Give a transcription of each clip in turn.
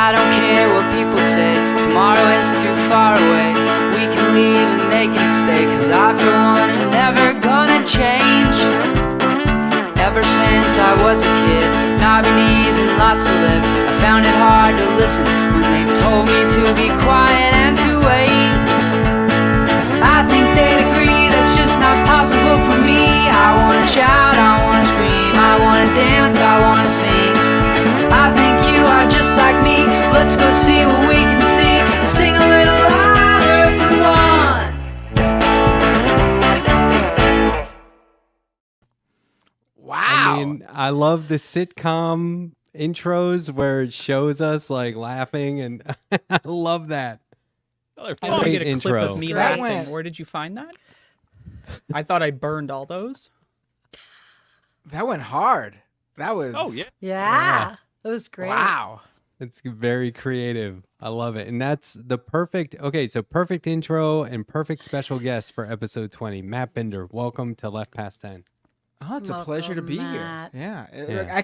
I don't care what people say, tomorrow is too far away. We can leave and they can stay, cause I for one am never gonna change. Ever since I was a kid, knobby knees and lots of lip, I found it hard to listen when they told me to be quiet and to wait. I think they'd agree that's just not possible for me. I wanna shout, I wanna scream, I wanna dance, I wanna sing. I think you are just like me, let's go see what we can see and sing a little louder for one. Wow. I mean, I love the sitcom intros where it shows us like laughing, and I love that. I I want to get a intro. clip of me That laughing. went- Where did you find that? I thought I burned all those. That went hard. That was. Oh yeah. Yeah. It was great. Wow. It's very creative. I love it. And that's the perfect, okay, so perfect intro and perfect special guest for episode 20. Matt Bender, welcome to Left Past 10. Oh, it's a pleasure to be Matt. here. Yeah. Yeah. I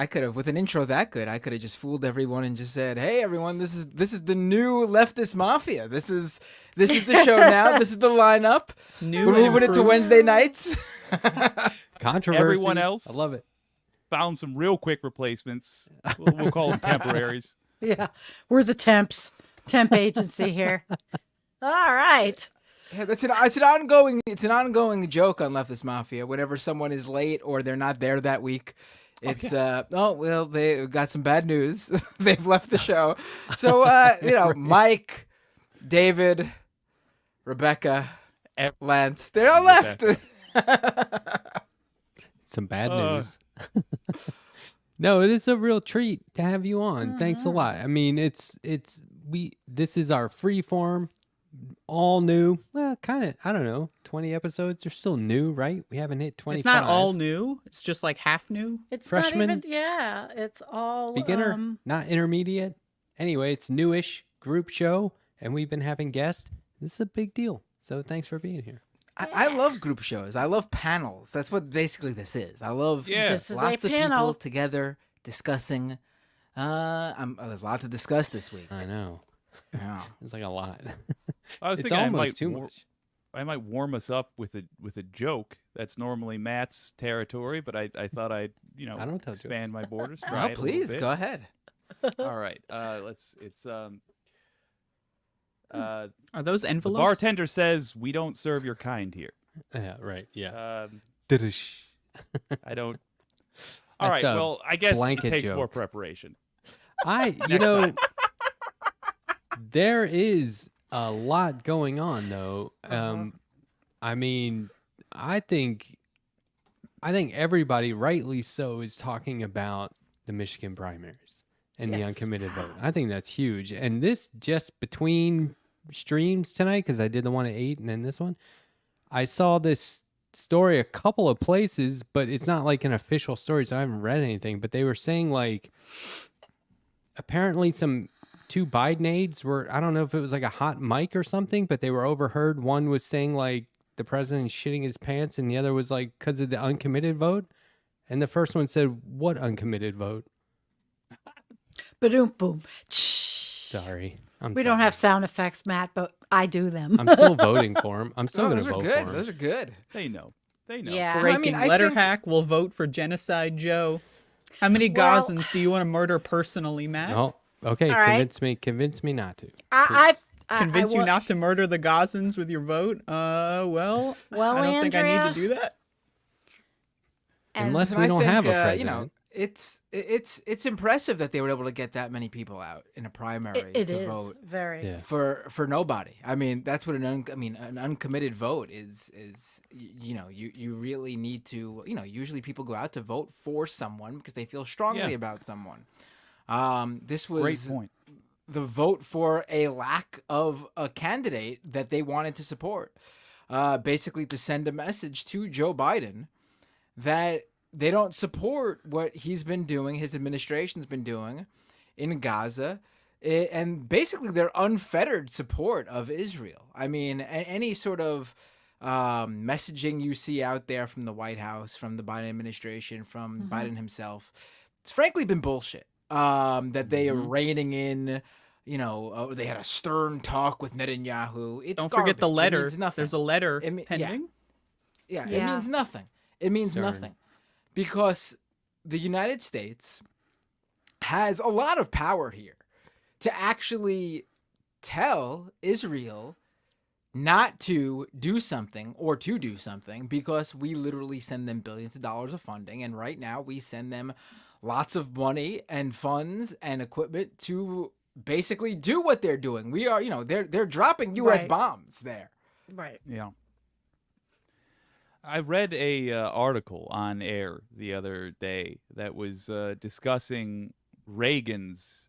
could have with an intro that good. I could have just fooled everyone and just said, "Hey, everyone, this is the new Leftist Mafia. This is the show now. This is the lineup. New We're and moving it to improved. Wednesday nights." Controversy. Everyone else? I love it. Found some real quick replacements. We'll call them temporaries. Yeah. We're the temp agency here. All right. Yeah, it's an ongoing joke on Leftist Mafia. Whenever someone is late or they're not there that week, it's they got some bad news. They've left the show. So Mike, David, Rebecca, Lance, they're all left. Some bad news. No, it is a real treat to have you on. Thanks a lot. I mean, this is our free form, all new. Well, kind of, I don't know, 20 episodes are still new, right? We haven't hit 25. It's not all new. It's just like half new. It's Freshman? not even, yeah. It's all beginner, not intermediate. Anyway, it's newish group show, and we've been having guests. This is a big deal. So thanks for being here. I love group shows. I love panels. That's what basically this is. I love This is lots a of people panel. together discussing. There's a lot to discuss this week. I know. Yeah. It's like a lot. I was It's thinking almost too much. I might warm us up with a joke. That's normally Matt's territory, but I thought I'd I don't tell expand my borders. Oh, try it a little please bit. go ahead. All right. Are those The envelopes? bartender says we don't serve your kind here. Yeah, right. Yeah. I don't. All right. That's a Well, I guess it blanket takes joke. more preparation. There is a lot going on though. I mean, I think everybody, rightly so, is talking about the Michigan primaries and the Yes. uncommitted vote. I think that's huge. And this just between streams tonight, because I did the one at 8 and then this one, I saw this story a couple of places, but it's not like an official story, so I haven't read anything. But they were saying like apparently two Biden aides were, I don't know if it was like a hot mic or something, but they were overheard. One was saying like the president's shitting his pants, and the other was like because of the uncommitted vote. And the first one said, "What uncommitted vote?" Ba-doom, boom. Sorry. We don't have sound effects, Matt, but I do them. I'm still voting for him. I'm still Oh, going those to are vote good. for him. Those are good. They know. Yeah. Breaking I think- Letterhack will vote for genocide Joe. How many Well- Gazans do you want to murder personally, Matt? No. Okay, All right. convince me not to. Convince you will- not to murder the Gazans with your vote? Well, Well, I don't think I need Andrea- to do that. And Unless And we I don't think, have a president. it's impressive that they were able to get that many people out in a primary it to is vote very. Yeah. for nobody. I mean, that's what an uncommitted vote is. You really need to. Usually people go out to vote for someone because they feel strongly Yeah. about someone. This was Great point. the vote for a lack of a candidate that they wanted to support. Basically to send a message to Joe Biden that they don't support what he's been doing, his administration's been doing in Gaza, and basically their unfettered support of Israel. I mean, any sort of messaging you see out there from the White House, from the Biden administration, from Biden himself, it's frankly been bullshit. that they are reining in. They had a stern talk with Netanyahu. It's Don't forget the garbage. It letter. means nothing. There's a letter It me- pending. Yeah, it Yeah. means nothing. It means Stern. nothing because the United States has a lot of power here to actually tell Israel not to do something or to do something, because we literally send them billions of dollars of funding. And right now we send them lots of money and funds and equipment to basically do what they're doing. We are, they're dropping U.S. Right. bombs there. Right. Yeah. I read a article on air the other day that was discussing Reagan's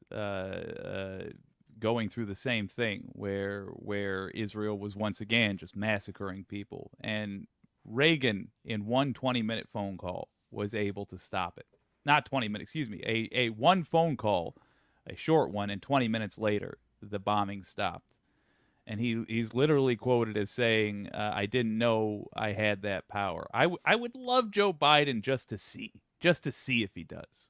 going through the same thing, where Israel was once again just massacring people, and Reagan in one 20-minute phone call was able to stop it. Not 20 minutes, excuse me, a one phone call, a short one, and 20 minutes later the bombing stopped. And he's literally quoted as saying, "I didn't know I had that power." I would love Joe Biden just to see if he does.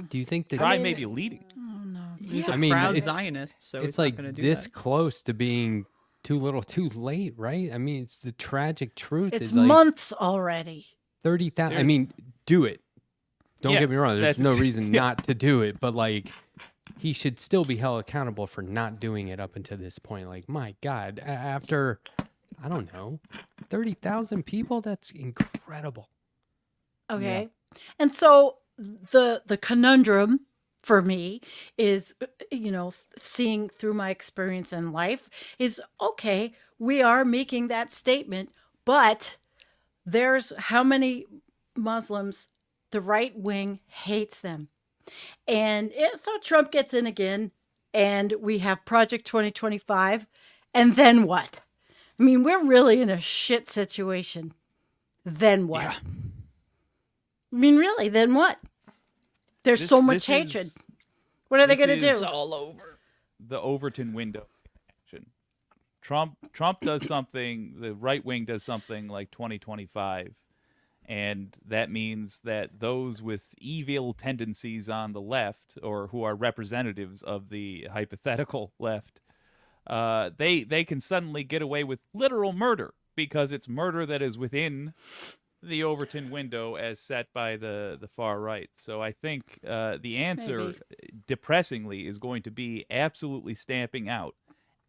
Do you think that? Try maybe leading. Oh no. He's I a mean, proud it's- Zionist, so it's he's like not going to do this that. close to being too little, too late, right? I mean, it's the tragic truth. It's is like months already. 30,000. I There's- mean, do it. Don't get me Yes, wrong. There's that's- no reason not to do it, but like, he should still be held accountable for not doing it up until this point. Like, my God, after, I don't know, 30,000 people, that's incredible. Okay. And so the conundrum for me is, seeing through my experience in life is, okay, we are making that statement, but there's how many Muslims the right wing hates them. And so Trump gets in again, and we have Project 2025. And then what? I mean, we're really in a shit situation. Then what? Yeah. I mean, really, then what? There's This- so much this hatred. is- What are they this going to is do? all over. The Overton window action. Trump does something, the right wing does something like 2025, and that means that those with evil tendencies on the left, or who are representatives of the hypothetical left, they can suddenly get away with literal murder, because it's murder that is within the Overton window as set by the far right. So I think the answer, Maybe. depressingly, is going to be absolutely stamping out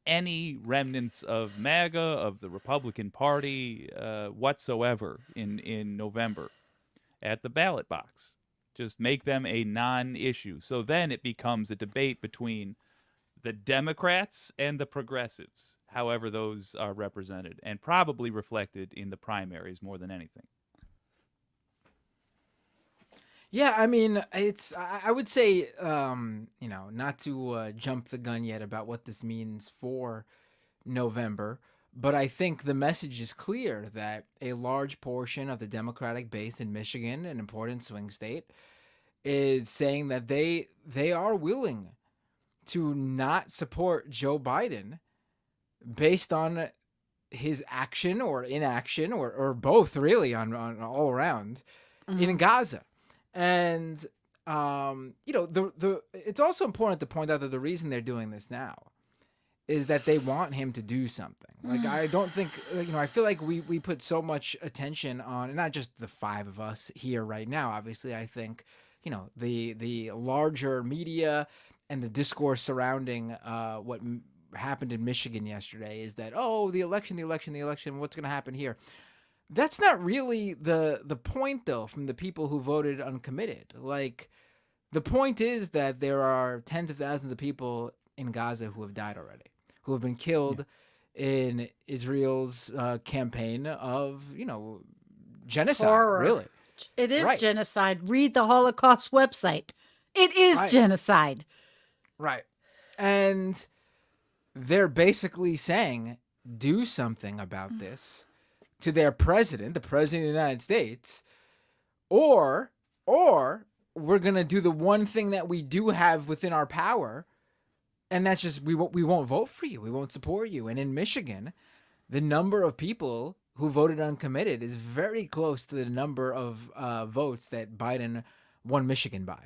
any remnants of MAGA, of the Republican Party whatsoever in November at the ballot box. Just make them a non-issue. So then it becomes a debate between the Democrats and the progressives, however those are represented, and probably reflected in the primaries more than anything. Yeah, I mean, I would say, not to jump the gun yet about what this means for November, but I think the message is clear that a large portion of the Democratic base in Michigan, an important swing state, is saying that they are willing to not support Joe Biden based on his action or inaction, or both, really, on all around in Gaza. And it's also important to point out that the reason they're doing this now is that they want him to do something. Like, I don't think, I feel like we put so much attention on, and not just the five of us here right now, obviously. I think, the larger media and the discourse surrounding what happened in Michigan yesterday is that, the election, what's going to happen here? That's not really the point, though, from the people who voted uncommitted. Like, the point is that there are tens of thousands of people in Gaza who have died already, who have been killed in Israel's campaign of, genocide, Horror. really. It is Right. genocide. Read the Holocaust website. It is Right. genocide. Right. And they're basically saying, do something about this to their president, the president of the United States, or we're going to do the one thing that we do have within our power, and that's just we won't vote for you. We won't support you. And in Michigan, the number of people who voted uncommitted is very close to the number of votes that Biden won Michigan by.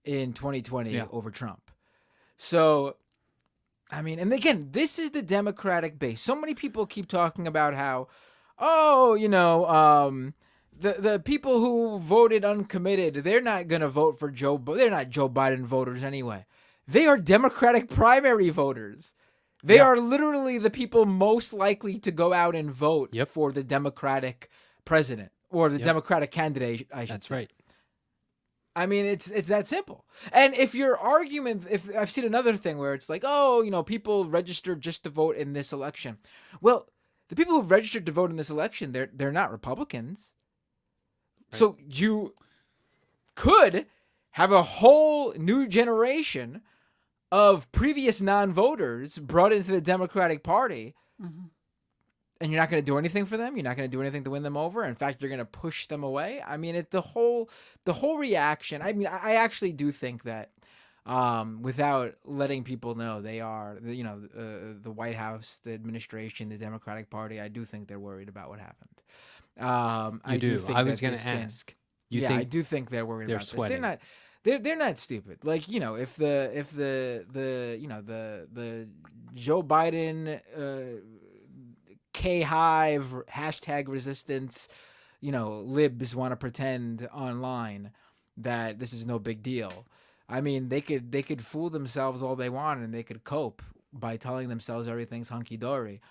in 2020 Yeah. over Trump. So, I mean, and again, this is the Democratic base. So many people keep talking about how, the people who voted uncommitted, they're not going to vote for they're not Joe Biden voters anyway. They are Democratic primary voters. They Yeah. are literally the people most likely to go out and vote Yep. for the Democratic president or the Yep. Democratic candidate, I should That's say. right. I mean, it's that simple. And if your argument, if I've seen another thing where it's like, people registered just to vote in this election. Well, the people who registered to vote in this election, they're not Republicans. Right. So you could have a whole new generation of previous non-voters brought into the Democratic Party. Mhm. And you're not going to do anything for them. You're not going to do anything to win them over. In fact, you're going to push them away. I mean, the whole reaction. I mean, I actually do think that, without letting people know, they are, the White House, the administration, the Democratic Party. I do think they're worried about what happened. I do. think I was that gonna this can- ask. You I think do think they're worried they're about sweating? this. They're not stupid. Like, if the Joe Biden K-Hive #resistance, libs want to pretend online that this is no big deal. I mean, they could fool themselves all they want and they could cope by telling themselves everything's hunky dory.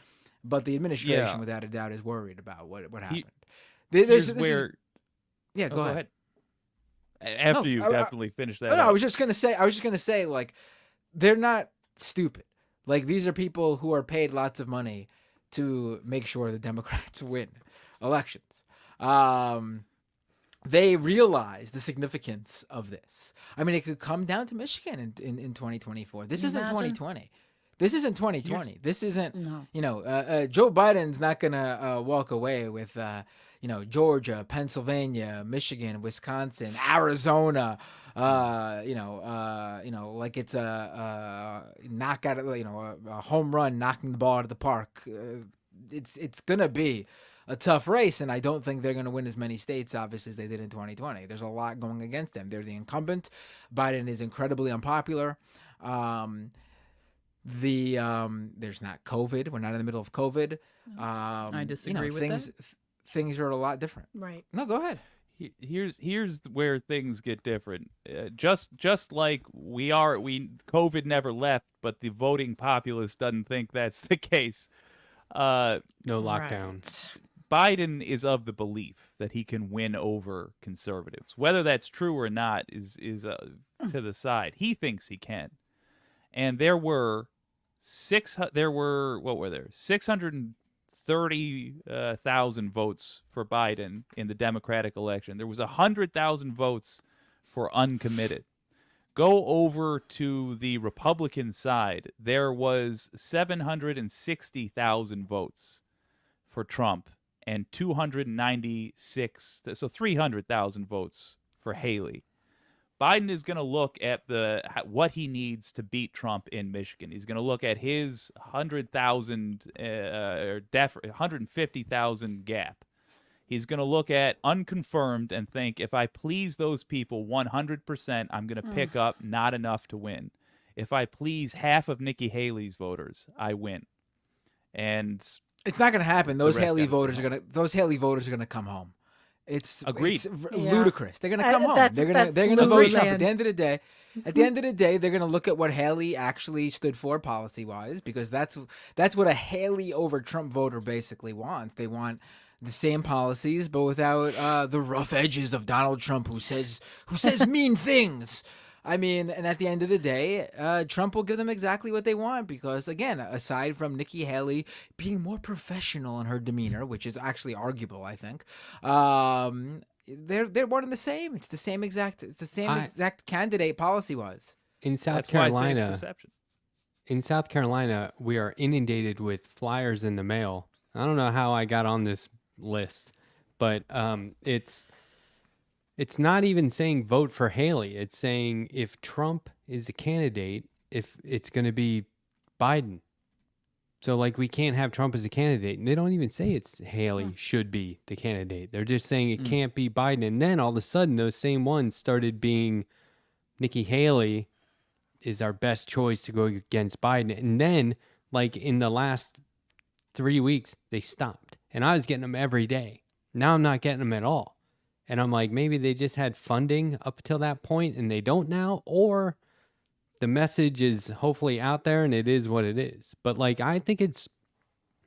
But the administration, Yeah. without a doubt, is worried about what happened. Here's where. Yeah, go ahead. After No, you I- definitely finish that. No, I up. was just gonna say, like, they're not stupid. Like, these are people who are paid lots of money to make sure the Democrats win elections. They realize the significance of this. I mean, it could come down to Michigan in 2024. This isn't Imagine. 2020. This isn't 2020. This isn't. No. Joe Biden's not gonna walk away with. Georgia, Pennsylvania, Michigan, Wisconsin, Arizona, like it's a knockout, a home run, knocking the ball out of the park. It's gonna be a tough race, and I don't think they're gonna win as many states, obviously, as they did in 2020. There's a lot going against them. They're the incumbent. Biden is incredibly unpopular. There's not COVID. We're not in the middle of COVID. I disagree with that. Things are a lot different. Right. No, go ahead. Here's where things get different. Just like COVID never left, but the voting populace doesn't think that's the case. no lockdown. Biden is of the belief that he can win over conservatives. Whether that's true or not is to the side. He thinks he can. And there were 630,000 votes for Biden in the Democratic election. There was 100,000 votes for uncommitted. Go over to the Republican side. There was 760,000 votes for Trump and 300,000 votes for Haley. Biden is going to look at what he needs to beat Trump in Michigan. He's going to look at his 150,000 gap. He's going to look at unconfirmed and think, if I please those people 100%, I'm going to pick up not enough to win. If I please half of Nikki Haley's voters, I win. And it's not going to happen. Those rest Haley gotta voters stay are going to come home. It's Agreed. Ludicrous. They're going to come home. They're going to vote Trump. At the end of the day, they're going to look at what Haley actually stood for policy-wise, because that's what a Haley over Trump voter basically wants. They want the same policies, but without the rough edges of Donald Trump, who says mean things. I mean, and at the end of the day, Trump will give them exactly what they want, because, again, aside from Nikki Haley being more professional in her demeanor, which is actually arguable, I think, they're one and the same. It's the same exact candidate policy-wise. In South that's why I say it's Carolina, perception. in South Carolina, we are inundated with flyers in the mail. I don't know how I got on this list, but it's not even saying vote for Haley. It's saying if Trump is a candidate, if it's going to be Biden. So, like, we can't have Trump as a candidate. And they don't even say it's Haley should be the candidate. They're just saying it can't be Biden. And then all of a sudden, those same ones started being Nikki Haley is our best choice to go against Biden. And then, like, in the last 3 weeks, they stopped. And I was getting them every day. Now I'm not getting them at all. And I'm like, maybe they just had funding up until that point and they don't now, or the message is hopefully out there and it is what it is. But like, I think it's,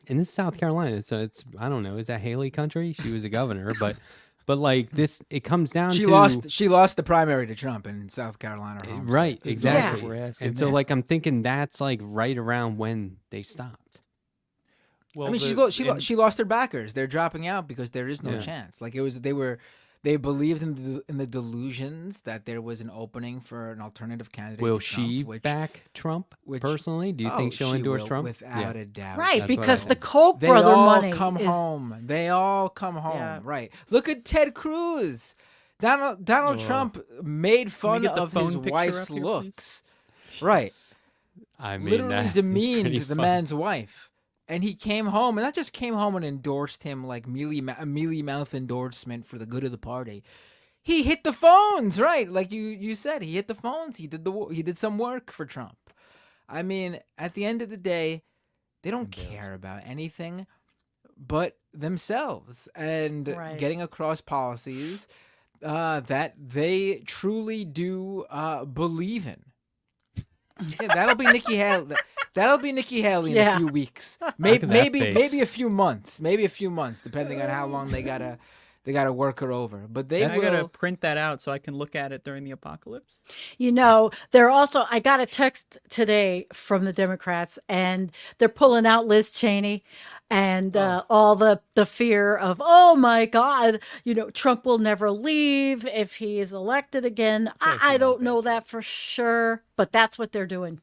and this is South Carolina, so it's, I don't know, is that Haley country? She was a governor, but like this, it comes down She to lost the primary to Trump in South Carolina. Or right, Homestead. exactly. Yeah. We're asking And so that. like, I'm thinking that's like right around when they stopped. Well, I mean, she lost her backers. They're dropping out because there is no Yeah. chance. Like they believed in the delusions that there was an opening for an alternative candidate. Will to Trump, she which, back Trump personally? Do you think she'll she endorse will, Trump? without a doubt? Right, That's what I because the think. Koch They brother all money come is home. They all come home. Yeah. Right. Look at Ted Cruz. Donald Trump made fun get the of his phone picture wife's up here, please? looks. Right. I mean, Literally that is demeaned pretty the funny. man's wife. And he came home, and not just came home and endorsed him like a mealy mouth endorsement for the good of the party. He hit the phones, right? Like you said, he hit the phones. He did some work for Trump. I mean, at the end of the day, they don't care about anything but themselves and Right. getting across policies that they truly do believe in. Yeah, that'll be Nikki Haley. That'll be Nikki Haley in Yeah. a few weeks. Look Maybe at that face. maybe a few months. Maybe a few months, depending on how long they gotta work her over. But they I will. gotta print that out so I can look at it during the apocalypse. You know, they're also, I got a text today from the Democrats, and they're pulling out Liz Cheney and all the fear of, oh my God, you know, Trump will never leave if he is elected again. I don't know that for sure, but that's what they're doing.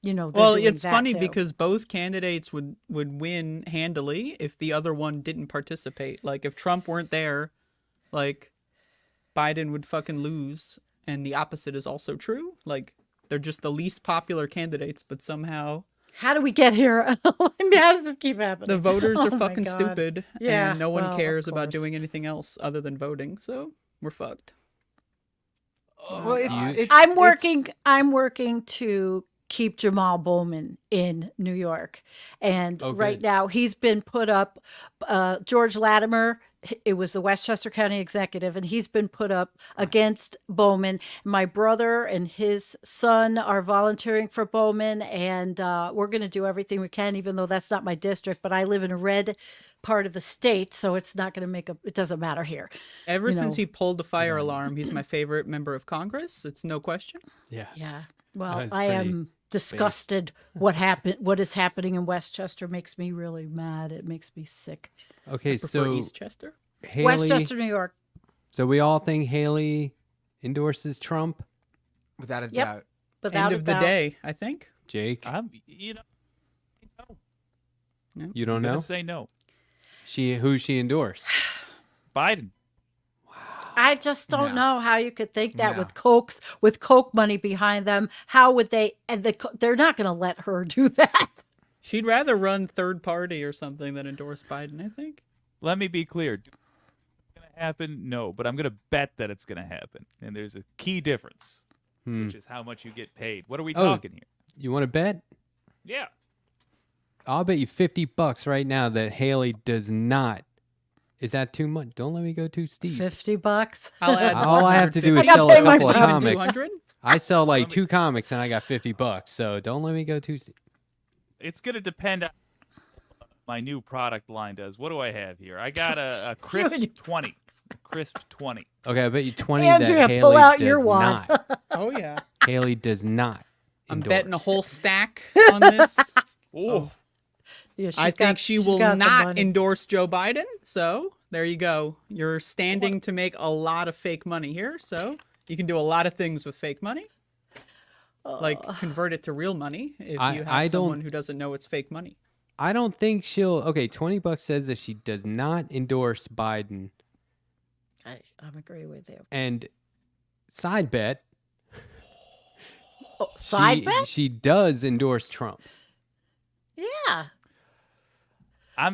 You know, they're Well, doing it's that funny too. because both candidates would win handily if the other one didn't participate. Like if Trump weren't there, like Biden would fucking lose, and the opposite is also true. Like they're just the least popular candidates, but somehow How do we get here? I mean, how does this keep happening? the voters Oh are my fucking God. stupid, Yeah, and no one well, of cares about course. doing anything else other than voting. So we're fucked. Well, it's I'm working to keep Jamal Bowman in New York. And Oh, right good. now he's been put up, George Latimer, it was the Westchester County executive, and he's been put up against Bowman. My brother and his son are volunteering for Bowman, and we're going to do everything we can, even though that's not my district, but I live in a red part of the state, so it's not going to it doesn't matter here. Ever You since know. he pulled the fire alarm, he's my favorite member of Congress. It's no question. Yeah. Yeah. Well, That's I pretty am disgusted. What is happening in Westchester makes me really mad. It makes me sick. Okay, Prefer so Eastchester. Haley. Westchester, New York. So we all think Haley endorses Trump. without a Yep. doubt. Without End a of the doubt. day, I think. Jake, You know, no. you don't I'm know gonna say no. who she endorsed. Biden. I just don't No. know how you could think that No. with Coke money behind them. How would they? And they're not going to let her do that. She'd rather run third party or something than endorse Biden, I think. Let me be clear. Is it gonna happen? No, but I'm gonna bet that it's gonna happen. And there's a key difference, which is how much you get paid. What are we Oh. talking here? You want to bet? Yeah. I'll bet you $50 right now that Haley does not. Is that too much? Don't let me go too steep. $50. I'll add All I have to do is I gotta sell a pay my couple of rent. comics. 200? I sell like 2 comics and I got $50. So don't let me go too steep. It's gonna depend on what my new product line does. What do I have here? I got a crisp 20. A crisp 20. Okay, I bet you 20 Andrea, that Haley pull out does your wad. not. Oh, yeah. Haley does not. I'm endorse. betting a whole stack on this. Oh, Yeah, I think she will not endorse Joe Biden. So there you go. You're standing to make a lot of fake money here. So you can do a lot of things with fake money. Like convert it to real money if you have I don't- someone who doesn't know it's fake money. I don't think she'll. Okay, $20 says that she does not endorse Biden. I'm agreeing with you. And side bet, Oh, side bet? she does endorse Trump. Yeah.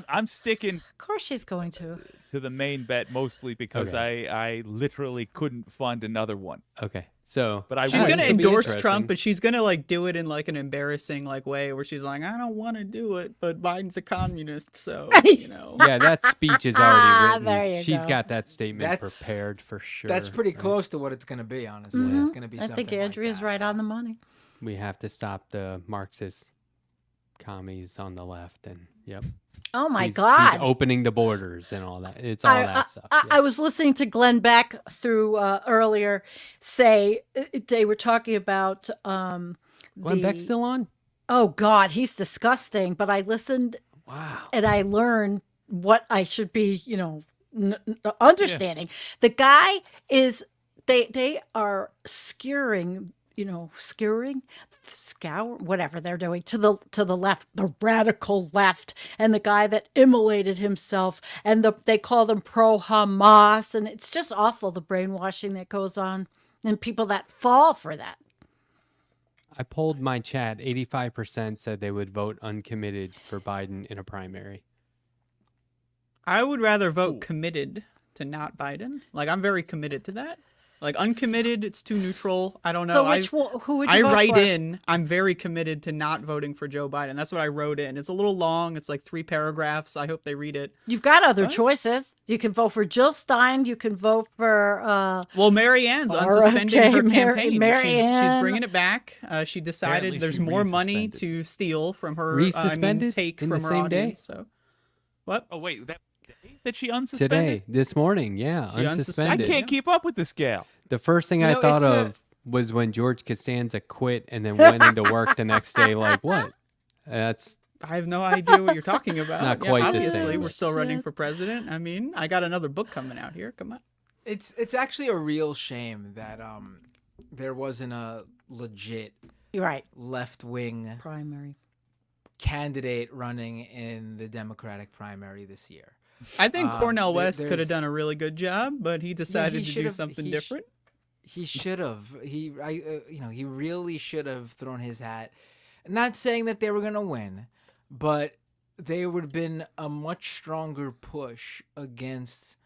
I'm sticking Of course she's going to. to the main bet mostly because I literally couldn't fund another one. Okay. So But I She's would. gonna This will be endorse interesting. Trump, but she's gonna like do it in like an embarrassing like way where she's like, I don't want to do it, but Biden's a communist, so you know. Yeah, that speech is already written. There you She's go. got that statement That's- prepared for sure. That's pretty right? close to what it's going to be, honestly. Mhm. It's going to be I something think Andrea's like that. right on the money. We have to stop the Marxist commies on the left, and yep. Oh my He's God. opening the borders and all that. It's all that stuff. I was listening to Glenn Beck through earlier say they were talking about Glenn the- Beck's still on? Oh God, he's disgusting. But I listened Wow. and I learned what I should be, understanding. The guy is they are skewering, scour, whatever they're doing to the left, the radical left, and the guy that immolated himself, and they call them pro Hamas, and it's just awful the brainwashing that goes on, and people that fall for that. I polled my chat. 85% said they would vote uncommitted for Biden in a primary. I would rather vote committed to not Biden. Like I'm very committed to that. Like uncommitted, it's too neutral. I don't know. So who would you I vote write for? in, I'm very committed to not voting for Joe Biden. That's what I wrote in. It's a little long. It's like 3 paragraphs. I hope they read it. You've got other choices. You can vote for Jill Stein. You can vote for. Well, Mary Ann's Or, unsuspending okay, her Mary campaign. Mary She's Ann. bringing it back. She decided Apparently there's she more money resuspended. to steal from her. Resuspended take in from the her same day? audience. So, what? Oh wait, that she unsuspended. Today, this morning, yeah, She I unsuspended. can't keep up with this gal. The first thing You I know, thought it's of was when George Costanza quit and then went into work the next day. Like, what? That's I have no idea what you're talking about. not Yeah, quite the obviously, same. we're still running Shit. for president. I mean, I got another book coming out here. Come on. It's actually a real shame that there wasn't a legit You're right. left-wing Primary. candidate running in the Democratic primary this year. I think Cornel West could have there's- done a really good job, but he decided to do should've- something he sh- different. He should have. He really should have thrown his hat. Not saying that they were going to win, but there would have been a much stronger push against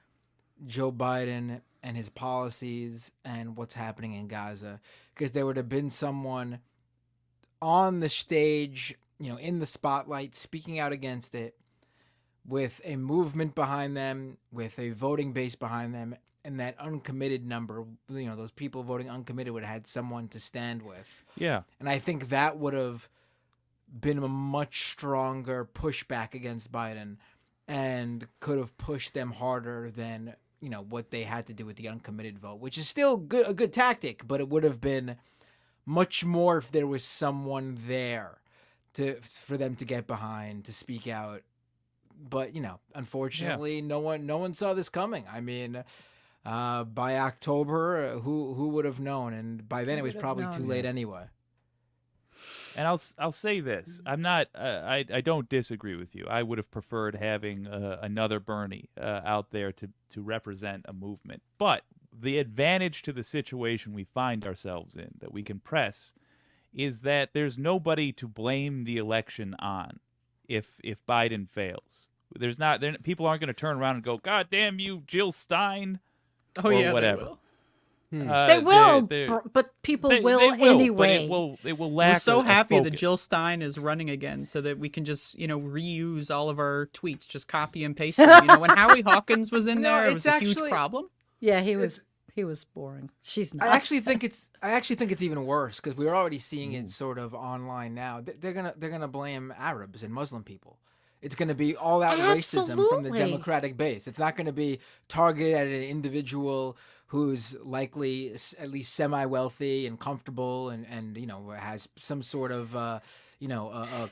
Joe Biden and his policies and what's happening in Gaza, because there would have been someone on the stage, in the spotlight, speaking out against it, with a movement behind them, with a voting base behind them, and that uncommitted number, those people voting uncommitted would have had someone to stand with. Yeah. And I think that would have been a much stronger pushback against Biden and could have pushed them harder than, what they had to do with the uncommitted vote, which is still a good tactic, but it would have been much more if there was someone there for them to get behind, to speak out. But, unfortunately, no one saw this coming. I mean, by October, who would have known? And by then, it was would have probably known? too late anyway. And I'll say this: I'm not. I don't disagree with you. I would have preferred having another Bernie out there to represent a movement. But the advantage to the situation we find ourselves in that we can press is that there's nobody to blame the election on if Biden fails. There's not. People aren't going to turn around and go, "God damn you, Jill Stein," Oh or yeah, whatever. they will. They will, but people They will but anyway. it will We're lack. so a happy that focus. Jill Stein is running again, so that we can just reuse all of our tweets, just copy and paste them. When Howie Hawkins was in No, there, it it's was a huge actually- problem. Yeah, he was boring. She's not. I actually think it's even worse, because we're already seeing it sort of online now. They're gonna blame Arabs and Muslim people. It's gonna be all out racism from the Absolutely. Democratic base. It's not gonna be targeted at an individual who's likely at least semi-wealthy and comfortable and has some sort of a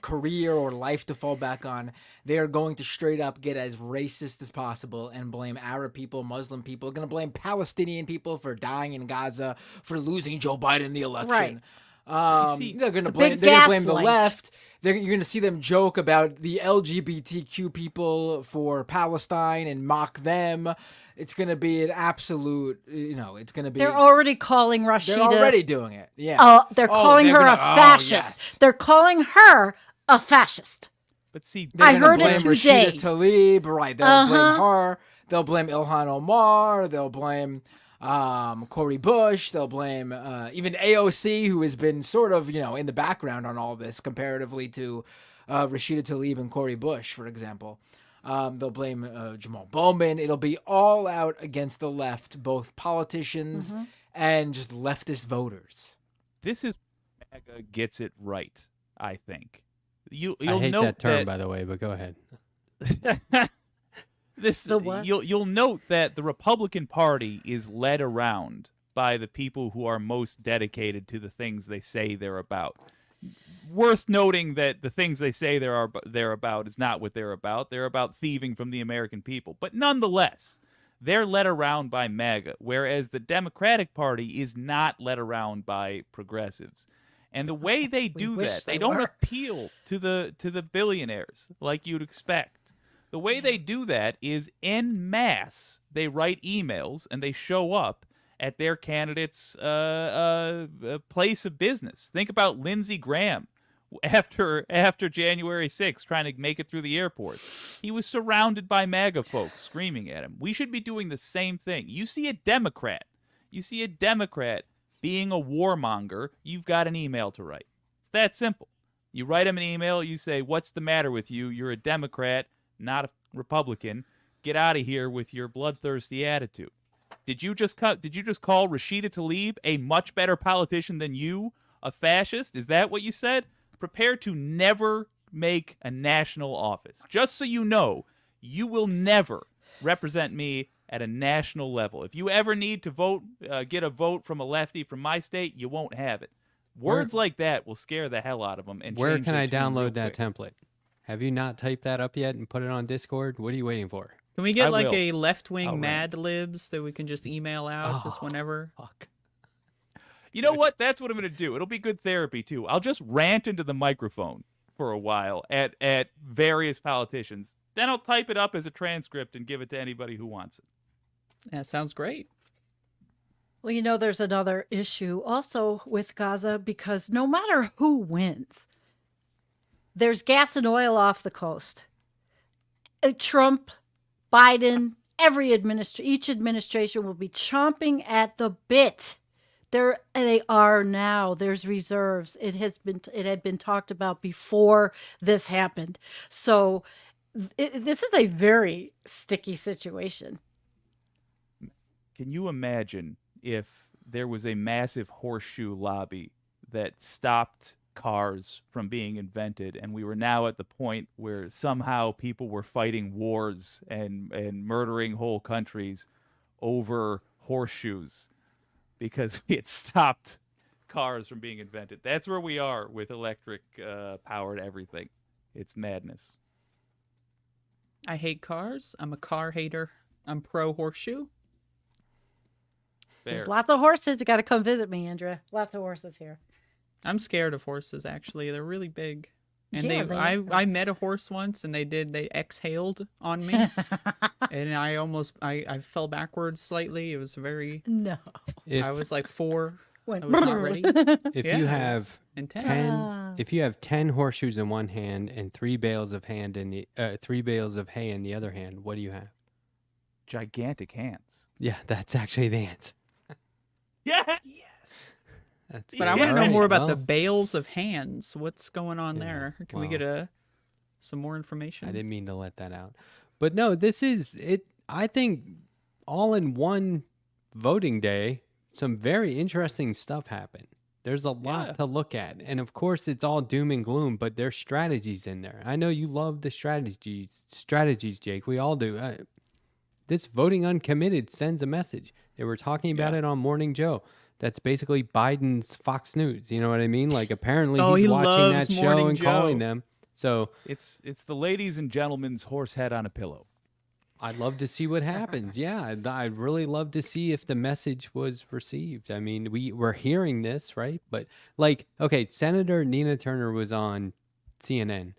career or life to fall back on. They are going to straight up get as racist as possible and blame Arab people, Muslim people, going to blame Palestinian people for dying in Gaza, for losing Joe Biden the election. see, They're going to big blame the gaslight. left. You're going to see them joke about the LGBTQ people for Palestine and mock them. It's going to be an absolute, it's going to be. They're already calling Rashida. They're already doing it. Yeah. They're calling her a fascist. Yes. They're calling her a fascist. But see, I They're heard gonna it blame today. Rashida Tlaib, right? They'll blame her. They'll blame Ilhan Omar. They'll blame Cori Bush. They'll blame even AOC, who has been sort of, in the background on all this comparatively to Rashida Tlaib and Cori Bush, for example. They'll blame Jamal Bowman. It'll be all out against the left, both politicians and just leftist voters. this is MAGA gets it right, I think. You'll I hate note that term, by the way, but go ahead. The what? You'll note that the Republican Party is led around by the people who are most dedicated to the things they say they're about. Worth noting that the things they say they're about is not what they're about. They're about thieving from the American people. But nonetheless, they're led around by MAGA, whereas the Democratic Party is not led around by progressives. And the way they do wish that, they they don't were. appeal to the billionaires like you'd expect. The way they do that is en masse. They write emails and they show up at their candidate's place of business. Think about Lindsey Graham after January 6th trying to make it through the airport. He was surrounded by MAGA folks screaming at him. We should be doing the same thing. You see a Democrat being a warmonger, you've got an email to write. It's that simple. You write him an email, you say, "What's the matter with you? You're a Democrat, not a Republican. Get out of here with your bloodthirsty attitude." Did you just call Rashida Tlaib a much better politician than you, a fascist? Is that what you said? Prepare to never make a national office. Just so you know, you will never represent me at a national level. If you ever need to vote, get a vote from a lefty from my state, you won't have it. Words like that will scare the hell out of them. And Where change can their I tune real download that quick. template? Have you not typed that up yet and put it on Discord? What are you waiting for? Can we get I like will. a left I'll wing rant. Mad Libs that we can just email out just whenever? Fuck. You know what? That's what I'm going to do. It'll be good therapy, too. I'll just rant into the microphone for a while at various politicians. Then I'll type it up as a transcript and give it to anybody who wants it. That sounds great. Well, there's another issue also with Gaza because no matter who wins, there's gas and oil off the coast. Trump, Biden, each administration will be chomping at the bit. They are now. There's reserves. It had been talked about before this happened. So this is a very sticky situation. Can you imagine if there was a massive horseshoe lobby that stopped cars from being invented, and we were now at the point where somehow people were fighting wars and murdering whole countries over horseshoes because we had stopped cars from being invented? That's where we are with electric powered everything. It's madness. I hate cars. I'm a car hater. I'm pro horseshoe. Fair. There's lots of horses. You got to come visit me, Andrea. Lots of horses here. I'm scared of horses, actually. They're really big. And Yeah, I met a horse once and they exhaled on me. And I fell backwards slightly. It was very, No. I was like 4. Went I was not ready. If Yeah, you it was have intense. if you have 10 horseshoes in one hand and 3 bales of hay in the other hand, what do you have? Gigantic hands. Yeah, that's actually the answer. Yeah. Yes. That's But I good. want to know Alright, more about well, the bales of hands. What's going on Yeah, there? Can we well, get some more information? I didn't mean to let that out. But no, this is it. I think all in one voting day, some very interesting stuff happened. There's a lot Yeah. to look at. And of course, it's all doom and gloom, but there's strategies in there. I know you love the strategies, Jake. We all do. This voting uncommitted sends a message. They were talking about it on Morning Joe. That's basically Biden's Fox News. You know what I mean? Like apparently Oh, he's he watching loves that show Morning and calling Joe. them. So It's the ladies and gentlemen's horse head on a pillow. I'd love to see what happens. Yeah, I'd really love to see if the message was received. I mean, we're hearing this, right? But like, okay, Senator Nina Turner was on CNN,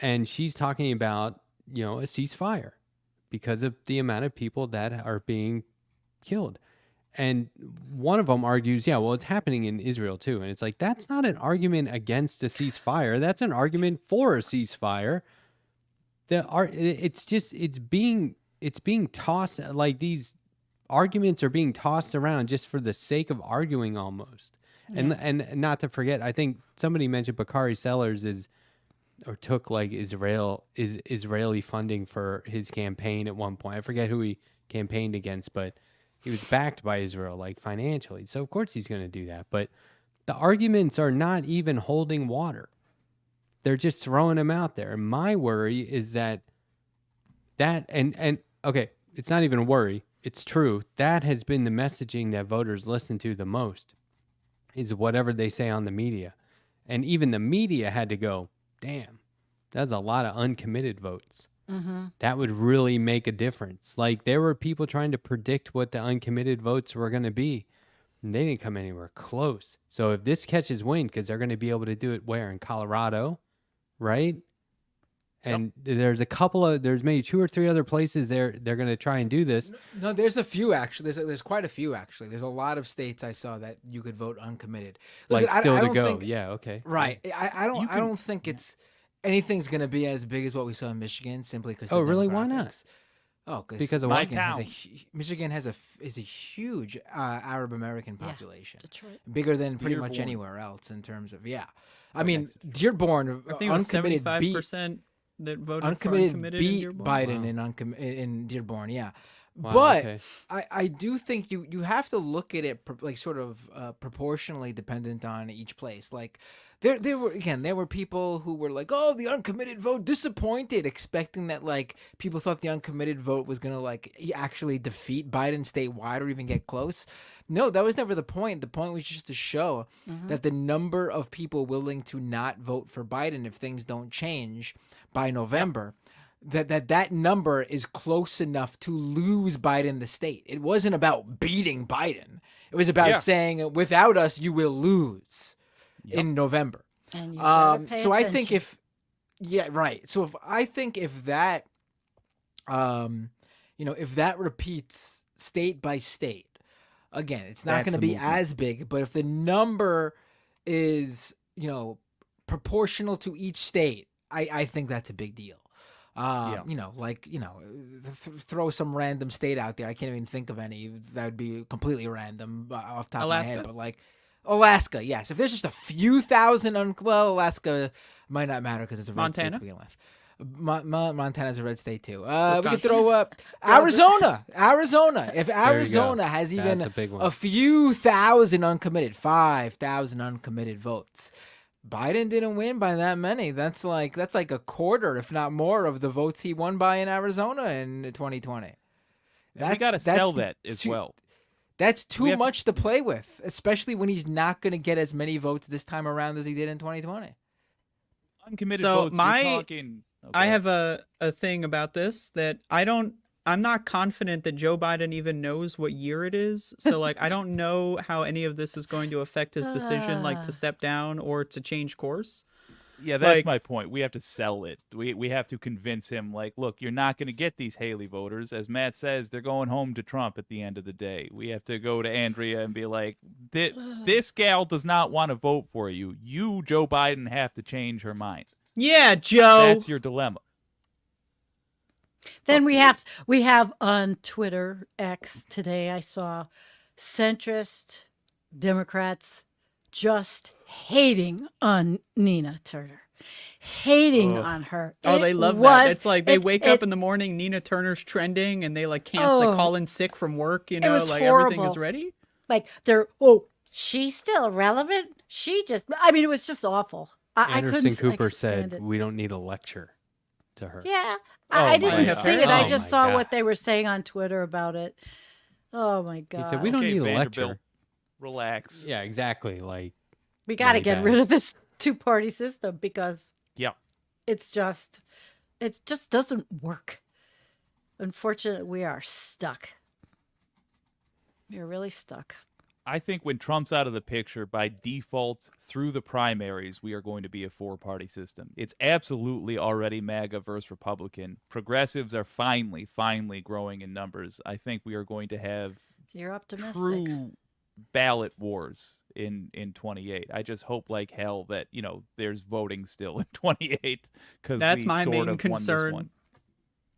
and she's talking about, a ceasefire because of the amount of people that are being killed. And one of them argues, yeah, well, it's happening in Israel too. And it's like, that's not an argument against a ceasefire. That's an argument for a ceasefire. it's being tossed, like these arguments are being tossed around just for the sake of arguing almost. And not to forget, I think somebody mentioned Bakari Sellers took like Israeli funding for his campaign at one point. I forget who he campaigned against, but he was backed by Israel, like financially. So of course he's going to do that. But the arguments are not even holding water. They're just throwing them out there. And my worry is that and okay, it's not even a worry. It's true. That has been the messaging that voters listen to the most, is whatever they say on the media. And even the media had to go, damn, that's a lot of uncommitted votes. Mm-hmm. That would really make a difference. Like, there were people trying to predict what the uncommitted votes were going to be, and they didn't come anywhere close. So if this catches wind, because they're going to be able to do it where? In Colorado, right? And there's maybe 2 or 3 other places they're going to try and do this. No, there's a few actually. There's quite a few actually. There's a lot of states I saw that you could vote uncommitted. Listen, Like, still I to don't go. think- Yeah, okay. Right. I don't think it's anything's gonna be as big as what we saw in Michigan simply because. Oh, really? Why not? Oh, Because of My Michigan town. Michigan is a huge Arab American population, Detroit. bigger than pretty much Dearborn. anywhere else in terms of I mean, Dearborn I think it was uncommitted beat 75% that voted for uncommitted uncommitted beat in Dearborn. Biden in Dearborn. Yeah. Wow, But okay. I do think you have to look at it like sort of proportionally dependent on each place. Like there were people who were like, oh, the uncommitted vote, disappointed, expecting that like people thought the uncommitted vote was gonna like actually defeat Biden statewide or even get close. No, that was never the point. The point was just to show that the number of people willing to not vote for Biden if things don't change by November. That number is close enough to lose Biden the state. It wasn't about beating Biden. It was about saying, without us, you will lose in November. And you better pay So I think attention. So if that, if that repeats state by state, again, it's not That's going to a be movement. as big, but if the number is, proportional to each state, I think that's a big deal. Throw some random state out there. I can't even think of any that would be completely random off the top of my Alaska? head. But like Alaska, yes. If there's just a few thousand, Alaska might not matter because it's a red state Montana? to begin with. Montana's a red state too. We Wisconsin? could throw up Arizona. If Arizona has That's even a big one. a few thousand uncommitted, 5,000 uncommitted votes. Biden didn't win by that many. That's like a quarter, if not more, of the votes he won by in Arizona in 2020. We got to sell that as well. That's We too have to- much to play with, especially when he's not going to get as many votes this time around as he did in 2020. Uncommitted So votes. my- You're talking. I have a thing about this that I'm not confident that Joe Biden even knows what year it is. So like I don't know how any of this is going to affect his decision like to step down or to change course. Yeah, that's like- my point. We have to sell it. We have to convince him, like, look, you're not going to get these Haley voters. As Matt says, they're going home to Trump at the end of the day. We have to go to Andrea and be like, this gal does not want to vote for you. You, Joe Biden, have to change her mind. Yeah, Joe. That's your dilemma. Then we have on Twitter X today, I saw centrist Democrats just hating on Nina Turner. Hating on her. Oh, It they love was- that. It's like they it- wake it- up in the morning, Nina Turner's trending, and they like cancel, Oh. call in sick from work. You It know, was like everything is horrible. ready. like she's still relevant. It was just awful. I Anderson couldn't Cooper stand said, it. "We don't need a lecture to her." Yeah, Oh I my didn't God. see it. I Oh just my saw God. what they were saying on Twitter about it. Oh my God. He said, "We don't Okay, need a Vanderbilt, lecture." relax. Yeah, exactly. Like, We got to Money get rid bags. of this two-party system because Yep. it just doesn't work. Unfortunately, we are stuck. We're really stuck. I think when Trump's out of the picture, by default, through the primaries, we are going to be a four-party system. It's absolutely already MAGA versus Republican. Progressives are finally growing in numbers. I think we are going to have You're optimistic. true ballot wars in 28. I just hope like hell that, there's voting still in 28 because That's we my sort main of concern. won this one.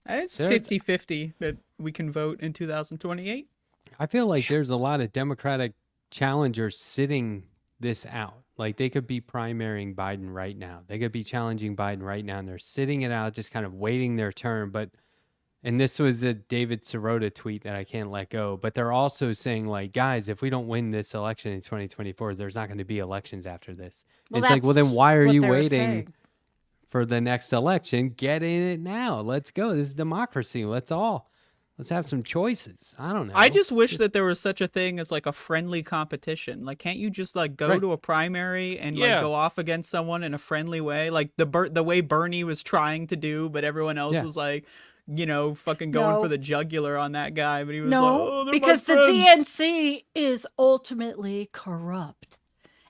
It's There's- 50-50 that we can vote in 2028. I feel like there's a lot of Democratic challengers sitting this out. Like they could be primarying Biden right now. They could be challenging Biden right now, and they're sitting it out, just kind of waiting their turn. And this was a David Sirota tweet that I can't let go. But they're also saying, like, guys, if we don't win this election in 2024, there's not going to be elections after this. Well, It's like, well, then that's why are what you they were waiting saying. for the next election? Get in it now. Let's go. This is democracy. Let's have some choices. I don't know. I just wish that there was such a thing as like a friendly competition. Like, can't you just like go Right. to a primary and Yeah. like go off against someone in a friendly way, like the way Bernie was trying to do, but everyone else Yeah. was like, fucking going No. for the jugular on that guy. But he was like, No, oh, they're because my the friends. DNC is ultimately corrupt.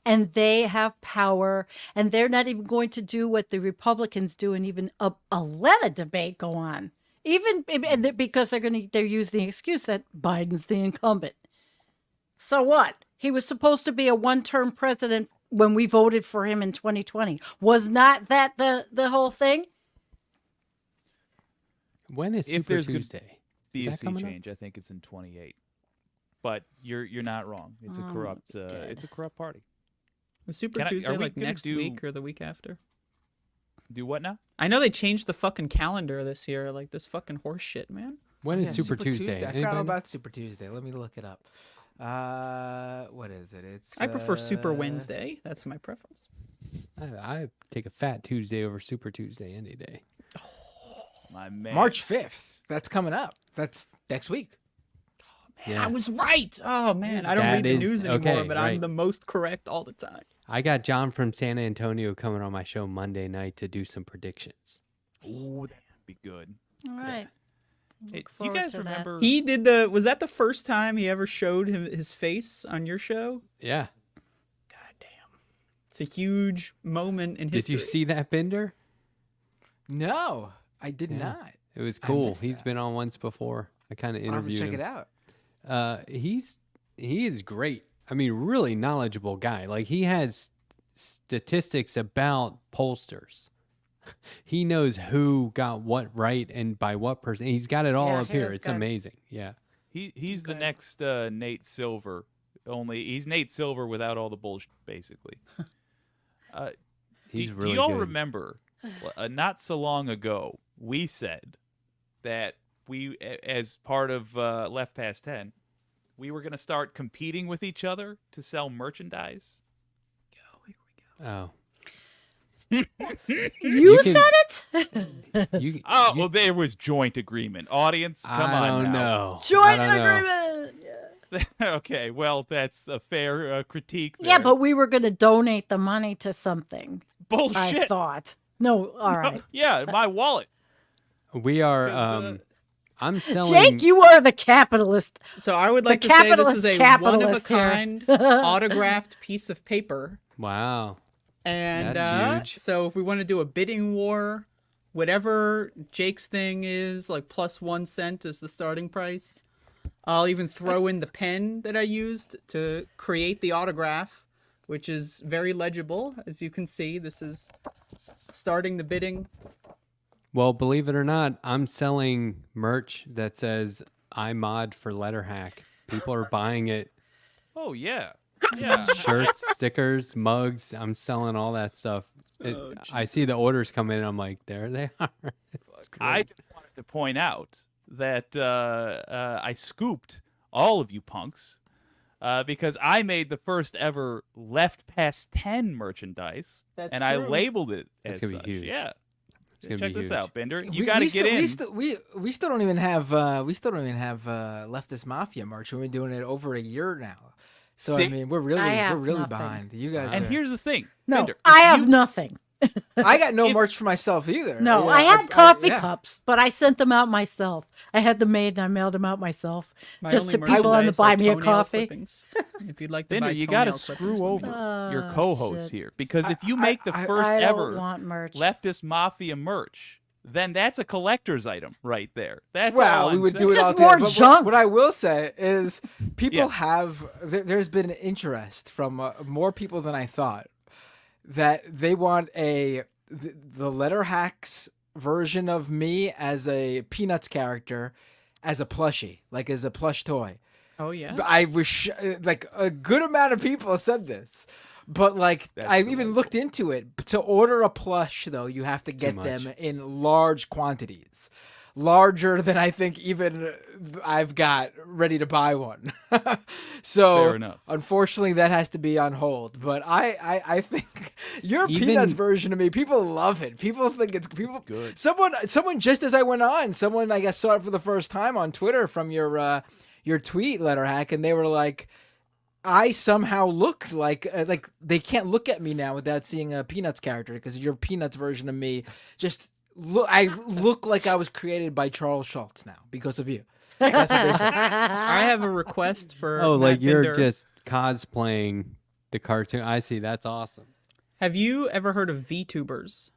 And they have power, and they're not even going to do what the Republicans do and even let a debate go on. Even because they're using the excuse that Biden's the incumbent. So what? He was supposed to be a one-term president when we voted for him in 2020. Was not that the whole thing? When is If Super there's good Tuesday? Be Is a that sea coming up? change. I think it's in 28. But you're not wrong. It's a corrupt party. Was Super Can I- Tuesday are we like gonna next do- week or the week after? Do what now? I know they changed the fucking calendar this year. Like this fucking horse shit, man. When is Yeah, Super Tuesday? I forgot Anybody know? about Super Tuesday. Let me look it up. What is it? It's I prefer Super Wednesday. That's my preference. I take a Fat Tuesday over Super Tuesday any day. My man. March 5th. That's coming up. That's next week. Yeah. I was right. Oh man, I don't That read the is- news anymore, okay, but right. I'm the most correct all the time. I got John from San Antonio coming on my show Monday night to do some predictions. Ooh, that'd be good. All right. Hey, Look do you forward guys to that. remember? He did was that the first time he ever showed his face on your show? Yeah. God damn. It's a huge moment in Did history. you see that, Bender? No, I did Yeah. not. It was I cool. missed He's that. been on once before. I kind of I'll have to interviewed check him. it out. He is great. I mean, really knowledgeable guy. Like he has statistics about pollsters. He knows who got what right and by what person. He's got it all Yeah, up he here. is It's good. amazing. Yeah. He's the Good. next Nate Silver. Only he's Nate Silver without all the bullshit, basically. He's do really you all good. remember? Not so long ago, we said that we, as part of Left Past 10, we were going to start competing with each other to sell merchandise. Oh. You can- said it? You, Oh, you- well, there was joint agreement. Audience, come I on don't now. know. Joint I don't know. agreement. Yeah. Okay, well, that's a fair critique. Yeah, there. but we were going to donate the money to something. I bullshit. thought. No, all right. Yeah, my wallet. We are 'Cause, I'm selling Jake, you are the capitalist. So I would The like to say this capitalist is a capitalist here. one-of-a-kind autographed piece of paper. Wow. And That's huge. so if we want to do a bidding war, whatever Jake's thing is, like plus 1 cent is the starting price. I'll even throw in the pen that I used to create the autograph, which is very legible. As you can see, this is starting the bidding. Well, believe it or not, I'm selling merch that says I mod for Letterhack. People are buying it. Oh, yeah. Yeah. Shirts, stickers, mugs. I'm selling all that stuff. I see the orders come in. I'm like, there they are. It's I great. just wanted to point out that I scooped all of you punks because I made the first ever Left Past 10 merchandise, That's and I true. labeled it That's as gonna be such. huge. Yeah. It's gonna Check be this huge. out, Bender. You We- got to we get still, in. We still don't even have Leftist Mafia merch. We've been doing it over a year now. So See? I mean, we're really I have nothing. behind. You guys, And are- here's the thing, No, Bender. I if have you- nothing. I got no if- merch for myself either. No, You I know, had coffee yeah. cups, but I sent them out myself. I had them made and I mailed them out myself. My Just only to people on the merchandise are buy me a toenail coffee. clippings. If you'd like to Bender, buy you got to toenail clippings, screw let me over know. your Oh, co-host shit. here because if you I- make the I- first I ever don't want merch. Leftist Mafia merch, then that's a collector's item right there. That's Well, all we I'm would saying. do it It's all just more together. But junk. what I will say is, people Yes. have. There's been interest from more people than I thought that they want the Letterhack's version of me as a Peanuts character, as a plushie, like as a plush toy. Oh yeah. I wish like a good amount of people said this, but like That's I even delightful. looked into it. To order a plush, though, you have to too get much. them in large quantities, larger than I think even I've got ready to buy one. So Fair enough. unfortunately, that has to be on hold. But I think your Even- Peanuts version of me, people love it. People think it's good. Someone just as I went on, someone I guess saw it for the first time on Twitter from your tweet, Letterhack, and they were like, I somehow look like they can't look at me now without seeing a Peanuts character because your Peanuts version of me just I look like I was created by Charles Schultz now because of you. That's what they said. I have a request for. Oh, like Matt you're Binder. just cosplaying the cartoon. I see. That's awesome. Have you ever heard of VTubers?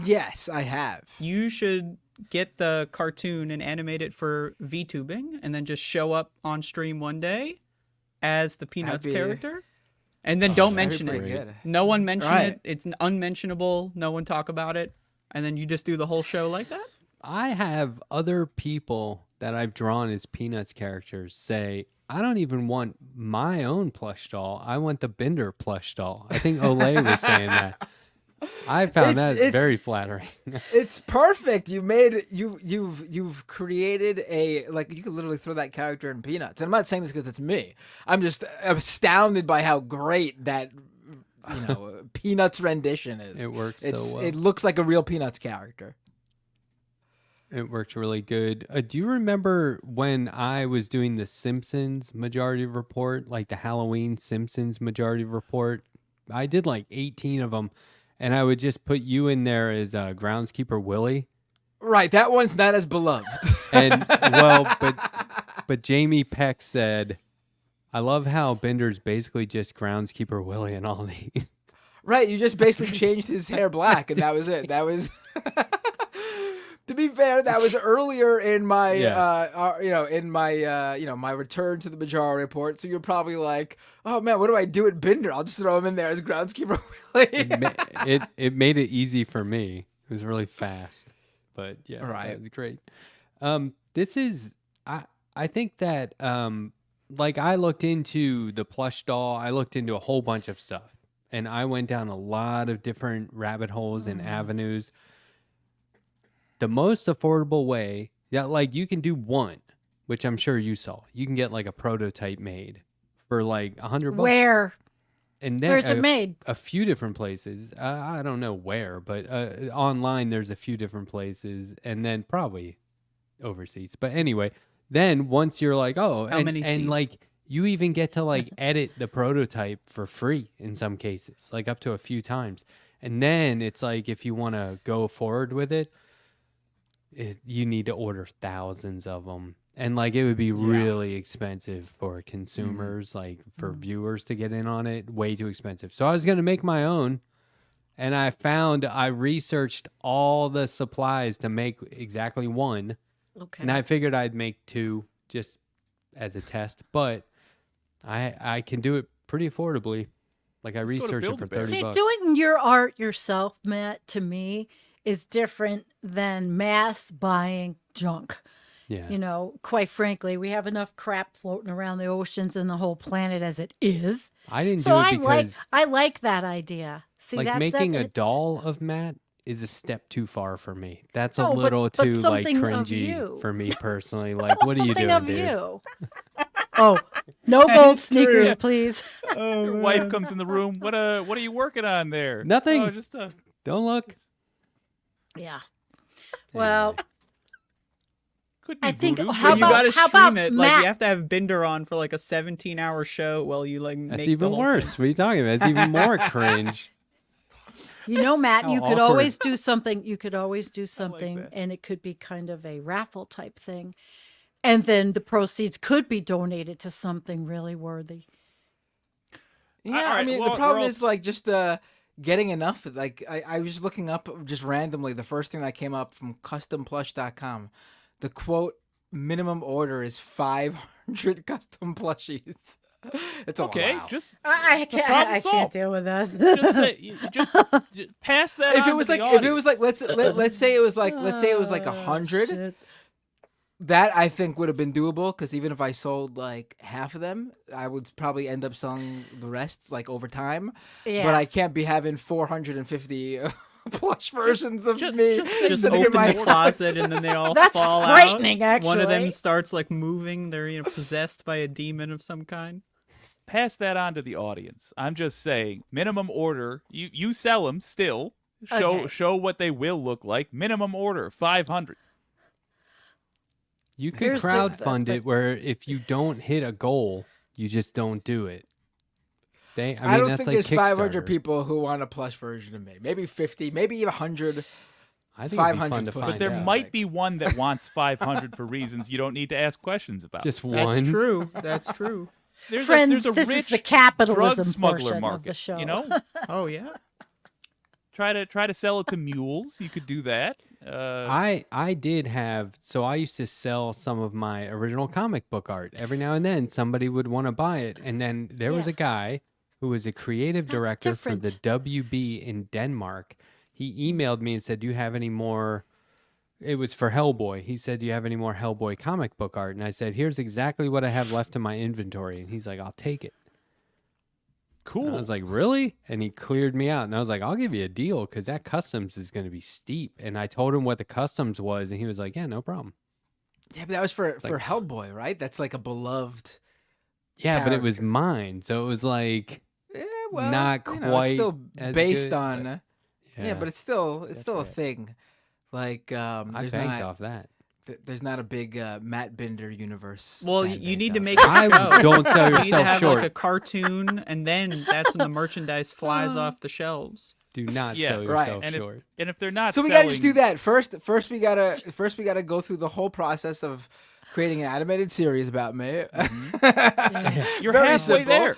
Yes, I have. You should get the cartoon and animate it for VTubing, and then just show up on stream one day as the Peanuts That'd be- character, and then don't That'd be mention pretty it. good. No one mention Right. it. It's unmentionable. No one talk about it, and then you just do the whole show like that. I have other people that I've drawn as Peanuts characters say, I don't even want my own plush doll. I want the Bender plush doll. I think Olay was saying that. I found It's- very flattering. It's perfect. You've created a like you could literally throw that character in Peanuts. And I'm not saying this because it's me. I'm just astounded by how great that Peanuts rendition is. It works so well. It looks like a real Peanuts character. It worked really good. Do you remember when I was doing the Simpsons Majority Report, like the Halloween Simpsons Majority Report? I did like 18 of them, and I would just put you in there as groundskeeper Willie. Right, that one's not as beloved. And well, but Jamie Peck said, I love how Bender's basically just groundskeeper Willie in all these. Right, you just basically changed his hair black, and that was it. That was. To be fair, that was earlier in my, my return to the Majority Report. So you're probably like, oh man, what do I do at Binder? I'll just throw him in there as groundskeeper Willie. It made it easy for me. It was really fast, but yeah, Right. that was great. This is I think that like I looked into the plush doll. I looked into a whole bunch of stuff, and I went down a lot of different rabbit holes and avenues. The most affordable way, like you can do one, which I'm sure you saw. You can get like a prototype made for like $100. Where? And then Where's it made? a few different places. I don't know where, but online there's a few different places, and then probably overseas. But anyway, then once you're like, oh, How many and Cs? like you even get to like edit the prototype for free in some cases, like up to a few times. And then it's like if you want to go forward with it, you need to order thousands of them. And like it would be really expensive for consumers, like for viewers to get in on it, way too expensive. So I was going to make my own, and I researched all the supplies to make exactly one. Okay. And I figured I'd make two just as a test, but I can do it pretty affordably. Like I Let's go to researched it for Build-A-Bear. $30. See, doing your art yourself, Matt, to me is different than mass buying junk. Yeah. You know, quite frankly, we have enough crap floating around the oceans and the whole planet as it is. I didn't So do it because I like that idea. See, like that's making a that, doll of Matt is a step too far for me. That's a No, but- little but too like something of cringy you. for me personally. Like, what are you something doing, of dude? you. Oh, no gold sneakers, please. Your wife comes in the room. What are you working on there? Nothing. Oh, just Don't look. Yeah. Well, could be I think- voodoo. how But you about- gotta how stream about it. Like Matt- you have to have Binder on for like a 17-hour show while you like That's make the even whole worse. thing. What are you talking about? It's even more cringe. you know, Matt, How you could awkward. always do something. You could always do something, that. and it could be kind of a raffle type thing. And then the proceeds could be donated to something really worthy. Yeah, All I right, mean, well, the problem we're all- is like just getting enough. Like I was just looking up just randomly. The first thing that came up from customplush.com, the quote minimum order is 500 custom plushies. It's a Okay, wow. just I problem can't solved. deal with this. just say just pass that. If on it was to like the if it was like audience. let's say it was like 100, Shit. that I think would have been doable, because even if I sold like half of them, I would probably end up selling the rest like over time. Yeah. But I can't be having 450 plush versions of just- me Just sitting in open my the closet and then they all That's fall frightening, out. One of them actually. starts like moving. They're possessed by a demon of some kind. Pass that on to the audience. I'm just saying, minimum order. You sell them still. Okay. Show what they will look like. Minimum order 500. You could Here's the- crowdfund it where if you don't hit a goal, you just don't do it. I mean, I don't that's think like there's 500 Kickstarter. people who want a plush version of me. Maybe 50, maybe 100. I think it'd be 500 fun to push. find But there out. might be one that wants 500 for reasons you don't need to ask questions about. just one. That's true. That's true. Friends, there's a this rich is the capitalism drug smuggler portion market. of the show. You know, Oh yeah. try to sell it to mules. You could do that. I did have, so I used to sell some of my original comic book art. Every now and then somebody would want to buy it, and then there was Yeah. a guy who was a creative That's director for the different. WB in Denmark. He emailed me and said, "Do you have any more?" It was for Hellboy. He said, "Do you have any more Hellboy comic book art?" And I said, "Here's exactly what I have left in my inventory." And he's like, "I'll take it." Cool. And I was like, "Really?" And he cleared me out. And I was like, "I'll give you a deal because that customs is going to be steep." And I told him what the customs was, and he was like, "Yeah, no problem." Yeah, but that was for Hellboy, right? That's like a beloved. Yeah, but it was Character. mine, so it was like Well, not you know, quite it's still as based good, on. but- Yeah, but it's still That's a right. thing. Like I there's banked not off that. there's not a big Matt Binder universe. Well, fan you base need to out make there. a I show. don't sell You need to yourself have short. like a cartoon, and then that's when the merchandise flies off the shelves. Do not Yes. sell Right. yourself and short. if they're not, So we selling, gotta just do that first. First we gotta go through the whole process of creating an animated series about me. You're Very halfway simple. there.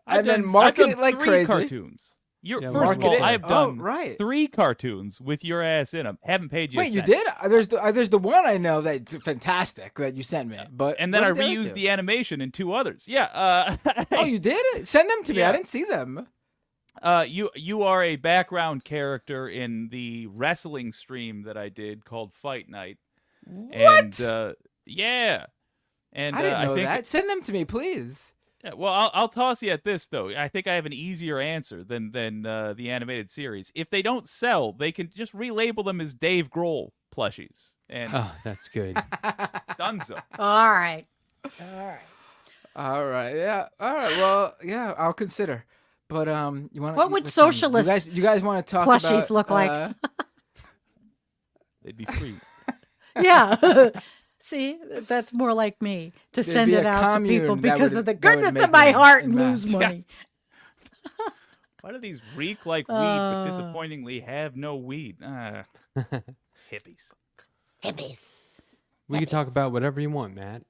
And then market I've it done like 3 crazy. cartoons. Yeah, First of market all, it. I've Oh, done right. 3 cartoons with your ass in them. Haven't paid you. a Wait, you cent. did? There's the one I know that's fantastic that you sent me. But And then I what are reused other two? the animation in 2 others. Yeah. Oh, you did? Send them to me. Yeah. I didn't see them. You are a background character in the wrestling stream that I did called Fight Night. What? And yeah. And I didn't know think that. Send them to me, please. Yeah, well, I'll toss you at this though. I think I have an easier answer than the animated series. If they don't sell, they can just relabel them as Dave Grohl plushies, and Oh, that's good. donezo. All right. All right. Yeah. All right. Well, yeah, I'll consider. But you want? What would socialist You guys want to talk plushies about? look like? They'd be free. Yeah. See, that's more like me to There'd send be it a out to commune people that because would- of the that would goodness make of my them heart en and lose masse. money. Why do these reek like weed, but disappointingly have no weed? Hippies. Hippies. We could talk about whatever you want, Matt.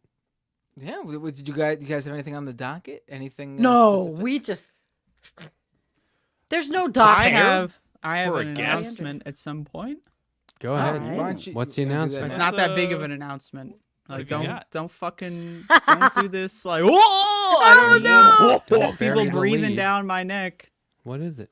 Yeah. Did you guys have anything on the docket? Anything? No, specific? we just. There's no I doc. have for a an guest? announcement at some point. Go ahead. right. Why don't you- What's the you wanna do that announcement? It's now? not that big of uh, an announcement. Like have you got? don't do this like whoa! I don't no! Don't people bury the breathing lead. down my neck. What is it?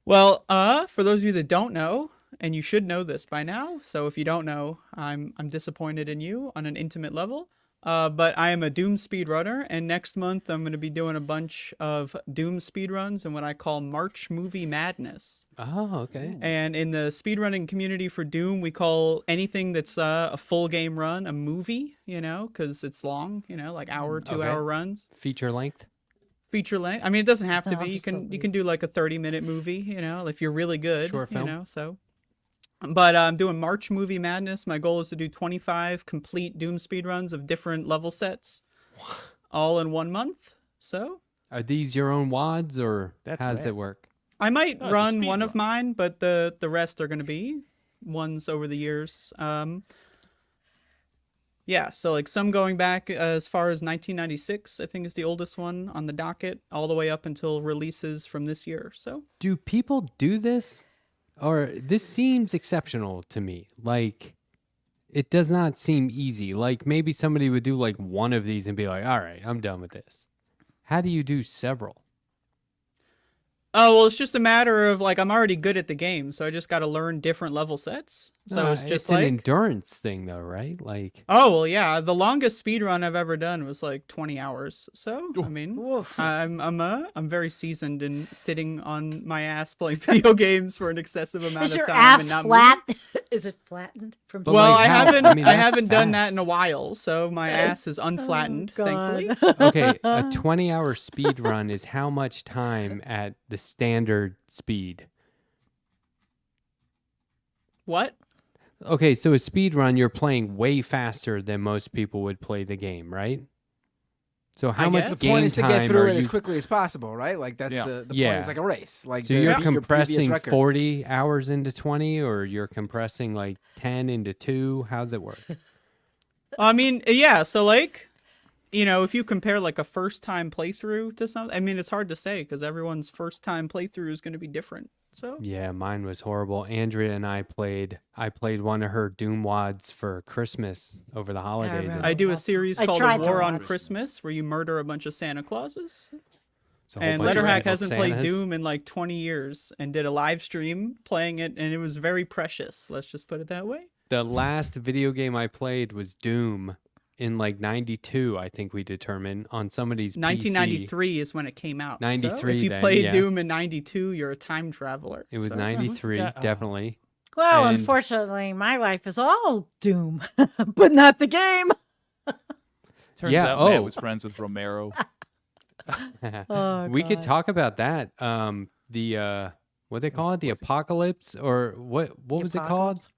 Well, for those of you that don't know, and you should know this by now, so if you don't know, I'm disappointed in you on an intimate level. But I am a Doom speedrunner, and next month I'm going to be doing a bunch of Doom speedruns and what I call March Movie Madness. Oh, okay. And in the speedrunning community for Doom, we call anything that's a full game run a movie, because it's long, like hour, 2 hour runs. Feature length. Feature length. I mean, it doesn't have to No, be. You just can do like a 30-minute movie, if you're really good, Short film. so. But I'm doing March Movie Madness. My goal is to do 25 complete Doom speedruns of different level sets, all in 1 month. So Are these your own wads, or That's how does rad. it work? I might Oh, it's a run speed one of run. mine, but the rest are going to be ones over the years. Yeah, so like some going back as far as 1996, I think is the oldest one on the docket, all the way up until releases from this year. So Do people do this? Or this seems exceptional to me. Like, it does not seem easy. Like, maybe somebody would do like one of these and be like, all right, I'm done with this. How do you do several? Oh, well, it's just a matter of, like, I'm already good at the game, so I just got to learn different level sets. So No, it's just an like, endurance thing, though, right? Like, oh, well, yeah, the longest speed run I've ever done was like 20 hours. So, I mean, Woof. I'm very seasoned in sitting on my ass playing video games for an excessive amount Is of your time ass and not flat? moving. Is it flattened from? But, Well, like, I how- haven't I mean, I that's haven't done that in a fast. while, so my ass is unflattened, Oh, thankfully. God. okay, a 20-hour speed run is how much time at the standard speed? What? Okay, so a speed run, you're playing way faster than most people would play the game, right? So how I much guess. The game point is to time get through are it as you? quickly as possible, right? Like that's Yeah. the Yeah. point. It's like a race. Like So to you're beat your previous compressing record. 40 hours into 20, or you're compressing like 10 into 2? How's it work? I mean, yeah, so like, you know, if you compare like a first time playthrough to something, I mean, it's hard to say because everyone's first time playthrough is going to be different. So, Yeah, mine was horrible. Andrea and I played one of her Doom wads for Christmas over the holidays. remember. and I do a That's- series I called tried A to War on watch Christmas where you murder a bunch of Santa Clauses. it's a whole And bunch of Letterhack evil hasn't played Santas. Doom in like 20 years and did a live stream playing it, and it was very precious. Let's just put it that way. The last video game I played was Doom in like 92, I think we determined, on somebody's 1993 is when it came out. So 93 if you then, played yeah. Doom in 92, you're a time traveler. PC. It was So- 93, guy- oh. definitely. Well, And- unfortunately, my life is all Doom, but not the game. Turns Yeah, out Matt oh. was friends with Romero. Oh, We could God. talk about that. The what they call it, the apocalypse, or what was it called? Apocalypse?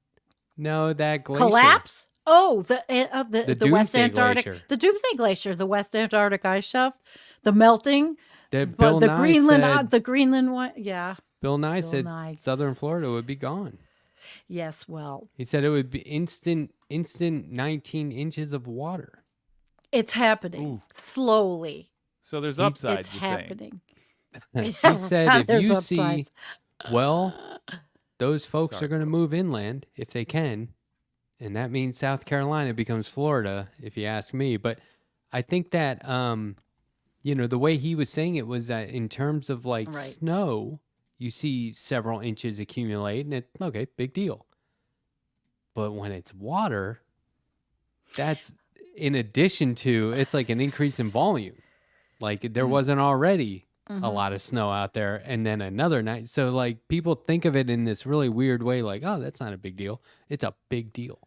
No, that glacier. Collapse? Oh, the West Doomsday Antarctic, Glacier. the Doomsday Glacier, the West Antarctic ice shelf, the melting, That but Bill the Nye Greenland, said, the Greenland one. Yeah. Bill Nye Bill said Nye. southern Florida would be gone. Yes. Well, He said it would be instant 19 inches of water. it's happening Ooh. slowly. So there's upsides, It's you're saying. happening. He said if There's you see, upsides. well, those folks Sorry, are going to Bill. move inland if they can. And that means South Carolina becomes Florida, if you ask me. But I think that, the way he was saying it was that in terms of like Right. snow, you see several inches accumulate, and okay, big deal. But when it's water, that's in addition to, it's like an increase in volume. Like there wasn't already a lot of snow out there, and then another night. So like people think of it in this really weird way, like, oh, that's not a big deal. It's a big deal.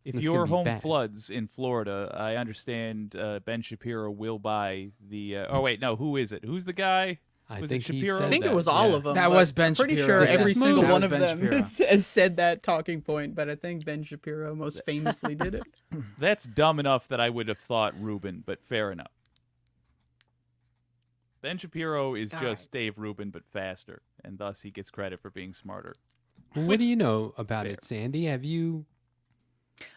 If It's your gonna be home bad. floods in Florida, I understand Ben Shapiro will buy the. Oh wait, no, who is it? Who's the guy? I Was it think he Shapiro? said I think that, it was all yeah. of them. That but was Ben I'm pretty Shapiro. sure It every just single moved. That one was of Ben them Shapiro. has said that talking point, but I think Ben Shapiro most famously did it. That's dumb enough that I would have thought Rubin, but fair enough. Ben Shapiro is All just right. Dave Rubin, but faster, and thus he gets credit for being smarter. Well, what do you know about Fair. it, Sandy? Have you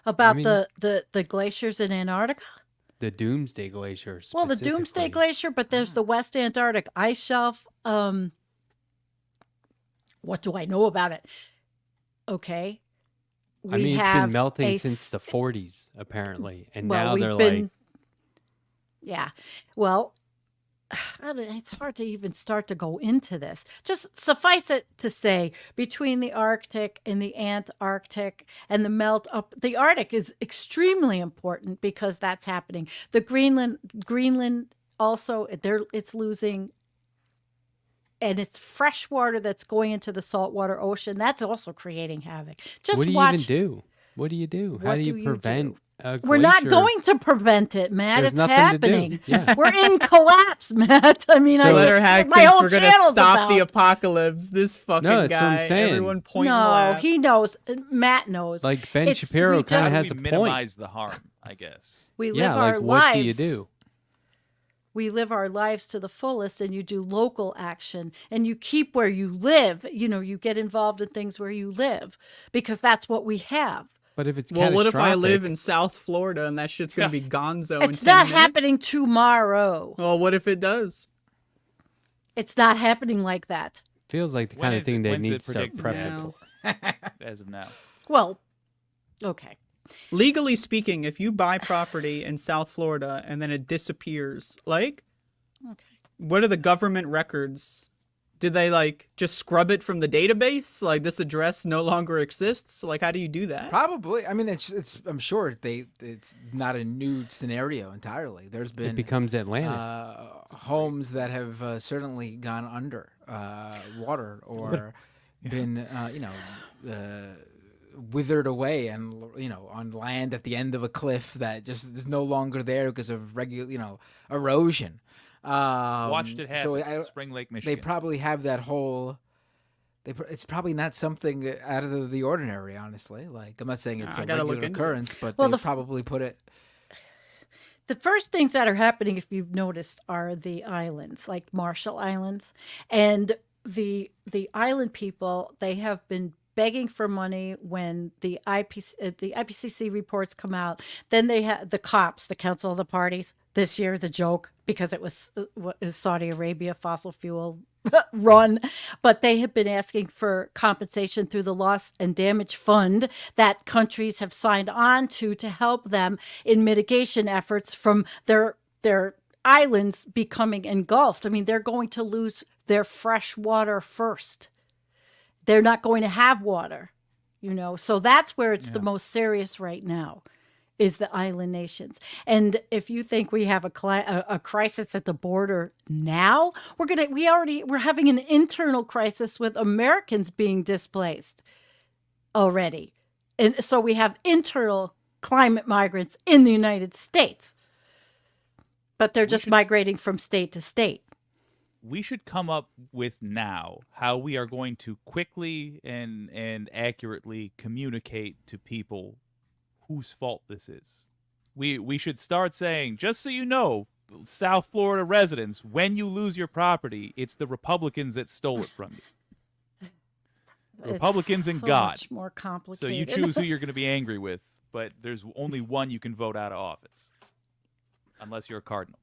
About mean, the glaciers in Antarctica? the Doomsday Glacier? Well, the Doomsday specifically? Glacier, but there's the West Antarctic ice shelf. What do I know about it? Okay. I mean, it's been melting a since the 40s, apparently, and well, now we've they're been, like, yeah. Well, I don't, it's hard to even start to go into this. Just suffice it to say, between the Arctic and the Antarctic and the melt up, the Arctic is extremely important because that's happening. The Greenland also, it's losing, and it's fresh water that's going into the saltwater ocean. That's also creating havoc. Just what do you watch. even do? What do you do? How What do do you you prevent do? a We're not glacier? going to prevent it, Matt. There's It's nothing to do. happening. Yeah. We're in collapse, Matt. I mean, So- I Letterhack just, my thinks whole we're gonna channel's stop the about- apocalypse. This fucking No, that's what guy. I'm saying. Everyone point and No, laugh. he knows. Matt knows. Like Ben It's- Shapiro we kind of just- has we a minimize point. the harm, I guess. we live Yeah, our like lives. what do you do? We live our lives to the fullest, and you do local action, and you keep where you live. You know, you get involved in things where you live because that's what we have. But if it's Well, what if I live catastrophic- in South Florida and that shit's gonna be gonzo in It's 10 not minutes? happening tomorrow. Well, what if it does? It's not happening like that. feels like the When kind of is thing it- they when's need it to start predicted prepping now? for. As of now. Well, okay. Legally speaking, if you buy property in South Florida and then it disappears, like, Okay. What are the government records? Did they like just scrub it from the database? Like this address no longer exists? Like how do you do that? Probably. I mean, it's. I'm sure it's not a new scenario entirely. There's It been becomes Atlantis. homes that have certainly gone under water or been, withered away and, on land at the end of a cliff that just is no longer there because of regular, erosion. Watched it happen. So Spring Lake, they Michigan. probably have that whole. It's probably not something out of the ordinary, honestly. Like, I'm not saying it's I a gotta look regular into occurrence, but Well, they the probably put it. The first things that are happening, if you've noticed, are the islands, like Marshall Islands, and the island people. They have been begging for money when the IPCC reports come out. Then they have the COPs, the Council of the Parties. This year, the joke because it was Saudi Arabia fossil fuel run, but they have been asking for compensation through the loss and damage fund that countries have signed on to help them in mitigation efforts from their islands becoming engulfed. I mean, they're going to lose their fresh water first. They're not going to have water, So that's where it's the most serious right now. Is the island nations. And if you think we have a crisis at the border now, we're having an internal crisis with Americans being displaced already. And so we have internal climate migrants in the United States. But they're just migrating from state to state. We should come up with now how we are going to quickly and accurately communicate to people whose fault this is. We should start saying, just so you know, South Florida residents, when you lose your property, it's the Republicans that stole it from you. Republicans and so God. Much more complicated. So you choose who you're going to be angry with, but there's only one you can vote out of office, unless you're a cardinal.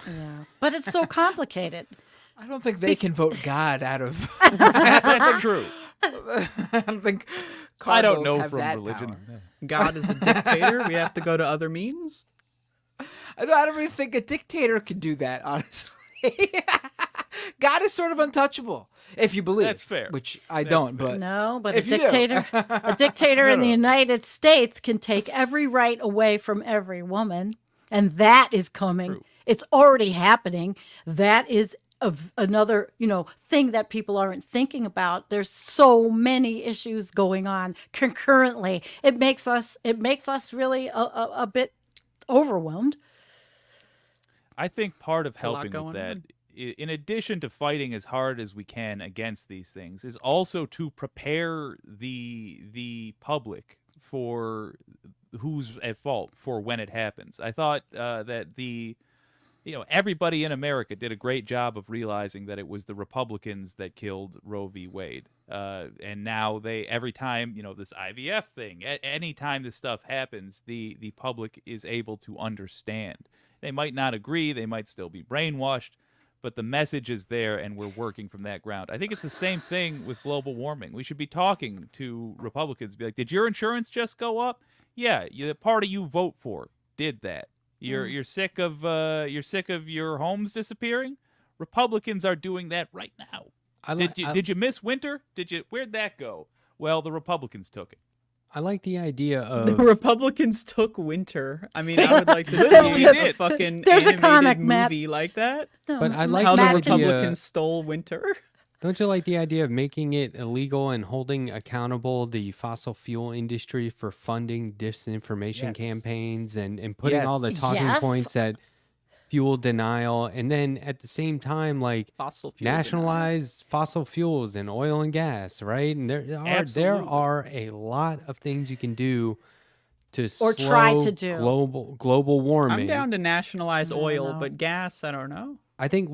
Yeah, but it's so complicated. I don't think they can vote God out of. That's true. I don't think. I don't cardinals know have from that religion. power. God is a dictator. We have to go to other means. I don't really think a dictator could do that, honestly. God is sort of untouchable, if you believe. That's fair. Which I That's don't, fair. but No, but a if you do. dictator in the No. United States can take every right away from every woman, and that is coming. True. It's already happening. That is another, thing that people aren't thinking about. There's so many issues going on concurrently. It makes us really a bit overwhelmed. I think part of There's a lot helping going with that, on. in addition to fighting as hard as we can against these things, is also to prepare the public for who's at fault for when it happens. I thought that everybody in America did a great job of realizing that it was the Republicans that killed Roe v. Wade. And now every time, this IVF thing, any time this stuff happens, the public is able to understand. They might not agree, they might still be brainwashed, but the message is there and we're working from that ground. I think it's the same thing with global warming. We should be talking to Republicans, be like, did your insurance just go up? Yeah, the party you vote for did that. You're sick of your homes disappearing? Republicans are doing that right now. Did you miss winter? Where'd that go? Well, the Republicans took it. I like the idea The of Republicans took winter. I mean, I would like to Literally see did. a fucking There's a animated comic, Matt. movie like that. But I like How the the idea- Republicans stole winter. Don't you like the idea of making it illegal and holding accountable the fossil fuel industry for funding disinformation Yes. campaigns and putting all the Yes. talking Yes. points at fuel denial, and then at the same time, like Fossil fuel nationalize fossil fuels and oil and gas, right? And there Absolutely. are a lot of things you can do to Or try slow to do. global warming. I'm down to nationalize No, oil, no. but gas, I don't know. I think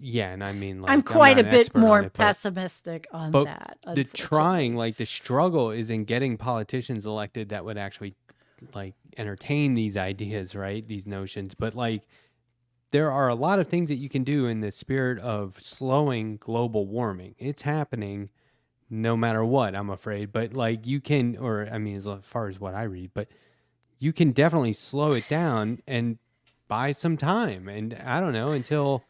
and I mean, like, I'm quite not a an bit expert on more it, but- pessimistic on but that. the trying, like the struggle is in getting politicians elected that would actually like entertain these ideas, right? These notions. But like there are a lot of things that you can do in the spirit of slowing global warming. It's happening no matter what, I'm afraid. But like you can, or I mean, as far as what I read, but you can definitely slow it down. And buy some time, and I don't know until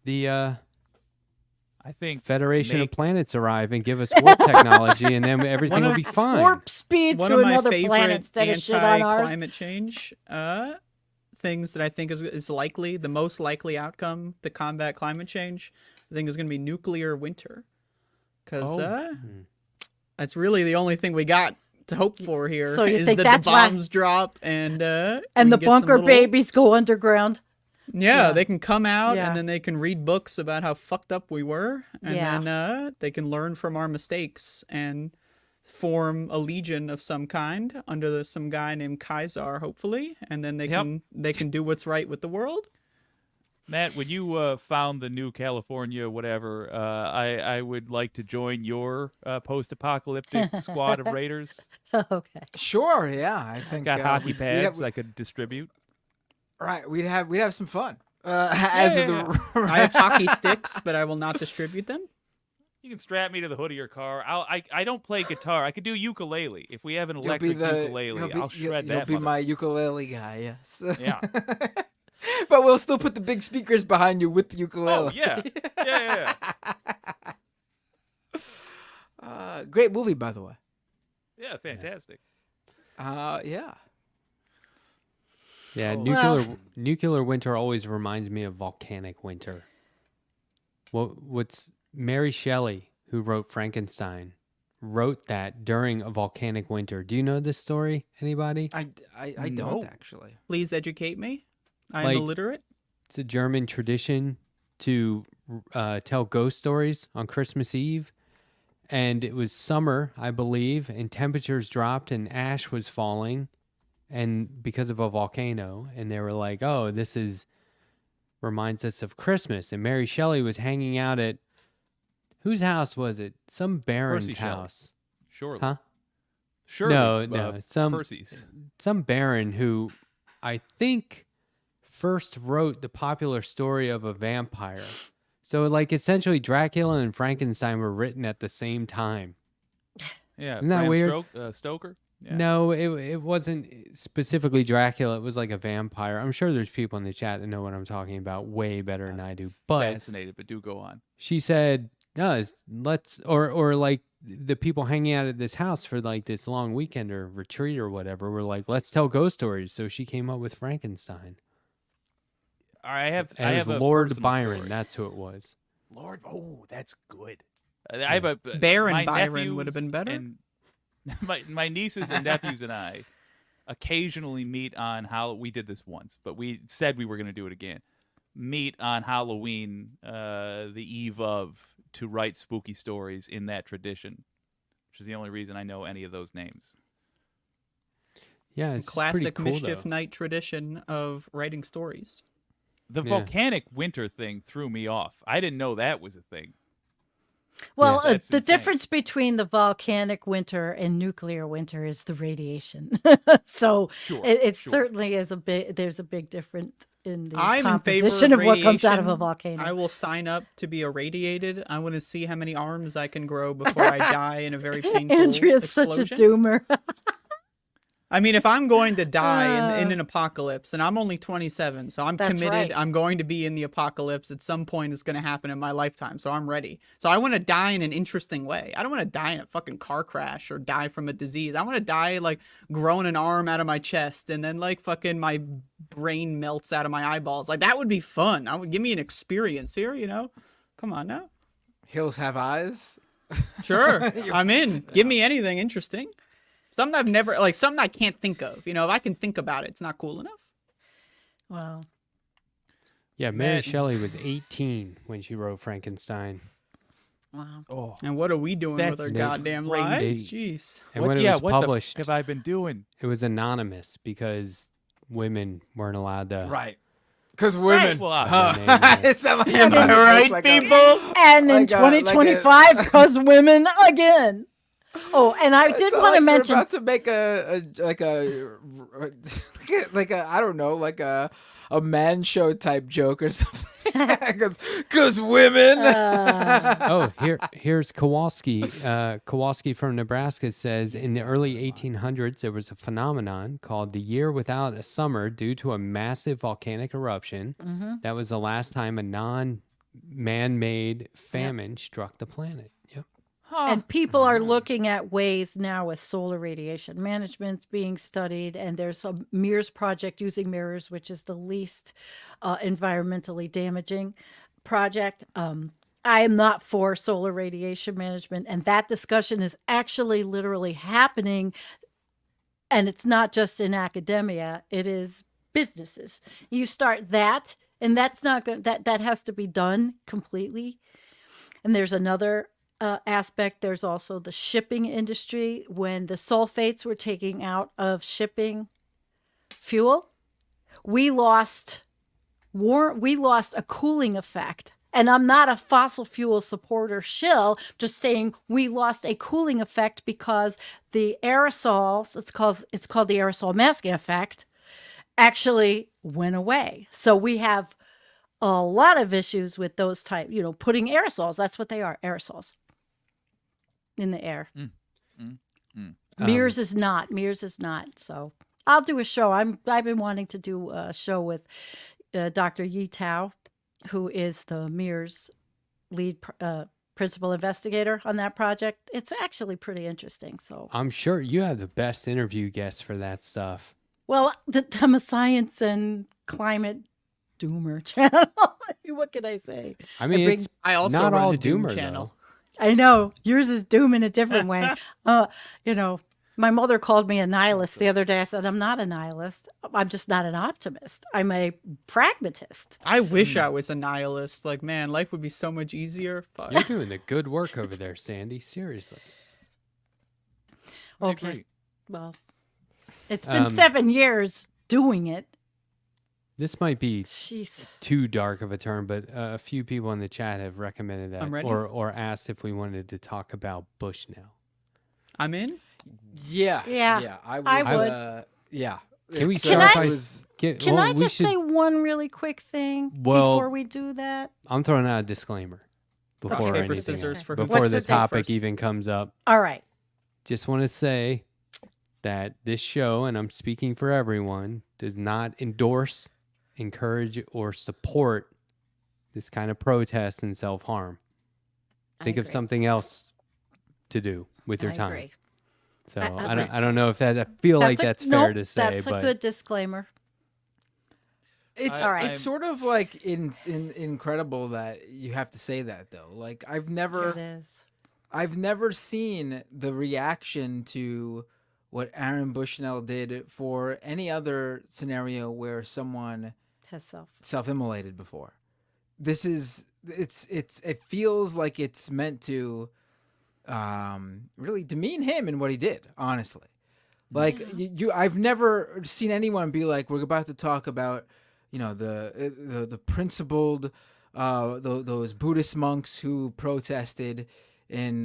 the I think Federation make- of Planets arrive and give us warp technology, and then everything will be fine. Warp speed One to of my another favorite planet instead of shit on ours. anti-climate change things that I think is likely, the most likely outcome to combat climate change, I think is going to be nuclear winter. Because that's really the only thing we got to hope for here. So you is think that that's the why- bombs drop and And we the get some bunker little- babies go underground. Yeah, they can come out Yeah. and then they can read books about how fucked up we were, and Yeah. then they can learn from our mistakes and form a legion of some kind under some guy named Kaisar, hopefully, and then they can do what's right with the world. Matt, when you found the new California, whatever, I would like to join your post-apocalyptic squad of raiders. Okay. Sure, yeah. I think Got hockey we'd pads have, I could distribute. right. We'd have some fun. As of the I have hockey sticks, but I will not distribute them. You can strap me to the hood of your car. I don't play guitar. I could do ukulele. If we have an You'll electric be the ukulele, I'll shred you'll that. be my ukulele guy. Yes. Yeah. But we'll still put the big speakers behind you with the ukulele. Oh yeah, yeah. Great movie, by the way. Yeah, fantastic. Yeah. Yeah, Well- nuclear winter always reminds me of volcanic winter. What's Mary Shelley, who wrote Frankenstein, wrote that during a volcanic winter. Do you know this story? Anybody? I No. don't actually. Please educate me. I'm Like- illiterate. It's a German tradition to tell ghost stories on Christmas Eve. And it was summer, I believe, and temperatures dropped and ash was falling, and because of a volcano. And they were like, "Oh, reminds us of Christmas." And Mary Shelley was hanging out at whose house was it? Some baron's Percy Shelley. house, Surely. huh? Surely. No, some Percy's. some baron who I think first wrote the popular story of a vampire. So like essentially Dracula and Frankenstein were written at the same time. Yeah. Isn't that Bram weird? Stoker. Yeah. No, it wasn't specifically Dracula. It was like a vampire. I'm sure there's people in the chat that know what I'm talking about way better than I do. But Fascinated, but do go on. she said, "No, let's or like the people hanging out at this house for like this long weekend or retreat or whatever were like, let's tell ghost stories." So she came up with Frankenstein. I have. And I it have was a Lord personal Byron. story. That's who it was. Lord. Oh, that's good. I have a Baron my Byron would have nephews been better. And my nieces and nephews and I occasionally meet on we did this once, but we said we were going to do it again. Meet on Halloween, the eve of, to write spooky stories in that tradition, which is the only reason I know any of those names. Yeah, it's Classic pretty cool, mischief though. night tradition of writing stories. The Yeah. volcanic winter thing threw me off. I didn't know that was a thing. Well, That's the insane. difference between the volcanic winter and nuclear winter is the radiation. So Sure, it sure. certainly is there's a big difference in the I'm in favor composition of of what comes out of a radiation. volcano. I will sign up to be irradiated. I want to see how many arms I can grow before I die in a very painful Andrea's such a explosion. doomer. I mean, if I'm going to die in an apocalypse, and I'm only 27, so I'm That's committed. right. I'm going to be in the apocalypse at some point. It's going to happen in my lifetime, so I'm ready. So I want to die in an interesting way. I don't want to die in a fucking car crash or die from a disease. I want to die like growing an arm out of my chest, and then like fucking my brain melts out of my eyeballs. Like that would be fun. I would give me an experience here. You know, come on now. Hills have eyes. Sure, I'm in. Give me anything interesting. Something I've never, like something I can't think of. You know, if I can think about it, it's not cool enough. Wow. Yeah, Mary Matt- Shelley was 18 when she wrote Frankenstein. Wow. Oh, And what are we doing with That's our goddamn crazy. lives? Jeez. And when it was what published, the f- have I been doing? it was anonymous because women weren't allowed to. Right. Because women. Well, It sounds like Am I right, like people? And in Like a- like a- 2025, because women again. Oh, and I did want to mention. We're about to make a I don't know, like a man show type joke or something. Because women. Oh, here's Kowalski. Kowalski from Nebraska says in the early 1800s there was a phenomenon called the year without a summer due to a massive volcanic eruption. That was the last time a non-man-made famine struck the planet. Yep. And people are looking at ways now with solar radiation management being studied, and there's a mirrors project using mirrors, which is the least environmentally damaging project. I am not for solar radiation management, and that discussion is actually literally happening. And it's not just in academia; it is businesses. You start that, and that's not good. That has to be done completely. And there's another aspect. There's also the shipping industry. When the sulfates were taking out of shipping fuel, we lost a cooling effect. And I'm not a fossil fuel supporter shill, just saying we lost a cooling effect because the aerosols, it's called the aerosol masking effect, actually went away. So we have a lot of issues with those type, putting aerosols, that's what they are, aerosols in the air. Mirrors is not. So I'll do a show. I've been wanting to do a show with Dr. Yi Tao, who is the Mirrors lead principal investigator on that project. It's actually pretty interesting. So I'm sure you have the best interview guests for that stuff. Well, I'm a science and climate doomer channel. What can I say? I mean, I also not run all a Doom doomer channel. though. I know yours is doom in a different way. My mother called me a nihilist the other day. I said, I'm not a nihilist. I'm just not an optimist. I'm a pragmatist. I wish I was a nihilist. Like, man, life would be so much easier. But You're doing the good work over there, Sandy. Seriously. Okay. agree. Well, it's been 7 years doing it. This might be Jeez. too dark of a term, but a few people in the chat have recommended that I'm ready. or asked if we wanted to talk about Bushnell. I'm in. Yeah. I would. Yeah. Can we It's, start Can by I- s- get- Can well, I we just should- say one really quick thing Well- before we do that? I'm throwing out a disclaimer before Paper, anything scissors else, for who before What's the the thing topic first? even comes up. All right. Just want to say that this show, and I'm speaking for everyone, does not endorse, encourage, or support this kind of protest and self-harm. Think of agree. something else to do with your I time. agree. So I I don't know if that, I feel like that's fair to say, That's but a good disclaimer. It's All right. it's sort of like incredible that you have to say that though. Like It is. I've never seen the reaction to what Aaron Bushnell did for any other scenario where someone Test self. self-immolated before. This is it feels like it's meant to really demean him and what he did, honestly. Like I've never seen anyone be like, we're about to talk about, the principled those Buddhist monks who protested in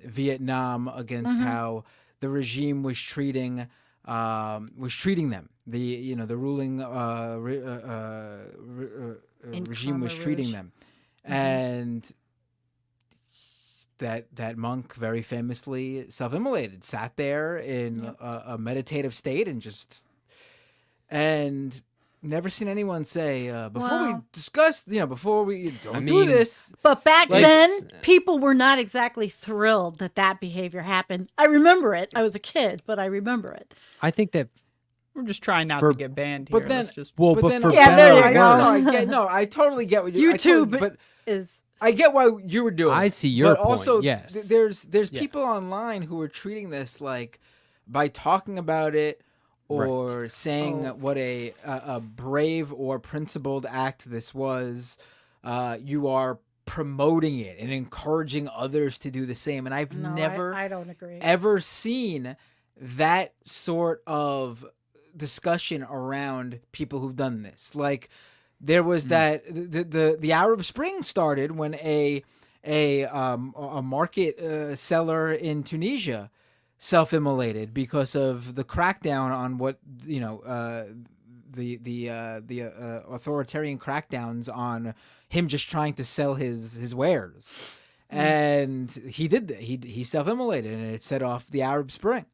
Vietnam against how the regime was treating them. The ruling regime was Khmer treating Rouge. them, and that monk very famously self-immolated, sat there in a meditative state and never seen anyone say before we Wow. discuss, before we don't do mean- this. But back Like- then, people were not exactly thrilled that behavior happened. I remember it. I was a kid, but I remember it. I think that We're just trying not For- to get banned here. But then, Let's just well, but but then for Yeah, better there or you go. worse, I totally get what you. I You too, totally- but Is I get why you were doing. I it. see your but point, also, yes. there's Yeah. people online who are treating this like by talking about it or saying what a brave or principled act this was. You are promoting it and encouraging others to do the same. And I've no, never I don't agree. ever seen that sort of discussion around people who've done this. Like there was that the Arab Spring started when a market seller in Tunisia self-immolated because of the crackdown on what authoritarian crackdowns on him just trying to sell his wares. And he did that. He self-immolated, and it set off the Arab Spring.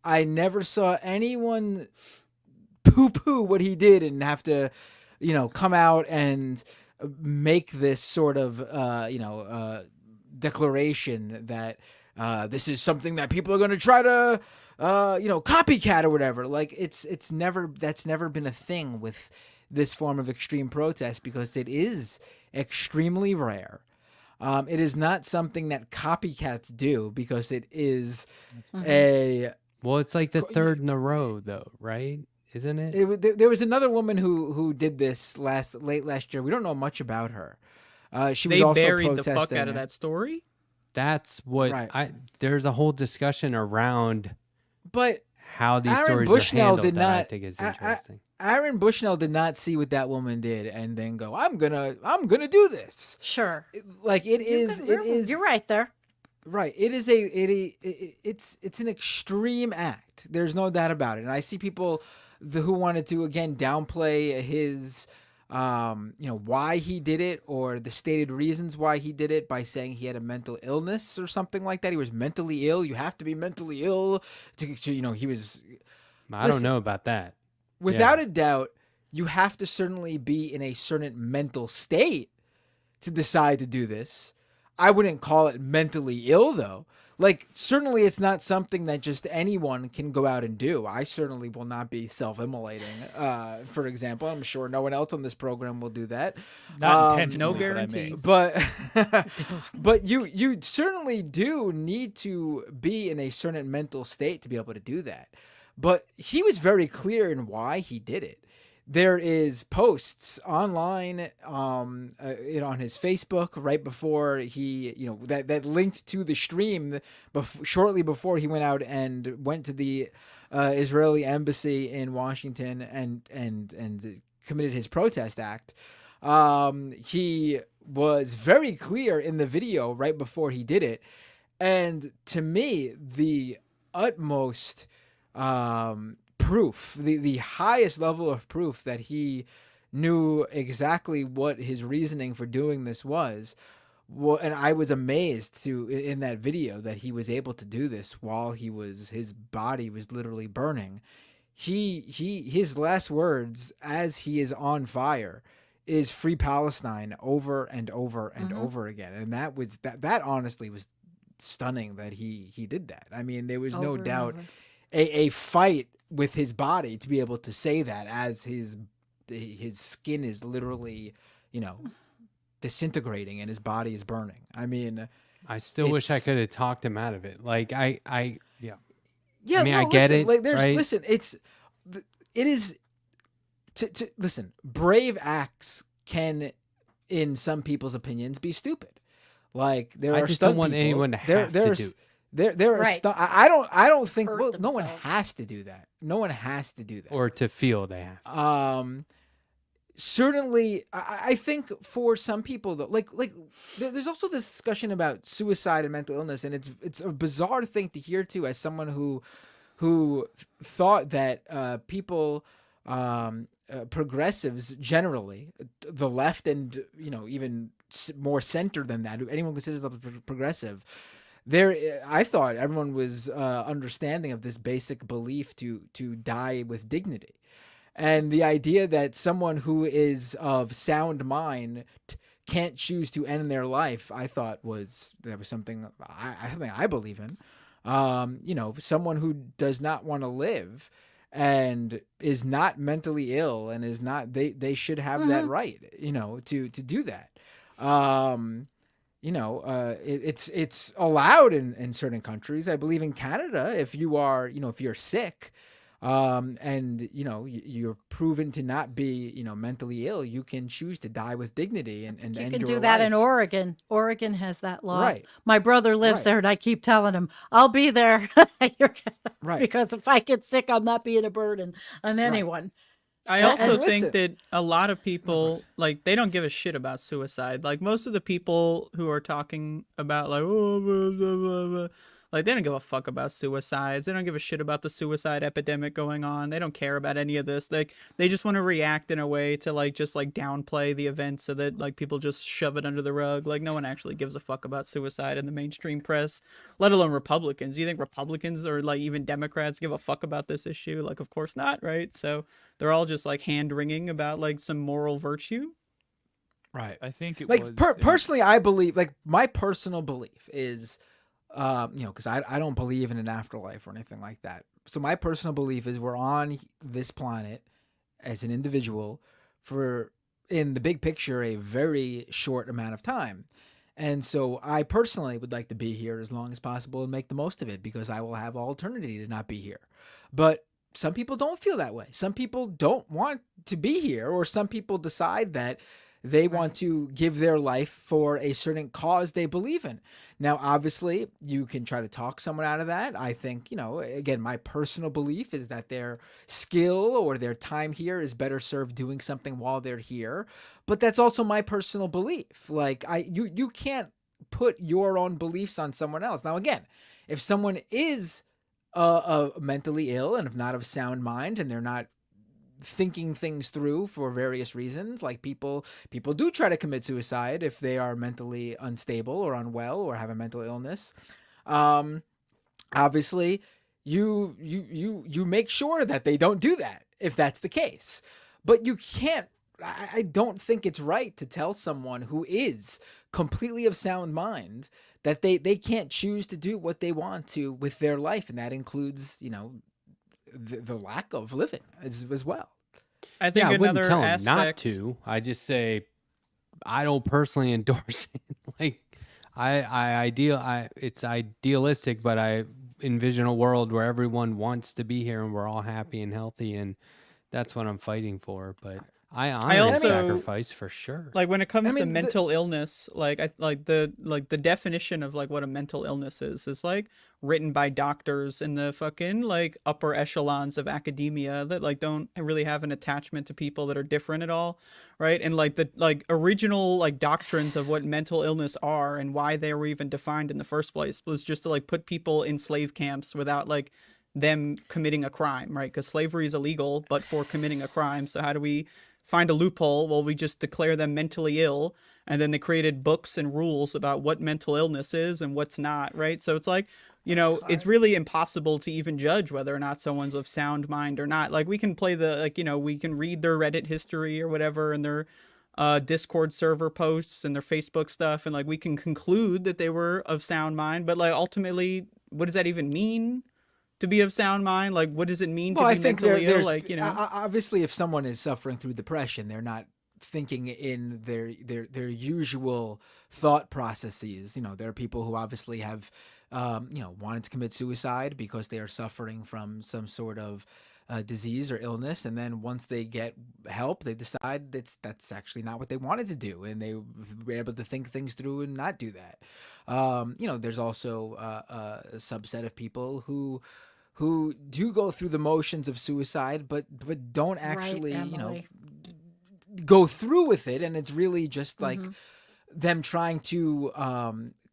I never saw anyone poo-poo what he did and have to, come out and make this sort of, declaration that this is something that people are going to try to, copycat or whatever. Like that's never been a thing with this form of extreme protest because it is extremely rare. It is not something that copycats do because it is Well, it's like the third in a row, though, right? Isn't it? There was another woman who did this late last year. We don't know much about her. She was They also buried the protesting. fuck out of that story. That's what Right. there's a whole discussion around But how these Aaron stories Bushnell are handled did that I not- think is I- interesting. Aaron Bushnell did not see what that woman did and then go, I'm gonna do this. Sure. Like it is. You're right there. Right. It is it's an extreme act. There's no doubt about it. And I see people who wanted to again downplay his why he did it or the stated reasons why he did it by saying he had a mental illness or something like that. He was mentally ill. You have to be mentally ill to he was I don't know about that. without a doubt, you have to certainly be in a certain mental state to decide to do this. I wouldn't call it mentally ill, though. Like, certainly it's not something that just anyone can go out and do. I certainly will not be self-immolating, for example. I'm sure no one else on this program will do that. Not intentionally, no but I may. guarantees. But you certainly do need to be in a certain mental state to be able to do that. But he was very clear in why he did it. There is posts online on his Facebook right before he, that linked to the stream shortly before he went out and went to the Israeli embassy in Washington and committed his protest act. He was very clear in the video right before he did it. And to me, the utmost proof, the highest level of proof that he knew exactly what his reasoning for doing this was. Well, and I was amazed in that video that he was able to do this while his body was literally burning. His last words as he is on fire is "Free Palestine" over and over and over again. And that honestly was stunning that he did that. I mean, there was no Over and doubt over. a fight with his body to be able to say that as his skin is literally, disintegrating and his body is burning. I mean, I still wish I it's- could have talked him out of it. Like yeah. yeah, I mean, no, I get listen, it, Like, right? listen, it is to listen. Brave acts can, in some people's opinions, be stupid. Like there I are just stunt don't want people. anyone to there, have to there's, do it. There are Right. I don't think Hurt no one themselves. has to do that. No one has to do that. Or to feel they have. Certainly, I think for some people though, like there's also this discussion about suicide and mental illness, and it's a bizarre thing to hear too, as someone who thought that people, progressives generally, the left and even more center than that, anyone considers themselves progressive. I thought everyone was understanding of this basic belief to die with dignity. And the idea that someone who is of sound mind can't choose to end their life, I thought was something I believe in. Someone who does not want to live and is not mentally ill and is not, they should have that right, to do that. It's allowed in certain countries. I believe in Canada, if you are, if you're sick, and you're proven to not be, mentally ill, you can choose to die with dignity and You end can your do that in life. Oregon. Oregon has that law. Right. My brother lives Right. there, and I keep telling him, I'll be there. Right. Because if I get sick, I'm not being a burden on anyone. I And- also and think listen- that a lot of people, like, they don't give a shit about suicide. Like, most of the people who are talking about, like, oh, blah, blah, blah, blah, Like, they don't give a fuck about suicides. They don't give a shit about the suicide epidemic going on. They don't care about any of this. Like, they just want to react in a way to like just like downplay the event so that like people just shove it under the rug. Like, no one actually gives a fuck about suicide in the mainstream press, let alone Republicans. Do you think Republicans or like even Democrats give a fuck about this issue? Like, of course not, right? So they're all just like hand wringing about like some moral virtue. Right. I think it Like was personally, I believe, like, my personal belief is, because I don't believe in an afterlife or anything like that. So my personal belief is we're on this planet as an individual for, in the big picture, a very short amount of time. And so I personally would like to be here as long as possible and make the most of it, because I will have alternity to not be here. But some people don't feel that way. Some people don't want to be here, or some people decide that they want to give their life for a certain cause they believe in. Now, obviously, you can try to talk someone out of that. I think, again, my personal belief is that their skill or their time here is better served doing something while they're here. But that's also my personal belief. Like, you can't put your own beliefs on someone else. Now, again, if someone is mentally ill and if not of sound mind, and they're not thinking things through for various reasons, like people do try to commit suicide if they are mentally unstable or unwell or have a mental illness. Obviously, you make sure that they don't do that if that's the case. But you can't. I don't think it's right to tell someone who is completely of sound mind that they can't choose to do what they want to with their life, and that includes the lack of living as well. I think I wouldn't another tell them aspect. not to. I just say I don't personally endorse it. Like it's idealistic, but I envision a world where everyone wants to be here and we're all happy and healthy, and that's what I'm fighting for. But I honor also- sacrifice for sure. Like, when it comes to mean, mental illness, like the definition of like what a mental illness is like written by doctors in the fucking like upper echelons of academia that like don't really have an attachment to people that are different at all, right? And like the like original like doctrines of what mental illness are and why they were even defined in the first place was just to like put people in slave camps without like them committing a crime, right? Because slavery is illegal, but for committing a crime. So how do we find a loophole? Well, we just declare them mentally ill, and then they created books and rules about what mental illness is and what's not, right? So it's like, it's really impossible to even judge whether or not someone's of sound mind or not. Like, we can play we can read their Reddit history or whatever and their Discord server posts and their Facebook stuff, and like we can conclude that they were of sound mind, but like ultimately, what does that even mean? To be of sound mind, like, what does it mean to be mentally ill? Like, obviously, if someone is suffering through depression, they're not thinking in their usual thought processes. There are people who obviously have, wanted to commit suicide because they are suffering from some sort of disease or illness, and then once they get help, they decide that's actually not what they wanted to do, and they were able to think things through and not do that. There's also a subset of people who do go through the motions of suicide, but don't actually, Emily. go through with it, and it's really just like them trying to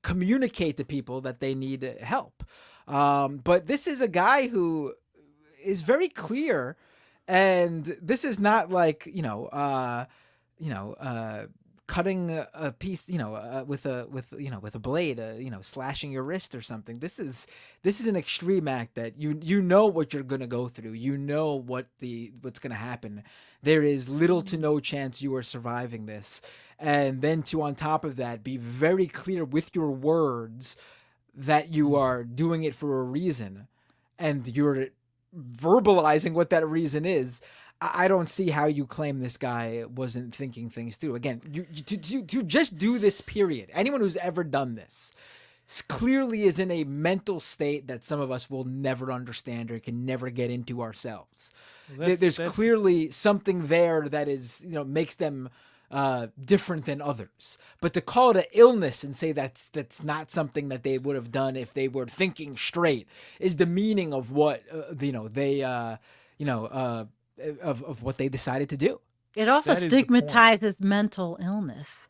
communicate to people that they need help. But this is a guy who is very clear, and this is not like cutting a piece, with a blade, slashing your wrist or something. This is an extreme act that you know what you're gonna go through. You know what's gonna happen. There is little to no chance you are surviving this, and then to on top of that be very clear with your words that you are doing it for a reason, and you're verbalizing what that reason is. I don't see how you claim this guy wasn't thinking things through. Again, to just do this, period. Anyone who's ever done this clearly is in a mental state that some of us will never understand or can never get into ourselves. There's clearly something there that is, makes them different than others. But to call it an illness and say that's not something that they would have done if they were thinking straight is demeaning of what of what they decided to do. It also That is the point. stigmatizes mental illness.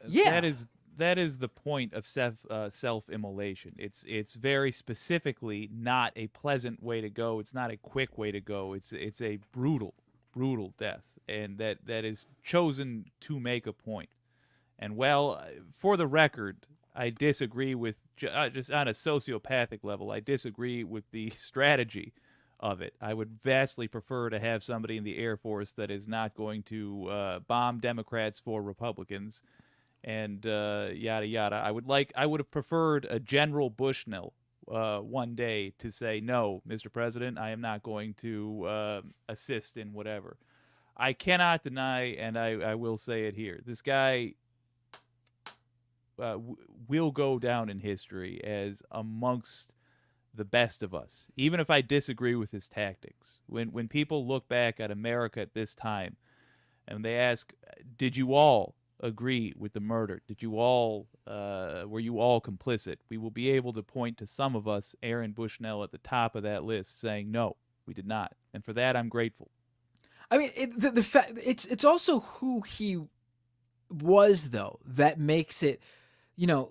Yeah. that is the point of self-immolation. It's very specifically not a pleasant way to go. It's not a quick way to go. It's a brutal death, and that is chosen to make a point. And well, for the record, I disagree with just on a sociopathic level. I disagree with the strategy of it. I would vastly prefer to have somebody in the Air Force that is not going to bomb Democrats for Republicans, and yada yada. I would have preferred a General Bushnell one day to say, no, Mr. President, I am not going to assist in whatever. I cannot deny, and I will say it here, this guy will go down in history as amongst the best of us, even if I disagree with his tactics. When people look back at America at this time and they ask, did you all agree with the murder? Did you all, were you all complicit? We will be able to point to some of us, Aaron Bushnell at the top of that list, saying, no, we did not. And for that, I'm grateful. I mean, it's also who he was, though, that makes it. You know,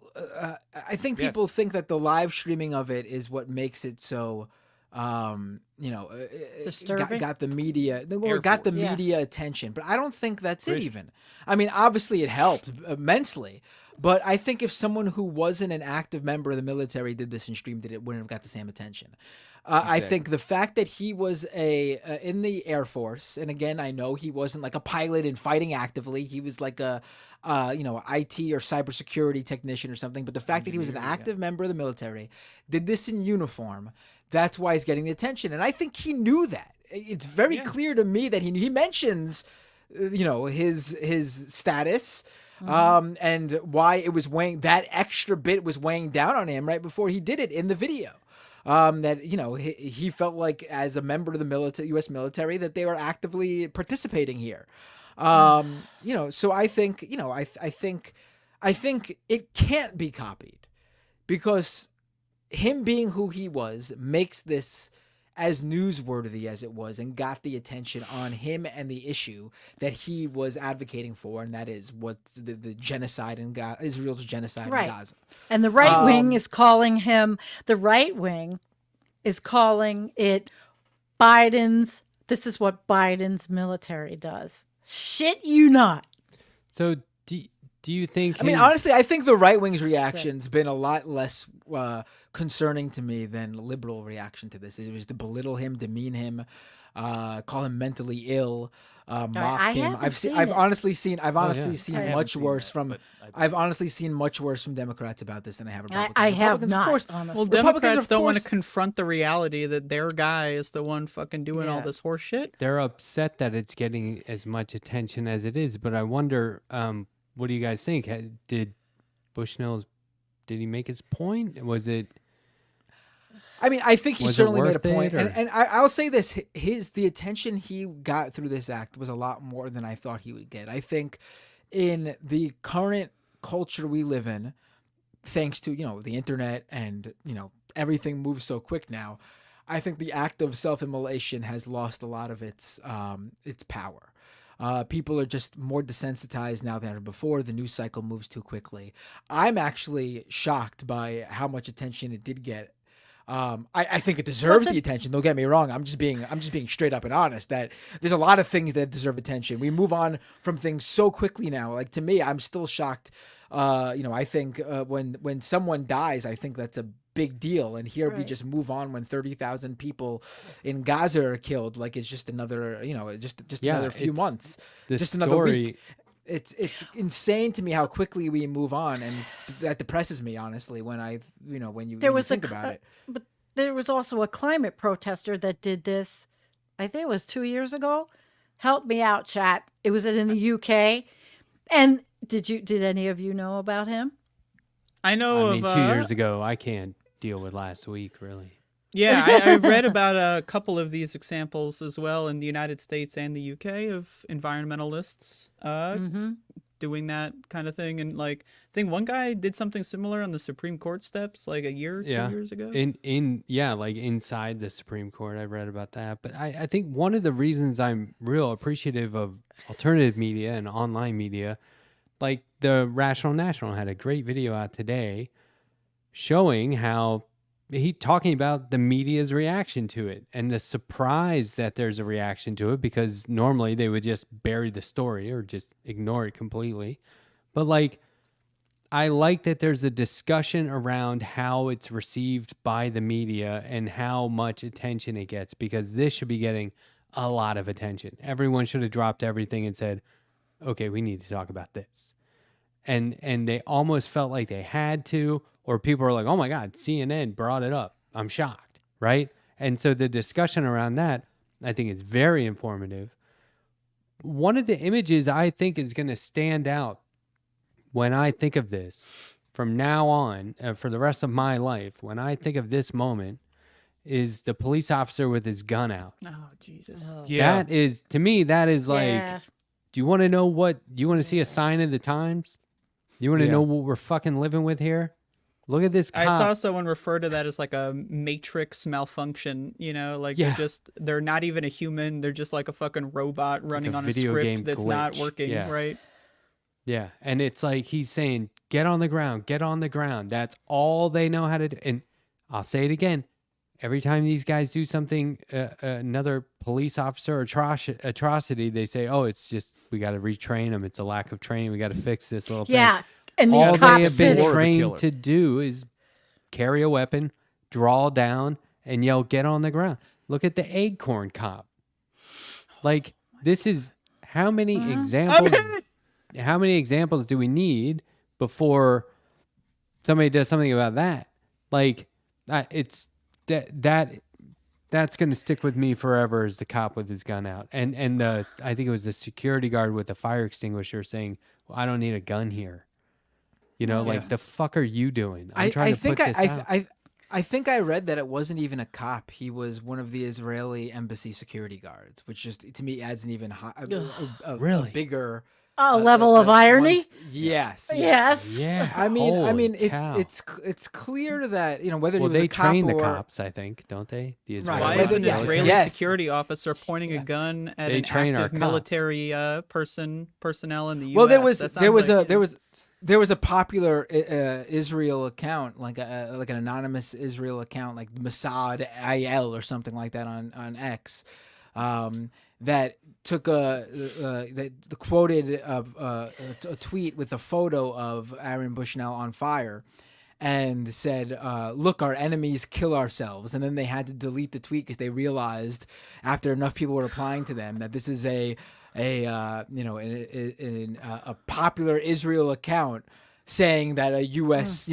I think people think that the live streaming of it is what makes it so, you know, Disturbing? got the media, or got the media attention. But I don't think that's it even. I mean, obviously it helped immensely. But I think if someone who wasn't an active member of the military did this and streamed it, it wouldn't have got the same attention. I think the fact that he was in the Air Force, and again, I know he wasn't like a pilot and fighting actively. He was like a you know, IT or cybersecurity technician or something. But the fact that he was an active member of the military, did this in uniform, that's why he's getting the attention. And I think he knew that. It's very clear to me that he mentions, you know, his status. And why it was that extra bit was weighing down on him right before he did it in the video. That, you know, he felt like as a member of the military, U.S. military, that they were actively participating here. You know, so I think, you know, I think it can't be copied because him being who he was makes this as newsworthy as it was and got the attention on him and the issue that he was advocating for, and that is what the genocide in Gaza, Israel's genocide in Gaza. And the right wing is calling him, the right wing is calling it this is what Biden's military does. Shit you not. So do you think? I mean, honestly, I think the right wing's reaction's been a lot less concerning to me than liberal reaction to this. It was to belittle him, demean him, call him mentally ill, mock him. I've honestly seen much worse from Democrats about this than I have Republicans. I have Republicans, not. of course. Honestly. Well, Democrats don't want to confront the reality that their guy is the one fucking doing all this horse shit. They're upset that it's getting as much attention as it is, but I wonder, what do you guys think? Did he make his point? Was it? I mean, I think he certainly made a point. Or? And I'll say this, the attention he got through this act was a lot more than I thought he would get. I think in the current culture we live in, thanks to, you know, the internet and, you know, everything moves so quick now, I think the act of self-immolation has lost a lot of its power. People are just more desensitized now than ever before. The news cycle moves too quickly. I'm actually shocked by how much attention it did get. I think it deserves the attention. Don't get me wrong. I'm just being straight up and honest that there's a lot of things that deserve attention. We move on from things so quickly now. Like, to me, I'm still shocked. You know, I think when someone dies, I think that's a big deal. And here we just move on when 30,000 people in Gaza are killed. Like, it's just another, you know, just another few months, just another week. It's insane to me how quickly we move on, and that depresses me, honestly, when you think about it. But there was also a climate protester that did this. I think it was 2 years ago. Help me out, chat. It was in the UK. And did any of you know about him? I mean, 2 years ago. I can't deal with last week, really. Yeah, I've read about a couple of these examples as well in the United States and the UK of environmentalists doing that kind of thing. And like, I think one guy did something similar on the Supreme Court steps like a year, 2 years ago. Like inside the Supreme Court, I've read about that. But I think one of the reasons I'm real appreciative of alternative media and online media, like the Rational National had a great video out today showing how he talking about the media's reaction to it and the surprise that there's a reaction to it, because normally they would just bury the story or just ignore it completely. But like, I like that there's a discussion around how it's received by the media and how much attention it gets, because this should be getting a lot of attention. Everyone should have dropped everything and said, okay, we need to talk about this. And they almost felt like they had to, or people were like, oh my God, CNN brought it up. I'm shocked, right? And so the discussion around that, I think, is very informative. One of the images I think is going to stand out when I think of this from now on, for the rest of my life, when I think of this moment, is the police officer with his gun out. Oh, Jesus. Oh. Yeah. That is, to me, that is like, Yeah. do you want to know what, you want to see a sign of the times? You want to Yeah. know what we're fucking living with here? Look at this cop. I saw someone refer to that as like a matrix malfunction, you know, like Yeah. they're not even a human. They're just like a fucking robot running a on a video game script that's not glitch. working, Yeah. right? Yeah. And it's like he's saying, get on the ground, get on the ground. That's all they know how to do. And I'll say it again. Every time these guys do something, another police officer atrocity, they say, oh, it's just, we got to retrain them. It's a lack of training. We got to fix this little thing. Yeah. And the All cop they have been sitting. Or the killer. trained to do is carry a weapon, draw down, and yell, get on the ground. Look at the Acorn cop. Like, this is how many examples? How many examples do we need before somebody does something about that? Like, it's that's going to stick with me forever, as the cop with his gun out, and I think it was the security guard with the fire extinguisher saying, well, I don't need a gun here. You know, like, the fuck are you doing? I'm trying to put this out. I think I read that it wasn't even a cop. He was one of the Israeli embassy security guards, which just, to me, adds an even Really? a bigger Level of irony. Yes. Yes. Yeah. I mean, Holy cow. it's clear that, you know, whether Well, he was they a cop train the or, cops, I think, don't they? The Israeli Why Right. is an Yes. Israeli Yes. security officer pointing a gun at They an train our active cops. military personnel in the U.S.? Well, That sounds there was a popular Israel account, like an anonymous Israel account, like Mossad IL or something like that on X, that took that quoted a tweet with a photo of Aaron Bushnell on fire, and said, "Look, our enemies kill ourselves." And then they had to delete the tweet because they realized, after enough people were replying to them, that this is a popular Israel account saying that a U.S.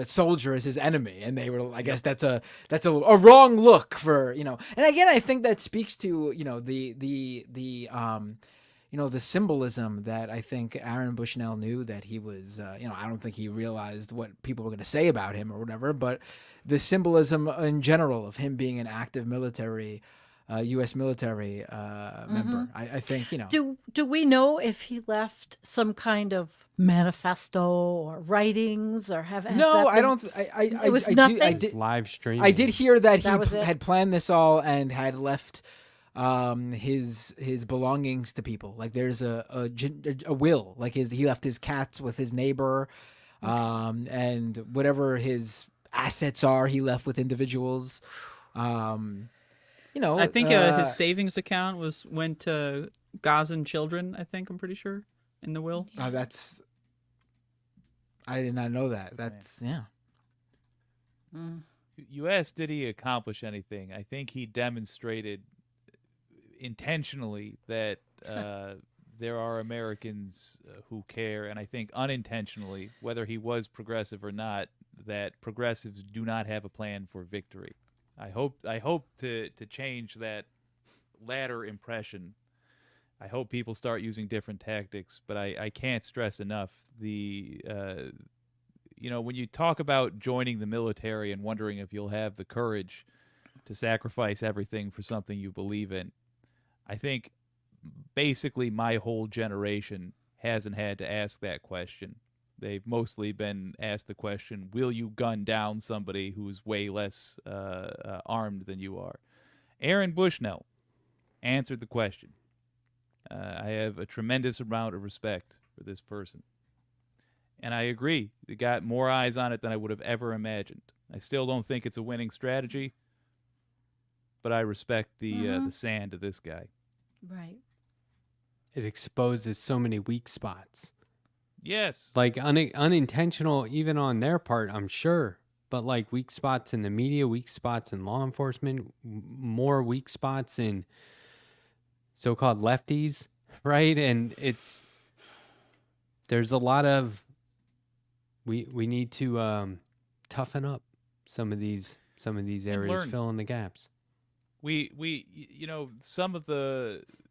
Soldier is his enemy, and they were, I guess that's a wrong look for, you know. And again, I think that speaks to, you know, the symbolism that I think Aaron Bushnell knew that he was, I don't think he realized what people were going to say about him or whatever, but the symbolism in general of him being an active military. U.S. military member. I think, you know. Do we know if he left some kind of manifesto or writings, or has No, that I been- don't. It was I nothing? did. live stream. I did hear that That was he it? had planned this all and had left his belongings to people. Like, there's a will. Like, he left his cats with his neighbor, and whatever his assets are, he left with individuals. I think his savings account went to Gazan children. I'm pretty sure, in the will. I did not know that. That's yeah. You asked, did he accomplish anything? I think he demonstrated intentionally that there are Americans who care, and I think unintentionally, whether he was progressive or not, that progressives do not have a plan for victory. I hope to change that latter impression. I hope people start using different tactics, but I can't stress enough when you talk about joining the military and wondering if you'll have the courage to sacrifice everything for something you believe in, I think basically my whole generation hasn't had to ask that question. They've mostly been asked the question, will you gun down somebody who's way less armed than you are? Aaron Bushnell answered the question. I have a tremendous amount of respect for this person. And I agree. It got more eyes on it than I would have ever imagined. I still don't think it's a winning strategy, but I respect the sand of this guy. Right. It exposes so many weak spots. Yes. Like unintentional, even on their part, I'm sure. But like weak spots in the media, weak spots in law enforcement, more weak spots in so-called lefties, right? And there's a lot of we need to toughen up some of these areas, learn. fill in the gaps. We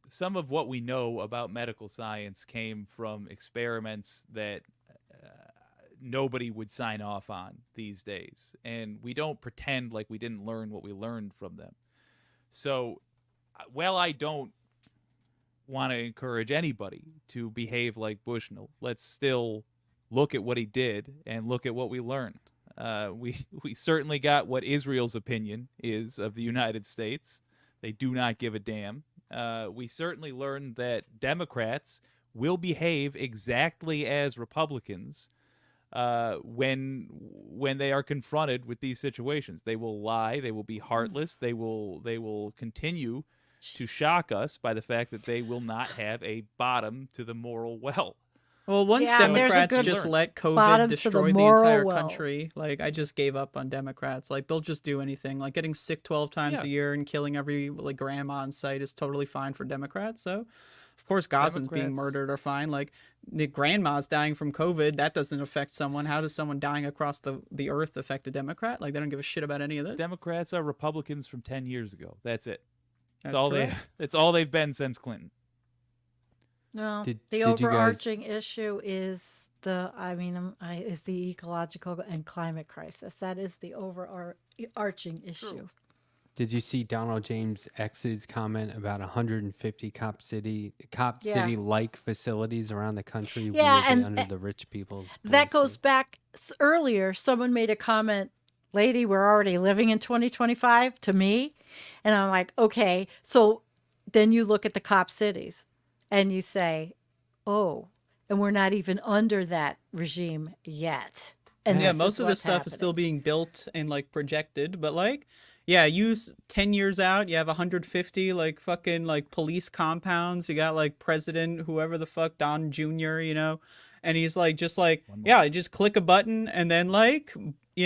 some of what we know about medical science came from experiments that nobody would sign off on these days, and we don't pretend like we didn't learn what we learned from them. So while I don't want to encourage anybody to behave like Bushnell, let's still look at what he did and look at what we learned. We certainly got what Israel's opinion is of the United States. They do not give a damn. We certainly learned that Democrats will behave exactly as Republicans when they are confronted with these situations. They will lie. They will be heartless. They will continue to shock us by the fact that they will not have a bottom to the moral well. Well, once Yeah, there's a Democrats good just let bottom COVID to the destroy the moral entire well. country, like I just gave up on Democrats. Like they'll just do anything. Like getting sick 12 times a year and killing every like grandma on site is totally fine for Democrats. So, of course, Gazans being Democrats- murdered are fine. Like the grandmas dying from COVID, that doesn't affect someone. How does someone dying across the earth affect a Democrat? Like they don't give a shit about any of this. Democrats are Republicans from 10 years ago. That's it. That's That's all they've been since Clinton. No, Did the you guys- overarching issue is is the ecological and climate crisis. That is the overarching issue. Did you see Donald James X's comment about 150 cop city like facilities around the country Yeah, will be and under the rich people's That goes policy? back earlier. Someone made a comment, lady, we're already living in 2025 to me. And I'm like, okay. So then you look at the cop cities and you say, oh, and we're not even under that regime yet. And Yeah, this most is of this what's stuff is still happening. being built and like projected, but like, yeah, use 10 years out, you have 150 like fucking like police compounds. You got like President, whoever the fuck, Don Jr., and he's like, just like, yeah, you just click a button and then like,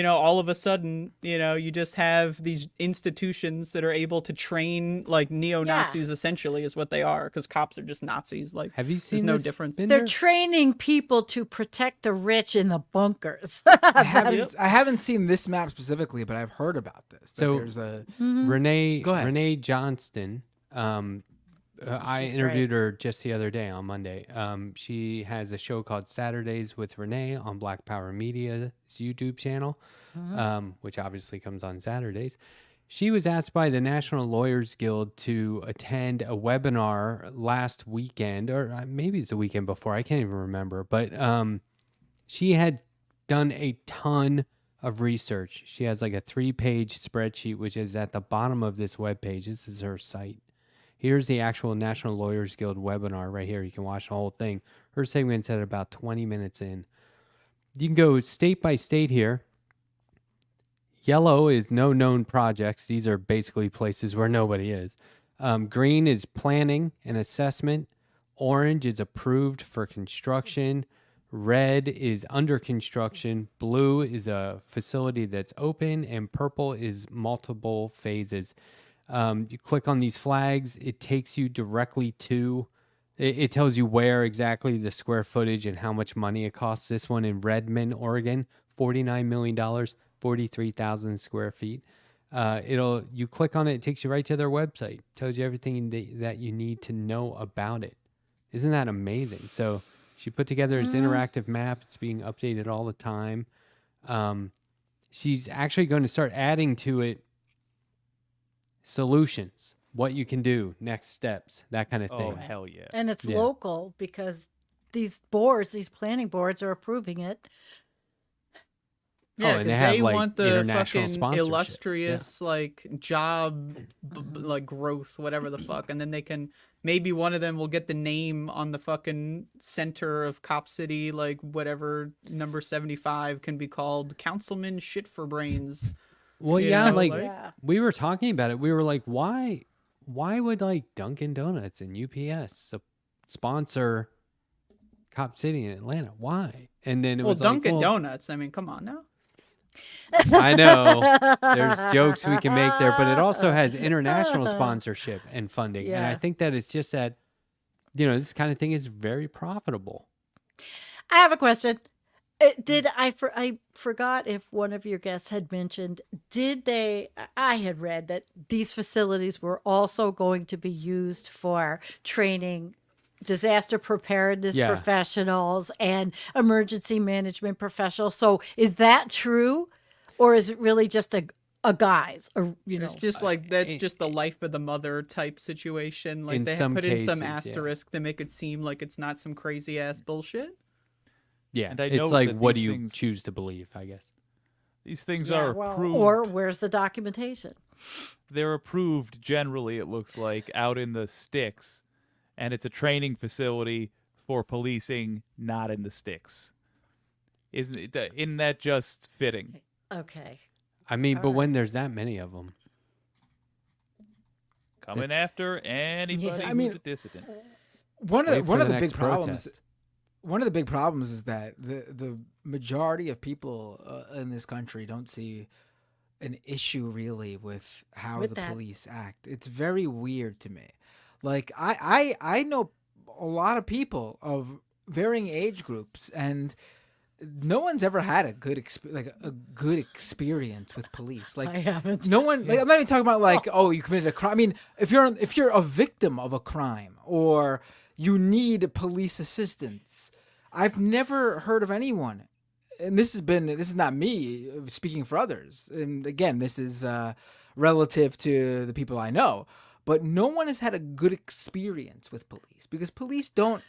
all of a sudden, you just have these institutions that are able to train like neo-Nazis essentially is what they are, because cops are just Nazis. Like, Have you there's seen no this difference. been They're there? training people to protect the rich in the bunkers. I haven't seen this map specifically, but I've heard about this. that So- there's a Renee Go ahead. Renee Johnston. I She's interviewed her just the other day on Monday. She has a show called Saturdays with Renee on Black Power Media's YouTube channel, which obviously comes on Saturdays. She was asked by the National Lawyers Guild to attend a webinar last weekend, or maybe it's the weekend before. I can't even remember. But she had done a ton of research. She has like a 3-page spreadsheet, which is at the bottom of this webpage. This is her site. Here's the actual National Lawyers Guild webinar right here. You can watch the whole thing. Her segment's at about 20 minutes in. You can go state by state here. Yellow is no known projects. These are basically places where nobody is. Green is planning and assessment. Orange is approved for construction. Red is under construction. Blue is a facility that's open. And purple is multiple phases. You click on these flags, it takes you directly to, it tells you where exactly the square footage and how much money it costs. This one in Redmond, Oregon, $49 million, 43,000 square feet. You click on it, it takes you right to their website, tells you everything that you need to know about it. Isn't that amazing? So she put together this interactive map. It's being updated all the time. She's actually going to start adding to it solutions, what you can do, next steps, that kind of thing. Oh, hell yeah. And it's Yeah. local because these planning boards are approving it. Yeah, Oh, and because they have, they like, want the international fucking sponsorship. illustrious like job like growth, whatever the fuck, and then they can maybe one of them will get the name on the fucking center of Cop City, like whatever number 75 can be called Councilman Shit for Brains. Well, You yeah, know, like Yeah. we were talking about it. We were like, why would like Dunkin' Donuts and UPS sponsor Cop City in Atlanta? Why? And then it Well, was like, Dunkin' well, Donuts. I mean, come on now. I know there's jokes we can make there, but it also has international sponsorship and funding. And I Yeah. think that it's just that, you know, this kind of thing is very profitable. I have a question. Did I forgot if one of your guests had mentioned, I had read that these facilities were also going to be used for training disaster preparedness Yeah. professionals and emergency management professionals. So is that true? Or is it really just a guise? Or, you know, It's just like that's just the life of the mother type situation. Like In they have some put in some cases, yeah. asterisk to make it seem like it's not some crazy ass bullshit. Yeah. And I It's know like, that what do these you things- choose to believe, I guess? These things yeah, are well, approved. or where's the documentation? They're approved generally, it looks like, out in the sticks. And it's a training facility for policing, not in the sticks. Isn't that just fitting? Okay. I mean, All but right. when there's that many of them, Coming That's- after anybody I who's mean, a dissident. One wait of for the next big problems. protest. One of the big problems is that the majority of people in this country don't see an issue really with how With the that. police act. It's very weird to me. Like I know a lot of people of varying age groups, and no one's ever had a good experience with police. Like I haven't. no one. Like, I'm not even talking about like, oh, you committed a crime. I mean, if you're a victim of a crime or you need police assistance, I've never heard of anyone. And this is not me speaking for others. And again, this is relative to the people I know. But no one has had a good experience with police because police don't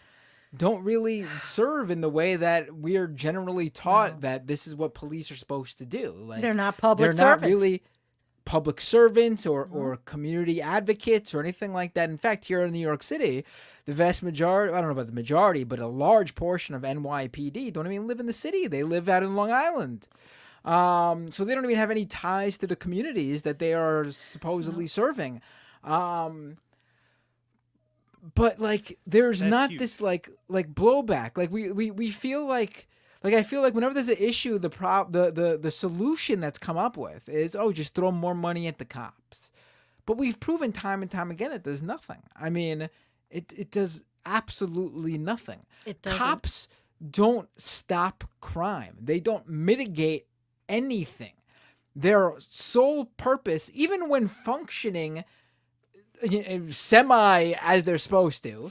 really serve in the way that we're generally taught that this is what police are supposed to do. Like They're not public they're not servants. really public servants or community advocates or anything like that. In fact, here in New York City, the vast majority, I don't know about the majority, but a large portion of NYPD don't even live in the city. They live out in Long Island. So they don't even have any ties to the communities that they are supposedly serving. But like, there's That's not huge. this like blowback. Like we feel like I feel like whenever there's an issue, the solution that's come up with is, oh, just throw more money at the cops. But we've proven time and time again that there's nothing. I mean, it does absolutely nothing. It doesn't. Cops don't stop crime. They don't mitigate anything. Their sole purpose, even when functioning semi as they're supposed to,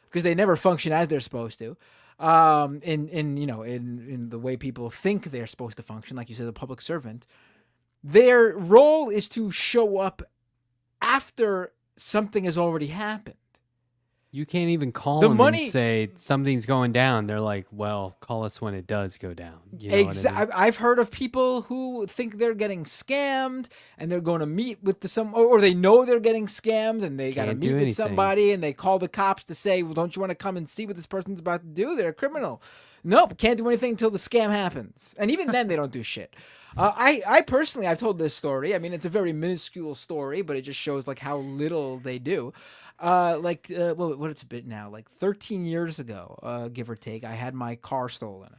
because they never function as they're supposed to, in the way people think they're supposed to function, like you said, the public servant, their role is to show up after something has already happened. You can't even call The them money- and say something's going down. They're like, well, call us when it does go down. You know what I mean? I've heard of people who think they're getting scammed and they're going to meet with or they know they're getting scammed and they got to Can't meet do with anything. somebody and they call the cops to say, well, don't you want to come and see what this person's about to do? They're a criminal. Nope, can't do anything until the scam happens. And even then, they don't do shit. I personally, I've told this story. I mean, it's a very minuscule story, but it just shows like how little they do. What it's been now, like 13 years ago, give or take, I had my car stolen.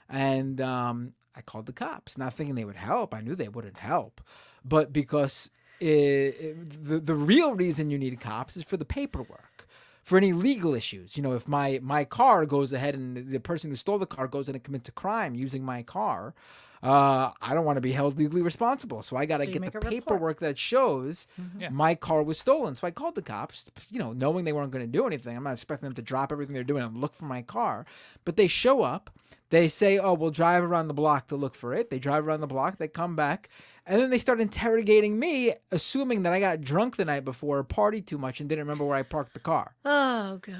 And I called the cops, not thinking they would help. I knew they wouldn't help. But because the real reason you need cops is for the paperwork, for any legal issues. You know, if my car goes ahead and the person who stole the car goes in and commits a crime using my car, I don't want to be held legally responsible. So I got to So you get make the a report. paperwork that shows Yeah. my car was stolen. So I called the cops, knowing they weren't going to do anything. I'm not expecting them to drop everything they're doing and look for my car. But they show up. They say, oh, we'll drive around the block to look for it. They drive around the block. They come back. And then they start interrogating me, assuming that I got drunk the night before, partied too much, and didn't remember where I parked the car. Oh God.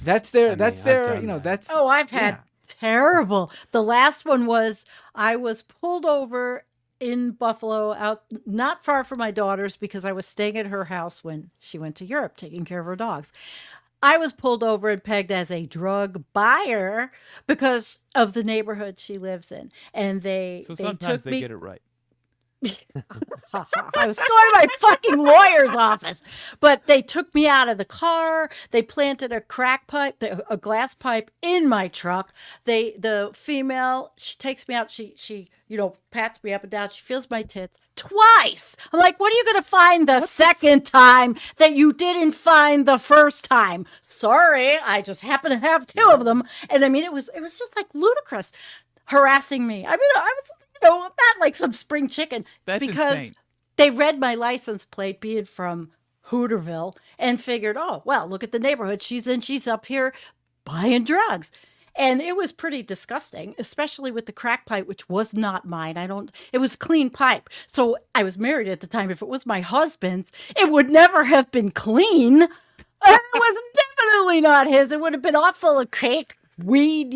That's their, I mean, I've done that. that's. Oh, I've had terrible. The last one was I was pulled over in Buffalo, out not far from my daughter's, because I was staying at her house when she went to Europe taking care of her dogs. I was pulled over and pegged as a drug buyer because of the neighborhood she lives in, and they So they sometimes took they me. get it right. I was going to my fucking lawyer's office, but they took me out of the car. They planted a crack pipe, a glass pipe in my truck. The female, she takes me out. She pats me up and down. She feels my tits twice. I'm like, what are you going to find the second time that you didn't find the first time? Sorry, I just happen to have two of them. And I mean, it was just like ludicrous, harassing me. I mean, I was. Not like some spring chicken. That's it's because insane. they read my license plate being from Hooterville and figured, oh, well, look at the neighborhood she's in. She's up here buying drugs. And it was pretty disgusting, especially with the crack pipe, which was not mine. It was clean pipe. So I was married at the time. If it was my husband's, it would never have been clean. It was definitely not his. It would have been all full of cake, weed,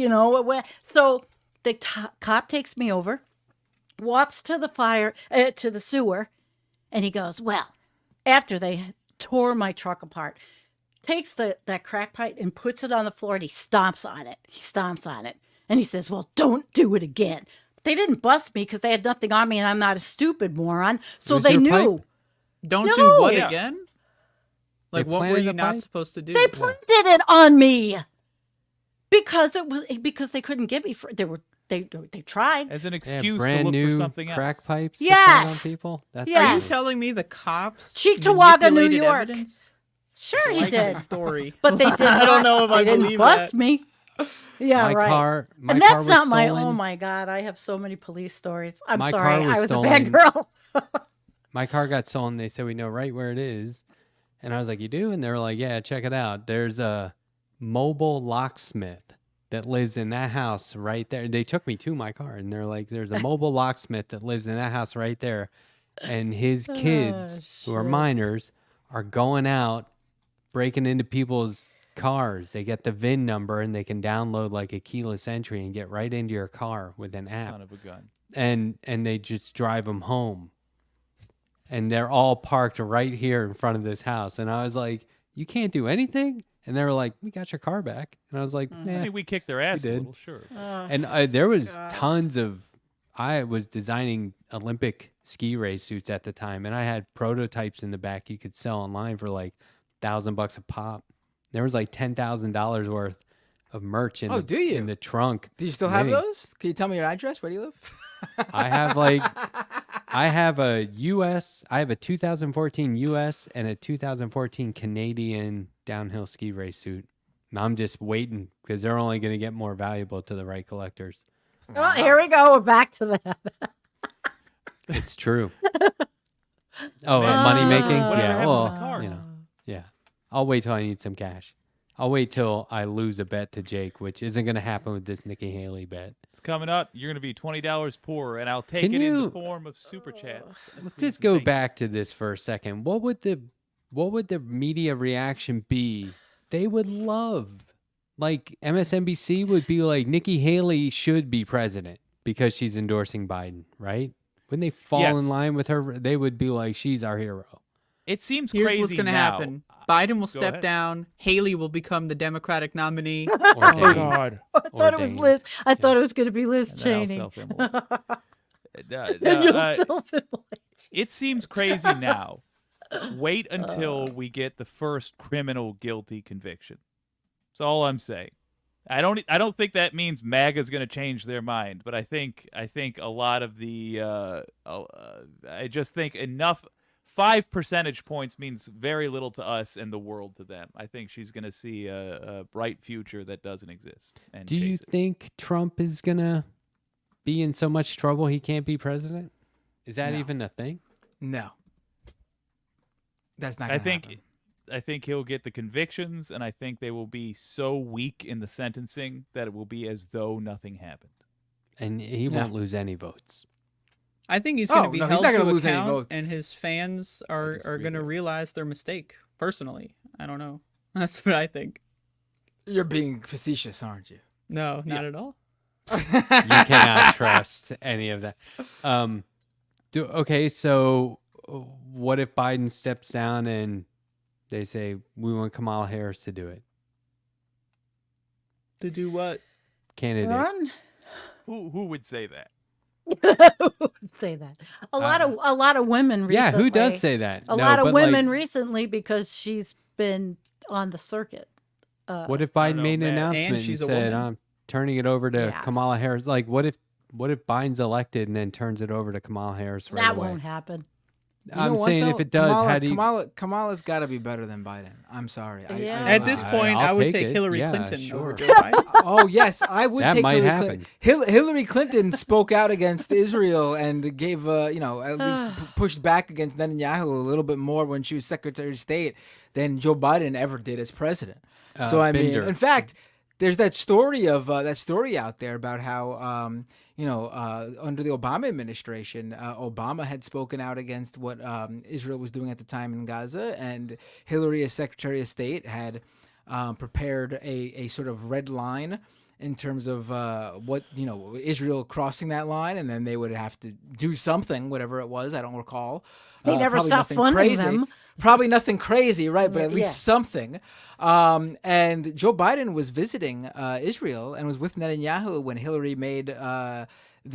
So the cop takes me over, walks to the sewer, and he goes, well, after they tore my truck apart, takes that crack pipe and puts it on the floor, and he stomps on it. And he says, well, don't do it again. They didn't bust me because they had nothing on me and I'm not a stupid moron. So Was they your knew. pipe? Don't No. do what Yeah. again? Like, They what were planted you the not pipe? supposed to do? They planted it on me because they couldn't get me for they tried. As an They have excuse to brand look new for something crack else. pipes to plant Yes. on people. That's Are you Yes. telling me the cops Cheektowaga, New manipulated York. evidence? Sure, I he like did. that story. But they did not. I don't know if they I didn't believe bust that. me. Yeah, my right. car. My And car that's was not my. stolen. Oh my God, I have so many police stories. I'm My sorry, car was I was stolen. a bad girl. My car got stolen. They said we know right where it is, and I was like, "You do?" And they were like, "Yeah, check it out. There's a mobile locksmith that lives in that house right there." They took me to my car, and they're like, "There's a mobile locksmith that lives in that house right there, and his kids, who are shit. minors, are going out, breaking into people's cars. They get the VIN number, and they can download like a keyless entry and get right into your car with an app, Son of a gun. and they just drive them home." And they're all parked right here in front of this house. And I was like, "You can't do anything?" And they were like, "We got your car back." And I was like, I "Nah." mean, we kicked their ass a did. little, sure. And there was tons of, I was designing Olympic ski race suits at the time. And I had prototypes in the back you could sell online for like $1,000 a pop. There was like $10,000 worth of merch in, Oh, do you? in the trunk. Do you still have waiting. those? Can you tell me your address? Where do you live? I have a 2014 US and a 2014 Canadian downhill ski race suit. And I'm just waiting because they're only going to get more valuable to the right collectors. Oh, here we go. We're back to that. It's true. Oh, Man, money making? whatever Yeah. happened Well, to the car? you know, yeah. I'll wait till I need some cash. I'll wait till I lose a bet to Jake, which isn't going to happen with this Nikki Haley bet. It's coming up. You're going to be $20 poorer, and I'll take Can it in the you- form of super chats. Let's just go back to this for a second. What would the media reaction be? They would love, like MSNBC would be like, Nikki Haley should be president because she's endorsing Biden, right? Wouldn't they fall Yes. in line with her? They would be like, she's our hero. It seems Here's crazy what's going to now. happen. Biden will step ahead. down. Haley will become the Democratic nominee. Ordained. God. I thought it was Ordained. Liz. I thought it was going to be Liz And then I'll Cheney. self-immolate. And you'll uh, self-immolate. It seems crazy now. Wait until we get the first criminal guilty conviction. That's all I'm saying. I don't think that means MAGA's going to change their mind, but I think a lot of the I just think enough 5 percentage points means very little to us and the world to them. I think she's going to see a bright future that doesn't exist. And Do you chase it. think Trump is going to be in so much trouble he can't be president? Is that No. even a thing? No. That's not I gonna think happen. I think he'll get the convictions, and I think they will be so weak in the sentencing that it will be as though nothing happened. And he No. won't lose any votes. I think he's going to Oh, be no, he's held not to gonna lose any account, votes. and his fans are disagree going to there. realize their mistake. Personally, I don't know. That's what I think. You're being facetious, aren't you? No, not at all. You cannot trust any of that. Okay, so what if Biden steps down and they say we want Kamala Harris to do it? To do what? candidate. Run? Who would say that? Say that. A lot of women recently. Yeah, who does say that? A No, lot of but, women like, recently because she's been on the circuit. What if I Biden don't know, made an Matt. announcement and she's a said, woman. "I'm turning it over to Yes. Kamala Harris"? Like, what if Biden's elected and then turns it over to Kamala Harris right That away? won't happen. You know I'm what, saying though? if it does, Kamala, how do you? Kamala's got to be better than Biden. I'm sorry. Yeah. At this point, I I'll would take take it. Hillary Yeah, Clinton sure. over Joe Biden. Oh yes, I would That take might Hillary happen. Clinton. Hillary Clinton spoke out against Israel and gave, at least pushed back against Netanyahu a little bit more when she was Secretary of State than Joe Biden ever did as president. So I mean, Binder. in fact, there's that story out there about how under the Obama administration, Obama had spoken out against what Israel was doing at the time in Gaza, and Hillary, as Secretary of State, had prepared a sort of red line in terms of Israel crossing that line, and then they would have to do something, whatever it was. I don't recall. They never probably stopped nothing funding crazy. them. Probably nothing crazy, right? But at least Yeah. something. And Joe Biden was visiting Israel and was with Netanyahu when Hillary made the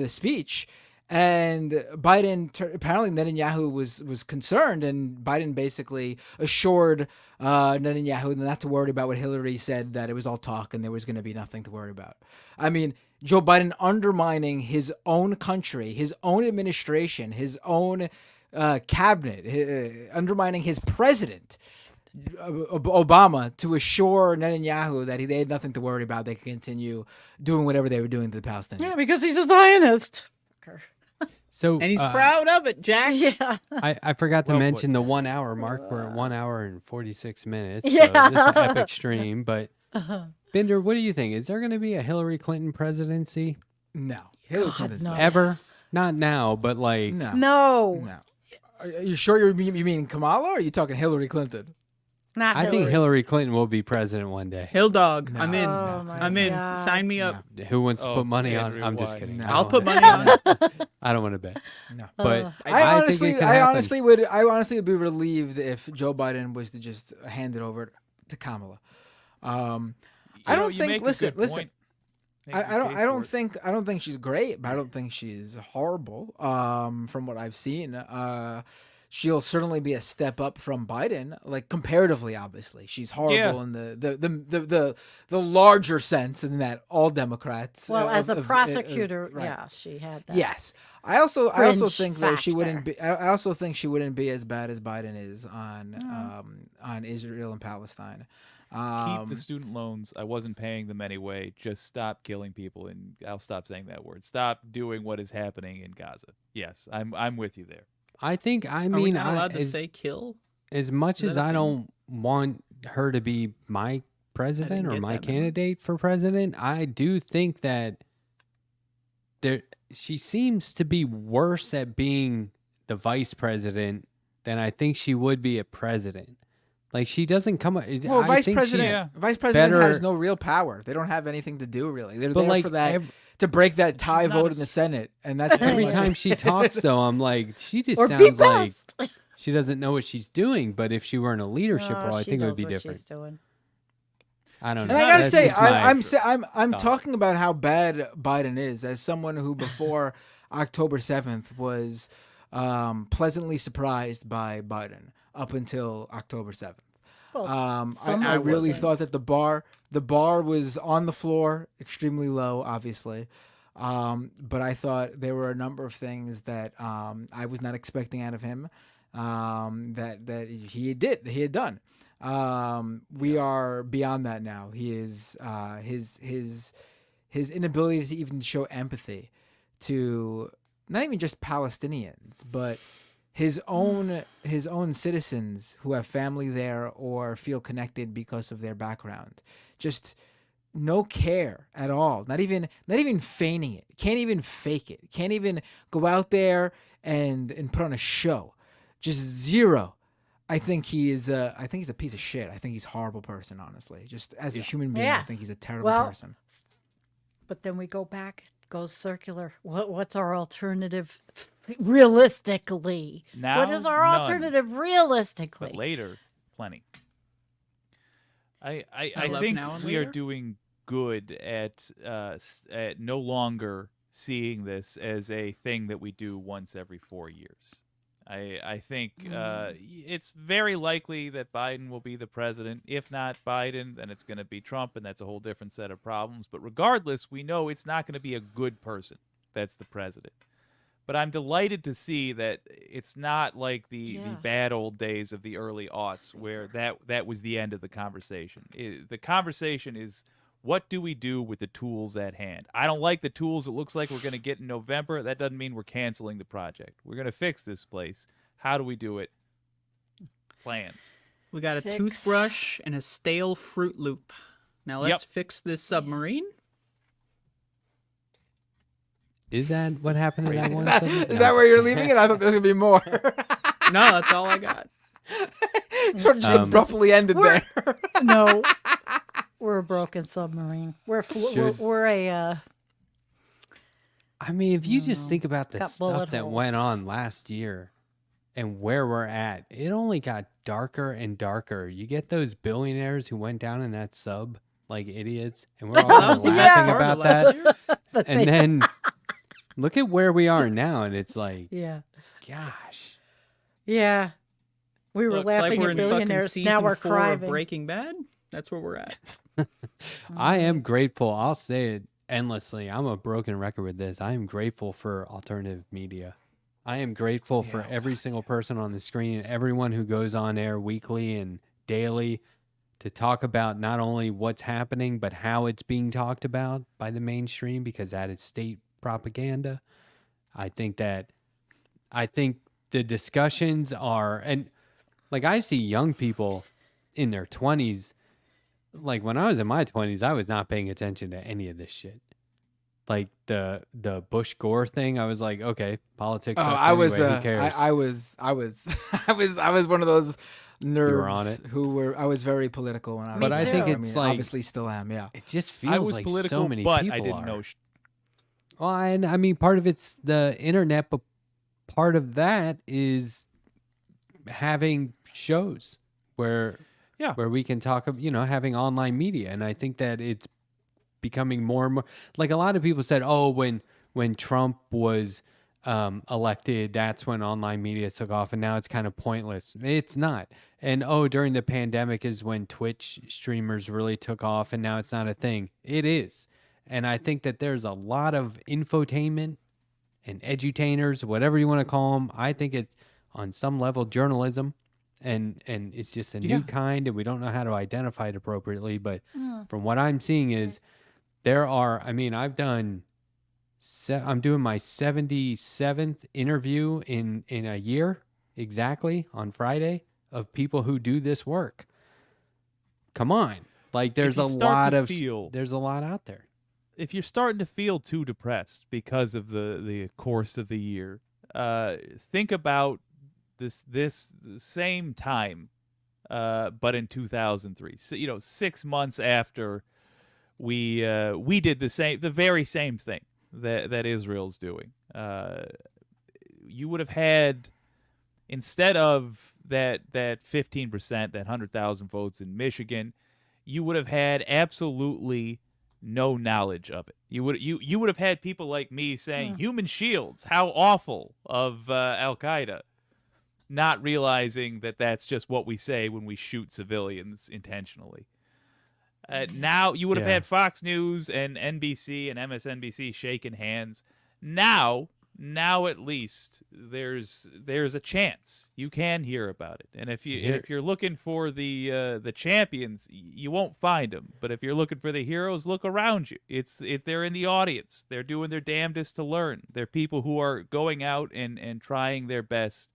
speech. And Biden, apparently Netanyahu was concerned, and Biden basically assured Netanyahu not to worry about what Hillary said, that it was all talk and there was going to be nothing to worry about. I mean, Joe Biden undermining his own country, his own administration, his own cabinet, undermining his president, Obama, to assure Netanyahu that they had nothing to worry about. They could continue doing whatever they were doing to the Palestinians. Yeah, because he's a Zionist. So And he's proud of it, Jack. Yeah. I forgot to Well mention the 1 hour mark. We're at 1 hour and 46 minutes. Yeah. So this is an epic stream. But Binder, what do you think? Is there going to be a Hillary Clinton presidency No. Hillary Clinton's no. not. ever? Yes. Not now, but like No. No. No. Are you sure you mean Kamala, or are you talking Hillary Clinton? Not I think Hillary Clinton will be president one day. Hill dog. No. I'm in. Oh, my I'm in. God. Sign me up. Who wants to Oh, put money Andrew, on? I'm just why? kidding. No. I I'll don't put wanna- money on it. I don't want to bet. No. But I think it could I happen. honestly would be relieved if Joe Biden was to just hand it over to Kamala. I don't think. Listen. I don't think she's great, but I don't think she's horrible. From what I've seen, she'll certainly be a step up from Biden, like comparatively. Obviously, she's horrible in the larger sense, in that all Democrats. Well, as a of- prosecutor, right. yeah, she had that. Yes. I also Fringe think though she wouldn't factor. be. I also think she wouldn't be as bad as Biden is on Israel and Palestine. Keep the student loans. I wasn't paying them anyway. Just stop killing people, and I'll stop saying that word. Stop doing what is happening in Gaza. Yes, I'm with you there. I think Are we not allowed to say kill? as much Is as that a I thing? don't want her to be my president or get my that memo. candidate for president, I do think that she seems to be worse at being the vice president than I think she would be a president. Like, she doesn't come. Well, I vice think president has better- no real power. They don't have anything to do really. They're But there like for that ev- to break that tie not vote a in the s- Senate, and that's every Yeah. time she talks, though, I'm like, she just Or be sounds like best. she doesn't know what she's doing. But if she were in a leadership Oh, role, I she think it would knows be what different. she's doing. I don't And know. I gotta That's say, just my- I'm thought. talking about how bad Biden is as someone who before October 7th was pleasantly surprised by Biden up until October 7th. Well, I really wasn't. thought that the bar was on the floor, extremely low, obviously. But I thought there were a number of things that I was not expecting out of him that he had done. We are beyond that now. He is his inability to even show empathy to not even just Palestinians, but his own citizens who have family there or feel connected because of their background. Just no care at all. Not even feigning it. Can't even fake it. Can't even go out there and put on a show. Just zero. I think he's a piece of shit. I think he's a horrible person, honestly. Just as a human being, I Yeah. think he's a terrible Well, person. But then we go back, it goes circular. What's our alternative realistically? Now, what is our none. alternative realistically? But later, plenty. I love think now and we are later? doing good at no longer seeing this as a thing that we do once every 4 years. I think it's very likely that Biden will be the president. If not Biden, then it's going to be Trump, and that's a whole different set of problems. But regardless, we know it's not going to be a good person that's the president. But I'm delighted to see that it's not like the bad old days of the early aughts where that was the end of the conversation. The conversation is, what do we do with the tools at hand? I don't like the tools it looks like we're going to get in November. That doesn't mean we're canceling the project. We're going to fix this place. How do we do it? Plans. We got a toothbrush and a stale Fruit Loop. Now let's fix this submarine. Is that what happened to that one? Is that where you're leaving it? I thought there was going to be more. No, that's all I got. Sort of just abruptly ended there. No. We're a broken submarine. We're a. I mean, if you just think about the Got stuff bullet that holes. went on last year and where we're at, it only got darker and darker. You get those billionaires who went down in that sub like idiots, and we're all That kind was of the best laughing part of about last that. year. And then look at where we are now, and it's like, Yeah. gosh. Yeah. We were Looks like laughing we're at in fucking billionaires. season Now we're 4 of crying. Breaking Bad. That's where we're at. I am grateful. I'll say it endlessly. I'm a broken record with this. I am grateful for alternative media. I am grateful for every single person on the screen, everyone who goes on air weekly and daily to talk about not only what's happening, but how it's being talked about by the mainstream, because that is state propaganda. I think the discussions are, and like I see young people in their 20s. Like when I was in my 20s, I was not paying attention to any of this shit. Like the Bush Gore thing, I was like, okay, politics. Oh, sucks I was. anyway, who cares? I was one of those nerds on it? who were. I was very political when I was. But I think too. it's like, obviously still am. Yeah. it just feels I was like political, so many but people I didn't are. know. Well, and I mean, part of it's the internet, but part of that is having shows where we can talk, having online media. And I think that it's becoming more and more, like a lot of people said, oh, when Trump was elected, that's when online media took off, and now it's kind of pointless. It's not. And during the pandemic is when Twitch streamers really took off, and now it's not a thing. It is. And I think that there's a lot of infotainment and edutainers, whatever you want to call them. I think it's on some level journalism, and it's just a new kind, and we don't know how to identify it appropriately. But from what I'm seeing is there are, I mean, I'm doing my 77th interview in a year exactly on Friday of people who do this work. Come on. Like there's a lot out there. If you're starting to feel too depressed because of the course of the year, think about this same time, but in 2003. So, 6 months after we did the very same thing that Israel's doing. You would have had, instead of that 15%, that 100,000 votes in Michigan, you would have had absolutely no knowledge of it. You would have had people like me saying human shields, how awful of Al Qaeda, not realizing that that's just what we say when we shoot civilians intentionally. Now you would have had Fox News and NBC and MSNBC shaking hands. Now at least there's a chance you can hear about it. And if you're looking for the champions, you won't find them. But if you're looking for the heroes, look around you. They're in the audience. They're doing their damnedest to learn. They're people who are going out and trying their best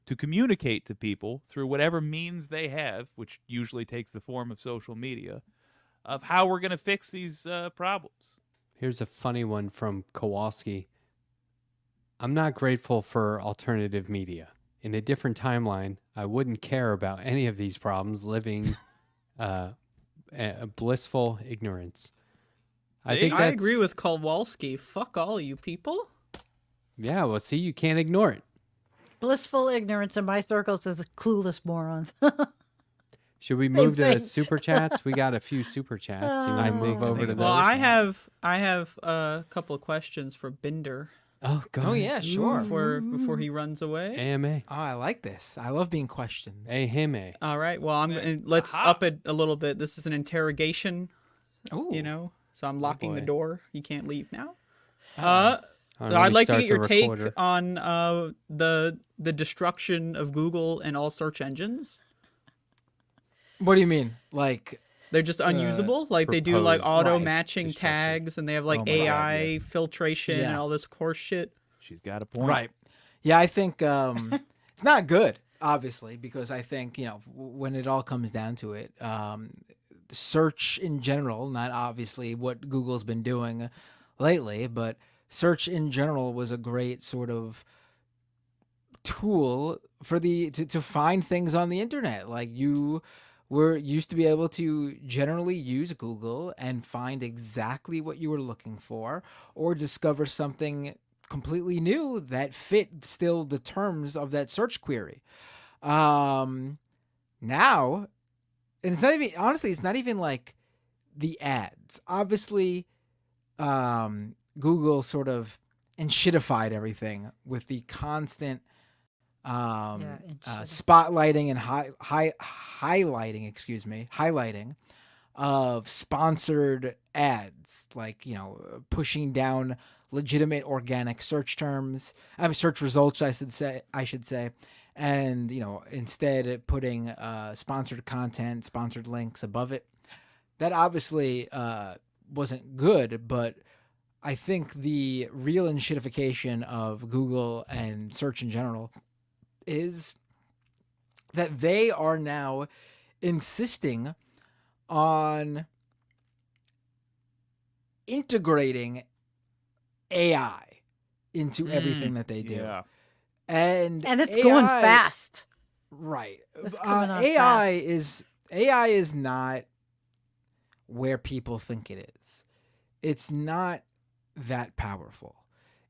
to communicate to people through whatever means they have, which usually takes the form of social media, of how we're going to fix these problems. Here's a funny one from Kowalski. I'm not grateful for alternative media. In a different timeline, I wouldn't care about any of these problems, living a blissful ignorance. I agree with Kowalski. Fuck all you people. Yeah, well, see, you can't ignore it. Blissful ignorance in my circles is clueless morons. Should we move to thing. super chats? We got a few super chats. You want to move over to those? Well, I have a couple of questions for Binder Oh, go Oh ahead. yeah, sure. before he runs away. AMA. Oh, I like this. I love being questioned. AMA. All right. Well, let's up it a little bit. This is an interrogation. Ooh. You know, so I'm locking the boy. door. You can't leave now. Let me I'd like to start get your the take recorder. on the destruction of Google and all search engines. What do you mean? Like, They're just unusable. Like they do like proposed auto life matching destruction. tags, and they have like Oh my God, AI yeah. filtration and Yeah. all this horse shit. She's got a point. right? Yeah, I think it's not good, obviously, because I think when it all comes down to it, search in general, not obviously what Google's been doing lately, but search in general was a great sort of tool for to find things on the internet. Like you were used to be able to generally use Google and find exactly what you were looking for, or discover something completely new that fit still the terms of that search query. Now, and it's not even, honestly, it's not even like the ads. Obviously, Google sort of enshittified everything with the constant spotlighting and highlighting of sponsored ads, like pushing down legitimate organic search search results, I should say, and instead putting sponsored content, sponsored links above it. That obviously wasn't good, but I think the real enshittification of Google and search in general is that they are now insisting on integrating AI into everything that they do. Yeah. And And it's AI, going fast. Right. It's coming on AI fast. is not where people think it is. It's not that powerful.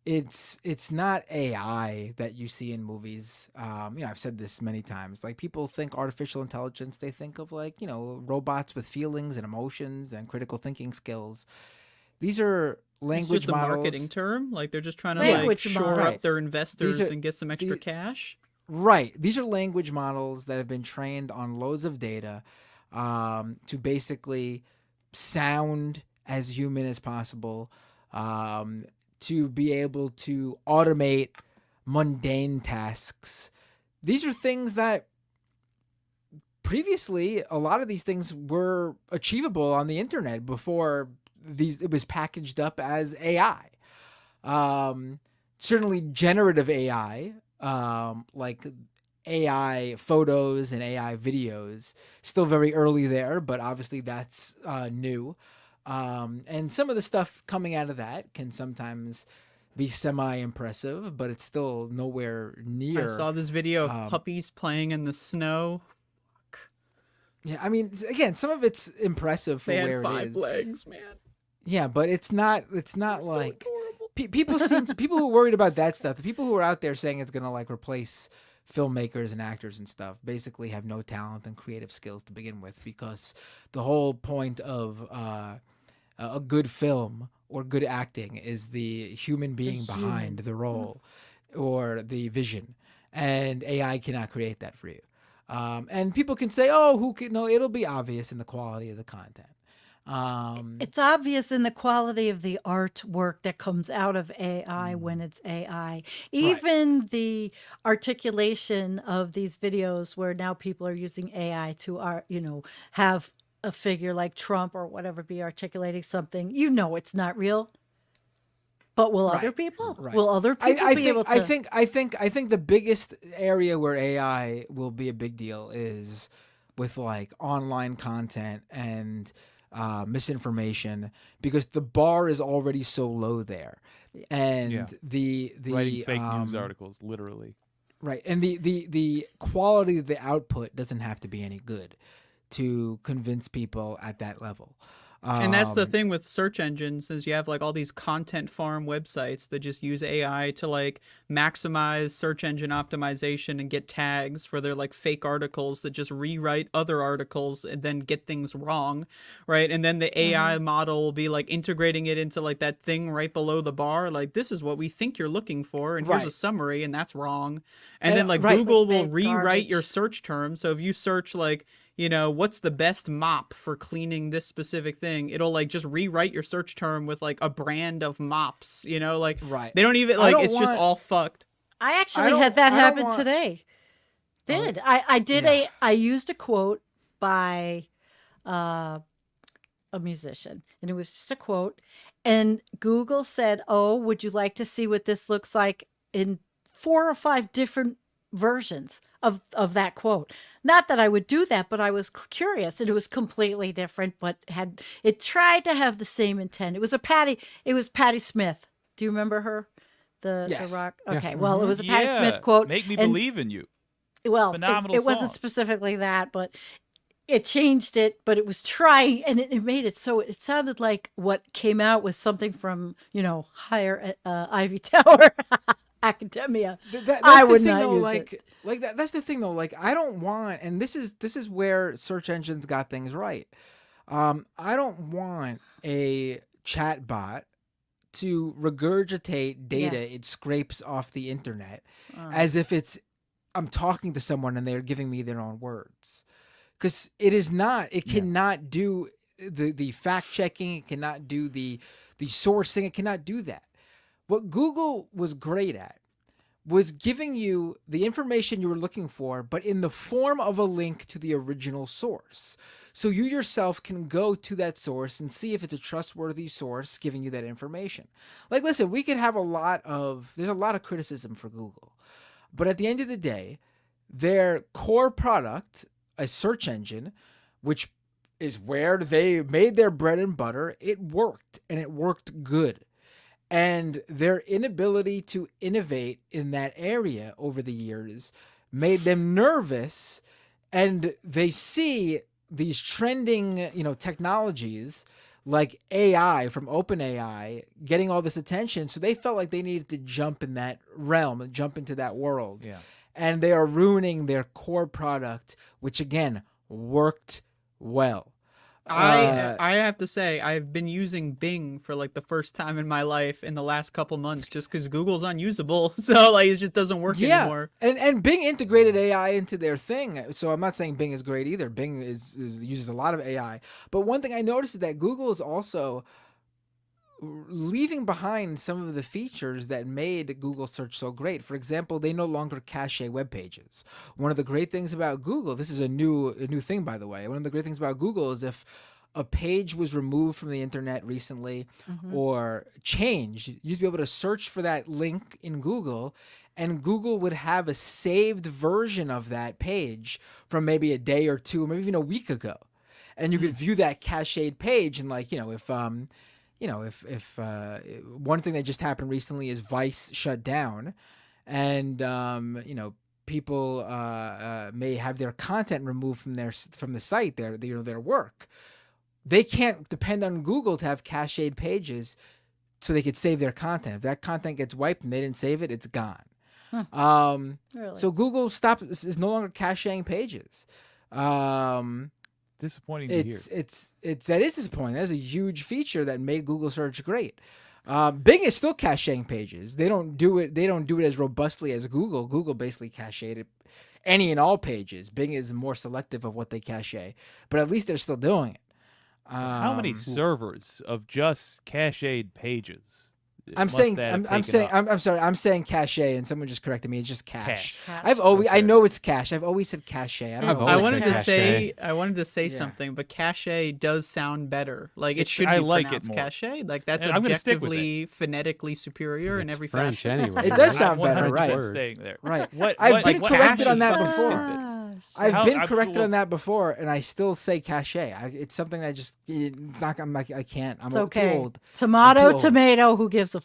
It's not AI that you see in movies. I've said this many times. Like, people think artificial intelligence, they think of robots with feelings and emotions and critical thinking skills. These are language it's just models. a marketing term. Like they're just trying to Language shore models. up their investors These are- and get some extra cash. Right. These are language models that have been trained on loads of data to basically sound as human as possible, to be able to automate mundane tasks. These are things that previously, a lot of these things were achievable on the internet before it was packaged up as AI. Certainly generative AI, like AI photos and AI videos, still very early there, but obviously that's new. And some of the stuff coming out of that can sometimes be semi-impressive, but it's still nowhere near. I saw this video of puppies playing in the snow. Yeah, I mean, again, some of it's impressive for They where had it 5 is. legs, man. Yeah, but it's not like So adorable. people who are worried about that stuff, the people who are out there saying it's gonna replace filmmakers and actors and stuff, basically have no talent and creative skills to begin with, because the whole point of a good film or good acting is the human being behind the role or the vision, and AI cannot create that for you. And people can say, "Oh, who can?" No, it'll be obvious in the quality of the content. It's obvious in the quality of the artwork that comes out of AI when it's AI. Even the articulation of these videos where now people are using AI to have a figure like Trump or whatever be articulating something. It's not real. But will other people? Right. Will other people be able to? I think the biggest area where AI will be a big deal is with online content and misinformation, because the bar is already so low there, and Yeah. the Writing fake news articles, literally. right, and the quality of the output doesn't have to be any good to convince people at that level. And that's the thing with search engines is you have like all these content farm websites that just use AI to like maximize search engine optimization and get tags for their like fake articles that just rewrite other articles and then get things wrong, right? And then the AI model will be like integrating it into like that thing right below the bar, like this is what we think you're looking for, and here's a summary, and that's wrong. And then like Google will rewrite your search term. So if you search like, you know, what's the best mop for cleaning this specific thing, it'll like just rewrite your search term with like a brand of mops, you know, like they don't even like it's just all fucked. I actually had that happen today. I used a quote by a musician, and it was just a quote, and Google said, "Oh, would you like to see what this looks like in 4 or 5 different versions of that quote?" Not that I would do that, but I was curious, and it was completely different, but it tried to have the same intent. It was Patti Smith. Do you remember her? The rock. Okay. Yeah. Well, it was a Patti Smith quote. Make me believe in you. Well, phenomenal it wasn't specifically that, but it changed it, but it was trying, and it made it so it sounded like what came out was something from, you know, higher Ivy Tower. Academia. I would not use it. That's the thing though. Like, I don't want, and this is where search engines got things right. I don't want a chat bot to regurgitate data it scrapes off the internet as if I'm talking to someone and they're giving me their own words, because it is not. It cannot do the fact checking. It cannot do the sourcing. It cannot do that. What Google was great at was giving you the information you were looking for, but in the form of a link to the original source. So you yourself can go to that source and see if it's a trustworthy source giving you that information. Like, listen, there's a lot of criticism for Google, but at the end of the day, their core product, a search engine, which is where they made their bread and butter, it worked, and it worked good. And their inability to innovate in that area over the years made them nervous, and they see these trending, technologies like AI from OpenAI getting all this attention. So they felt like they needed to jump in that realm and jump into that world. Yeah. And they are ruining their core product, which again worked well. I have to say, I've been using Bing for like the first time in my life in the last couple months, just because Google's unusable, so like it just doesn't work anymore. And Bing integrated AI into their thing, so I'm not saying Bing is great either. Bing uses a lot of AI, but one thing I noticed is that Google is also leaving behind some of the features that made Google search so great. For example, they no longer cache web pages. One of the great things about Google, this is a new thing, by the way. One of the great things about Google is if a page was removed from the internet recently or changed, you used to be able to search for that link in Google, and Google would have a saved version of that page from maybe a day or two, maybe even a week ago. And you could view that cached page, and if one thing that just happened recently is Vice shut down, and people may have their content removed from the site, their work. They can't depend on Google to have cached pages so they could save their content. If that content gets wiped and they didn't save it, it's gone. Really? So Google is no longer caching pages. Disappointing to hear. That is disappointing. That's a huge feature that made Google search great. Bing is still caching pages. They don't do it as robustly as Google. Google basically cached any and all pages. Bing is more selective of what they cache, but at least they're still doing it. How many servers of just cached pages? I'm saying cache, and someone just corrected me. It's just cache. I know it's cache. I've always said cache. I wanted to say something, but cache does sound better. Like it should be pronounced cache. Like that's objectively phonetically superior in every French fashion. Anyway. It does sound better, right? Staying there. Right. I've been corrected on that before. I've been corrected on that before, and I still say cache. It's something that it's not. I'm like, I can't. I'm too old. Tomato. Who gives a?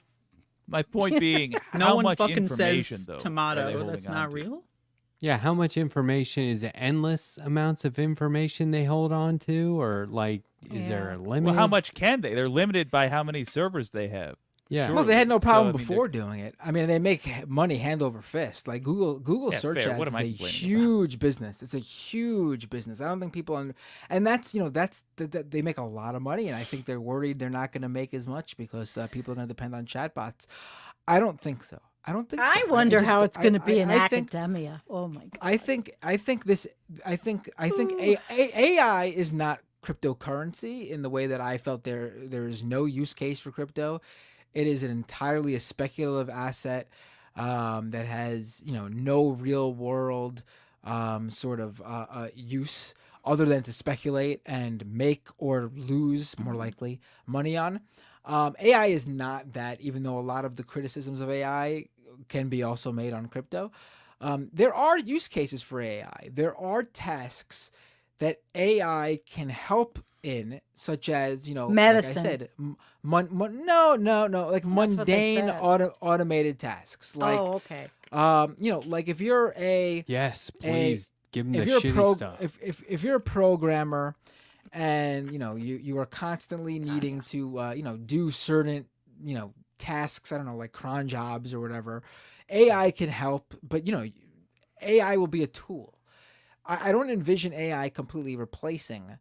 My point being, no how one much fucking information says though, tomato. That's not real. Yeah, how much information is it? Endless amounts of information they hold on to, or like Is there a Yeah. limit? Well, how much can they? They're limited by how many servers they have. Yeah. Sure. Well, they had no So, problem I mean, before doing it. I mean, they make money hand over fist. Like Google Yeah, search fair. ads What am is I a complaining about? huge business. It's a huge business. I don't think people and that's they make a lot of money, and I think they're worried they're not going to make as much because people are going to depend on chatbots. I don't think so. I don't think so. I wonder just- how it's going to be in I think academia. Oh my god. I think AI is not cryptocurrency in the way that I felt there is no use case for crypto. It is an entirely a speculative asset that has no real world sort of use other than to speculate and make or lose, more likely, money on. AI is not that, even though a lot of the criticisms of AI can be also made on crypto. There are use cases for AI. There are tasks that AI can help in, such as, Medicine. like I said, no, like That's what they mundane said. automated tasks. Like, Oh, okay. like if you're Yes, please give them the if you're shitty stuff. if you're a programmer and you are constantly needing to do certain tasks, I don't know, like cron jobs or whatever, AI can help, but AI will be a tool. I don't envision AI completely replacing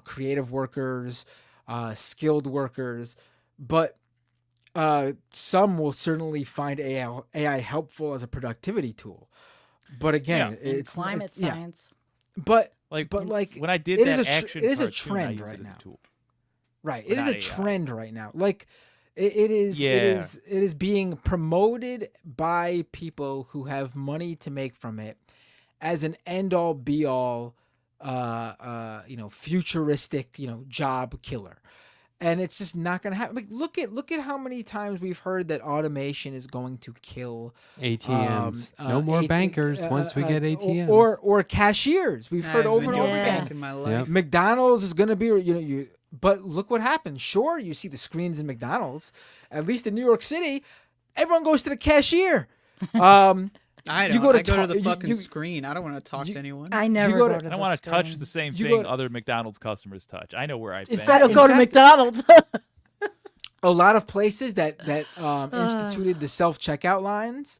creative workers, skilled workers, but some will certainly find AI helpful as a productivity tool. But again, In it's climate yeah. science. But Like, like when I did it is that a tr- action it is a cartoon, I trend used right it as now. a tool. Right. But It is not a AI. trend right now. Like it is Yeah. it is being promoted by people who have money to make from it as an end all be all futuristic, job killer. And it's just not going to happen. Like look at how many times we've heard that automation is going to kill ATMs. No more bankers once we get ATMs. or cashiers. We've heard I've over been and over doing Yeah. again. bank in my Yep. life. McDonald's is going to be, but look what happens. Sure, you see the screens in McDonald's. At least in New York City, everyone goes to the cashier. I You don't. go to I go ta- to the you- fucking you- screen. I don't want to talk you- to anyone. I never go go to- to I don't the want to touch screen. the same You thing go- other McDonald's customers touch. I know where I've In been. fact- I don't go to fact- McDonald's. A lot of places that instituted the self checkout lines,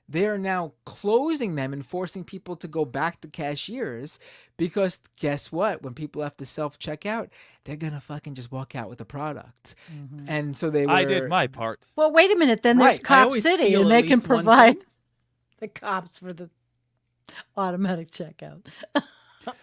they are now closing them and forcing people to go back to cashiers because guess what? When people have to self checkout, they're gonna fucking just walk out with the product. And so they were. I did my part. Well, wait a minute. Then there's Right. I Cop always City, steal and at they can least one provide thing. the cops for the automatic checkout.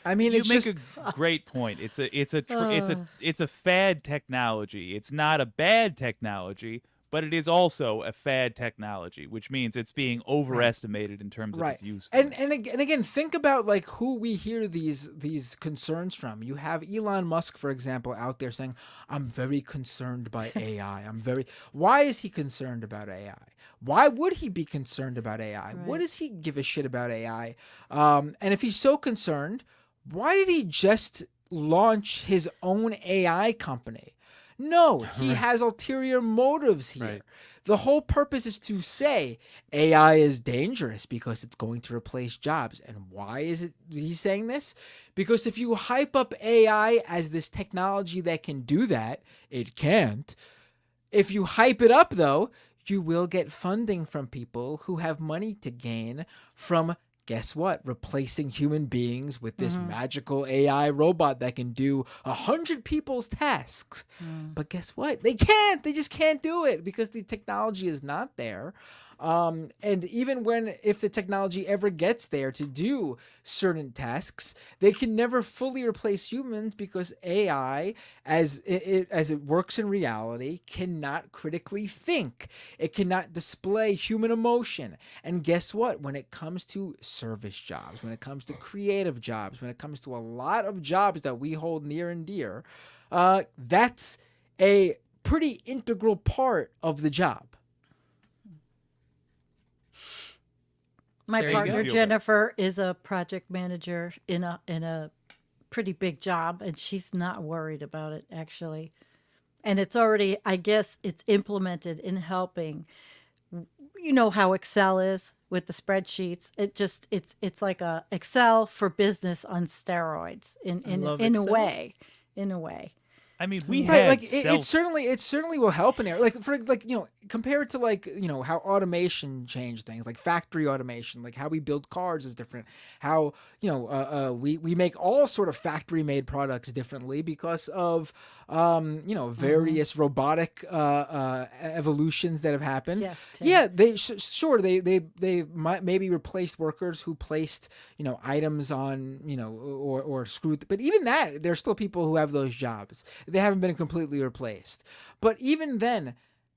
I mean, You it's make just a great point. It's a fad technology. It's not a bad technology, but it is also a fad technology, which means it's being overestimated in terms of right. its usefulness. And again, think about like who we hear these concerns from. You have Elon Musk, for example, out there saying, "I'm very concerned by AI. Why is he concerned about AI? Why would he be concerned about AI? What Right. does he give a shit about AI? And if he's so concerned, why did he just launch his own AI company? No, he has ulterior motives here. Right. The whole purpose is to say AI is dangerous because it's going to replace jobs. And why is it he's saying this? Because if you hype up AI as this technology that can do that, it can't. If you hype it up, though, you will get funding from people who have money to gain from, guess what, replacing human beings with this magical AI robot that can do 100 people's tasks. But guess what? They can't. They just can't do it because the technology is not there. And even if the technology ever gets there to do certain tasks, they can never fully replace humans because AI, as it works in reality, cannot critically think. It cannot display human emotion. And guess what? When it comes to service jobs, when it comes to creative jobs, when it comes to a lot of jobs that we hold near and dear, that's a pretty integral part of the job. My There you go. partner Feel better. Jennifer is a project manager in a pretty big job, and she's not worried about it actually. And it's already, I guess, it's implemented in helping. You know how Excel is with the spreadsheets. It's like a Excel for business on steroids in a Excel. way. In a way. I mean, we Right, had like it certainly will help in there. Like for like compared to like how automation changed things, like factory automation, like how we build cars is different. How we make all sort of factory made products differently because of various robotic evolutions that have happened. Yes, Tim. Yeah, they might maybe replaced workers who placed items on or screwed, but even that there's still people who have those jobs. They haven't been completely replaced. But even then,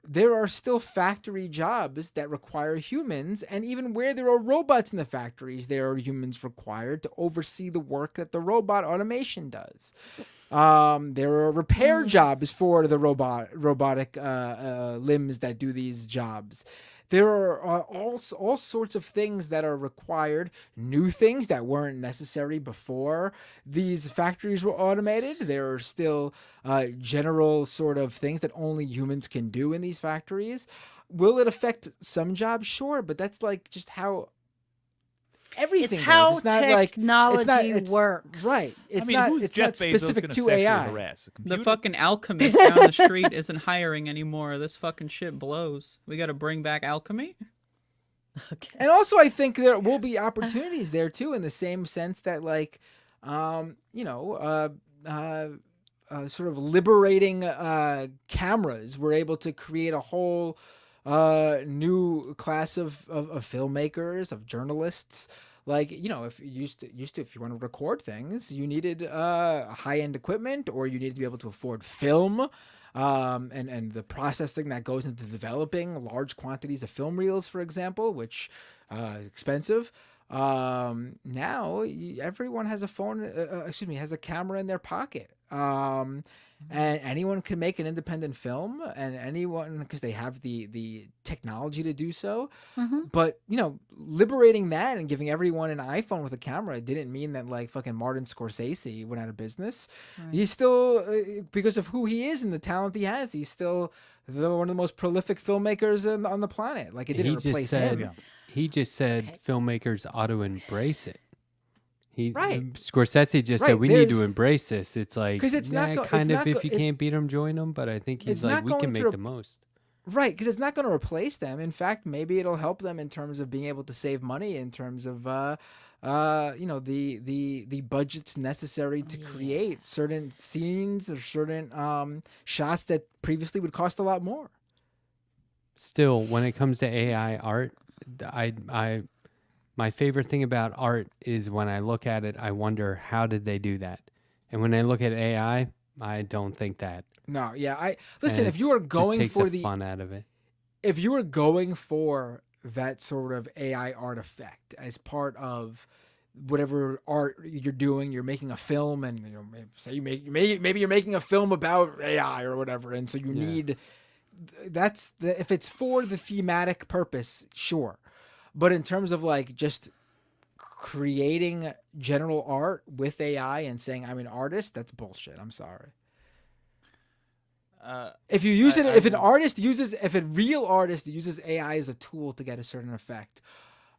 there are still factory jobs that require humans, and even where there are robots in the factories, there are humans required to oversee the work that the robot automation does. There are repair jobs for the robotic limbs that do these jobs. There are all sorts of things that are required, new things that weren't necessary before these factories were automated. There are still general sort of things that only humans can do in these factories. Will it affect some jobs? Sure, but that's like just how everything It's how goes. It's not technology works. Right. It's who's not Jeff Bezos specific gonna to sexually AI. harass? A The computer? fucking alchemist down the street isn't hiring anymore. This fucking shit blows. We got to bring back alchemy. Okay. And also, I think there will be opportunities there too, in the same sense that, like, sort of liberating cameras. We're able to create a whole new class of filmmakers, of journalists. Like, if you used to, if you want to record things, you needed high-end equipment, or you needed to be able to afford film. And the processing that goes into developing large quantities of film reels, for example, which is expensive. Now everyone has a phone, has a camera in their pocket. And anyone can make an independent film, and anyone, because they have the technology to do so. But liberating that and giving everyone an iPhone with a camera didn't mean that like fucking Martin Scorsese went out of business. Right. He's still, because of who he is and the talent he has, he's still one of the most prolific filmmakers on the planet. Like, it didn't replace him. He just said filmmakers ought to embrace it. Right. Scorsese just said we need to embrace this. It's like, 'cause it's not if you can't beat them, join them. But I think he's like, we can make the most. Right, because it's not going to replace them. In fact, maybe it'll help them in terms of being able to save money, in terms of the budgets necessary to create certain scenes or certain shots that previously would cost a lot more. Still, when it comes to AI art, my favorite thing about art is when I look at it, I wonder, how did they do that? And when I look at AI, I don't think that. No, yeah, listen. And If you are just going takes for the fun out of it, if you were going for that sort of AI art effect as part of whatever art you're doing, you're making a film, and say maybe you're making a film about AI or whatever, and so you need if it's for the thematic purpose, sure. But in terms of like just creating general art with AI and saying I'm an artist, that's bullshit. I'm sorry. If you use if a real artist uses AI as a tool to get a certain effect,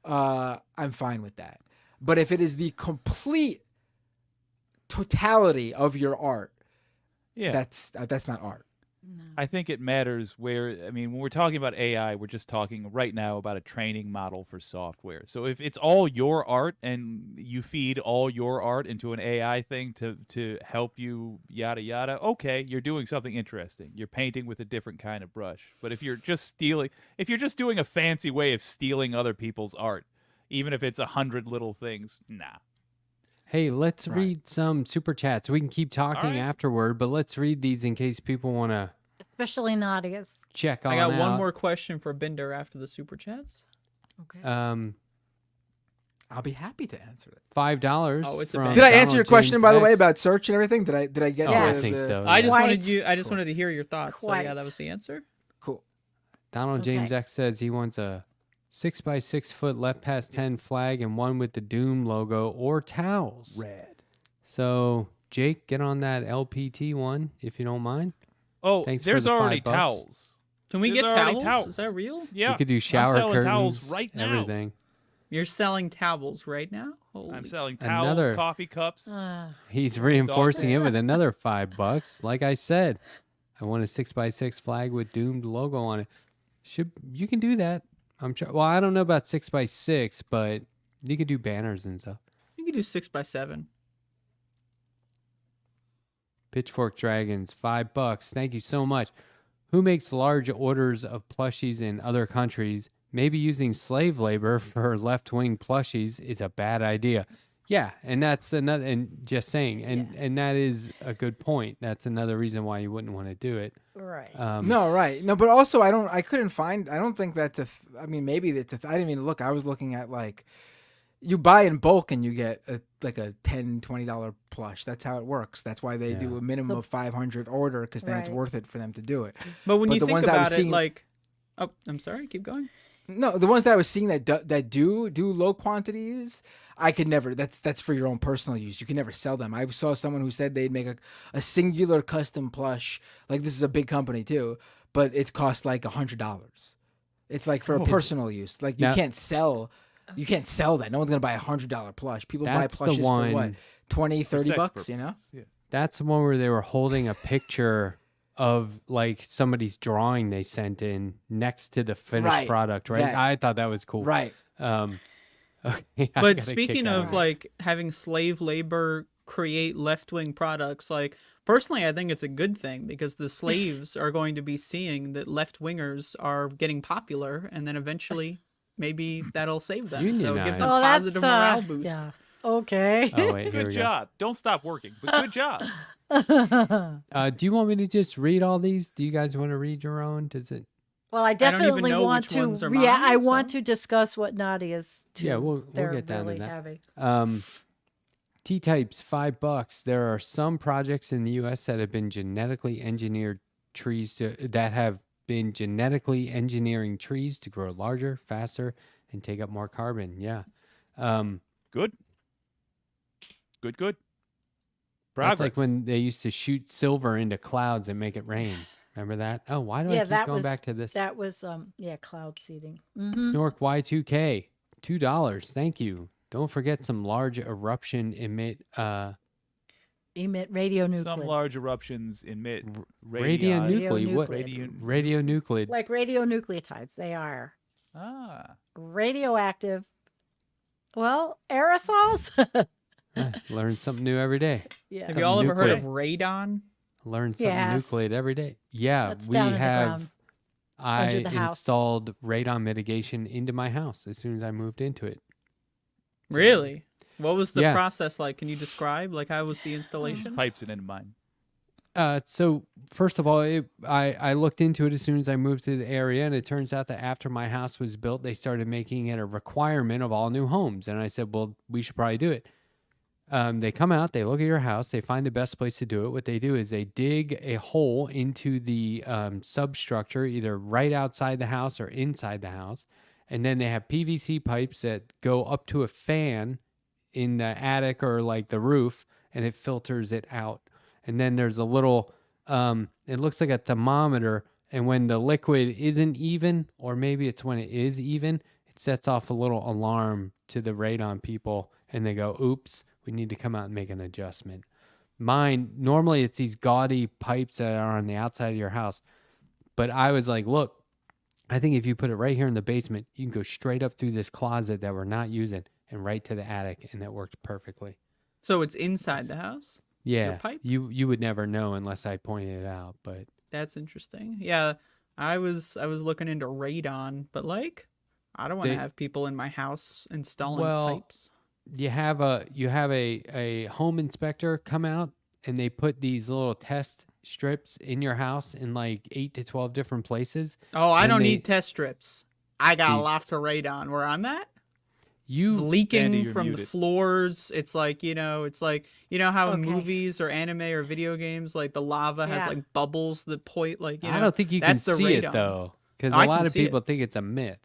I'm fine with that. But if it is the complete totality of your art, that's not art. No. I think it matters when we're talking about AI, we're just talking right now about a training model for software. So if it's all your art and you feed all your art into an AI thing to help you, yada, yada, okay, you're doing something interesting. You're painting with a different kind of brush. But if you're just doing a fancy way of stealing other people's art, even if it's 100 little things, nah. Hey, let's read some super chats. We can keep talking afterward, but let's read these in case people want to, Especially Nadia's. check on I got one out. more question for Binder after the super chats. Okay. I'll be happy to answer it. $5. Oh, it's a from bang. Did I answer Donald your question, James by the way, X. about search and everything? Did I get? Oh, to I the- think so. I just Quite. wanted to hear your thoughts. So yeah, Quite. that was the answer. Cool. Donald James Okay. X says he wants a 6x6 foot left past 10 flag and one with the Doom logo or towels. Rad. So, Jake, get on that LPT one if you don't mind. Oh, Thanks for there's the already $5. towels. Can we There's get already towels? Is that real? Yeah. We could do I'm shower selling curtains, towels right now. everything. You're selling towels right now? I'm Holy selling towels, Another- coffee cups. He's reinforcing it with another $5. Like I said, I want a 6x6 flag with Doomed logo on it. You can do that? Well, I don't know about 6x6, but you could do banners and stuff. You can do 6x7. Pitchfork Dragons, $5. Thank you so much. Who makes large orders of plushies in other countries? Maybe using slave labor for left-wing plushies is a bad idea. Yeah, and that's another. And just saying, and that is a good point. That's another reason why you wouldn't want to do it. Right. No, right. No, but also I don't think that's I mean, maybe it's I didn't even look. I was looking at like, you buy in bulk and you get like a $10, $20 plush. That's how it works. That's why they do a minimum of 500 order, because then it's Right. worth it for them to do it. But when you the think ones I was about it, seeing- like, oh, I'm sorry, keep going. No, the ones that I was seeing that do low quantities, I could never. That's for your own personal use. You can never sell them. I saw someone who said they'd make a singular custom plush. Like, this is a big company too, but it costs like $100. It's like for a personal use. Like, you can't sell that. No one's gonna buy $100 plush. People buy That's the plushes for what, one- 20, 30 sex bucks. You know. purposes, Yeah. That's the one where they were holding a picture of like somebody's drawing they sent in next to the finished Right, product, right? that. I thought that was cool. Right. Okay, I got But a speaking kick out of it. like having slave labor create left-wing products, like personally I think it's a good thing, because the slaves are going to be seeing that left-wingers are getting popular, and then eventually maybe that'll save them. So it gives them Unionize. positive morale boost. Yeah. Okay. Oh wait, here Good we job. Don't stop working, but good job. go. Do you want me to just read all these? Do you guys want to read your own? Does it? Well, I don't even definitely know want which to. ones are Yeah, mine, I want so- to discuss what Nadia's too. Yeah, we'll They're get down to really that. heavy. T-types, $5. There are some projects in the U.S. that have been genetically engineered that have been genetically engineering trees to grow larger, faster, and take up more carbon. Yeah. Good. Good. That's Progress. like when they used to shoot silver into clouds and make it rain. Remember that? Oh, why do I keep going back to this? That was cloud seeding. Snork Y2K, $2. Thank you. Don't forget some large eruption emit Emit radionuclide. Some large eruptions emit radionuclide. What? Radionuclide. Radionuclide. Like radionucleotides. They are radioactive. Well, aerosols. Learn something new every day. Yeah. Have you all ever heard of nuclear. radon? Learn something Yes. nuclear every day. Yeah, That's we down in the have. ground, I under the house. installed radon mitigation into my house as soon as I moved into it. Really? What was the Yeah. process like? Can you describe? Like, how was the installation? pipes it into mine. So first of all, I looked into it as soon as I moved to the area, and it turns out that after my house was built, they started making it a requirement of all new homes. And I said, well, we should probably do it. They come out, they look at your house, they find the best place to do it. What they do is they dig a hole into the substructure, either right outside the house or inside the house. And then they have PVC pipes that go up to a fan in the attic or like the roof, and it filters it out. And then there's a little, it looks like a thermometer. And when the liquid isn't even, or maybe it's when it is even, it sets off a little alarm to the radon people. And they go, oops, we need to come out and make an adjustment. Mine, normally it's these gaudy pipes that are on the outside of your house. But I was like, look, I think if you put it right here in the basement, you can go straight up through this closet that we're not using and right to the attic. And that worked perfectly. So it's inside the house? Yeah, pipe? you would never know unless I pointed it out, but That's interesting. Yeah, I was looking into radon, but like, I don't want to They- have people in my house installing Well, pipes. you have a home inspector come out, and they put these little test strips in your house in like 8 to 12 different places. Oh, I and don't they- need test strips. I got You- lots of radon where I'm at. It's You Andy, leaking you're from the muted. floors. It's like, it's like, how in Okay. movies or anime or video games, like the lava has Yeah. like bubbles that point, like, I don't think you can that's the see it radon. though, because I a can lot of see it. people think it's a myth.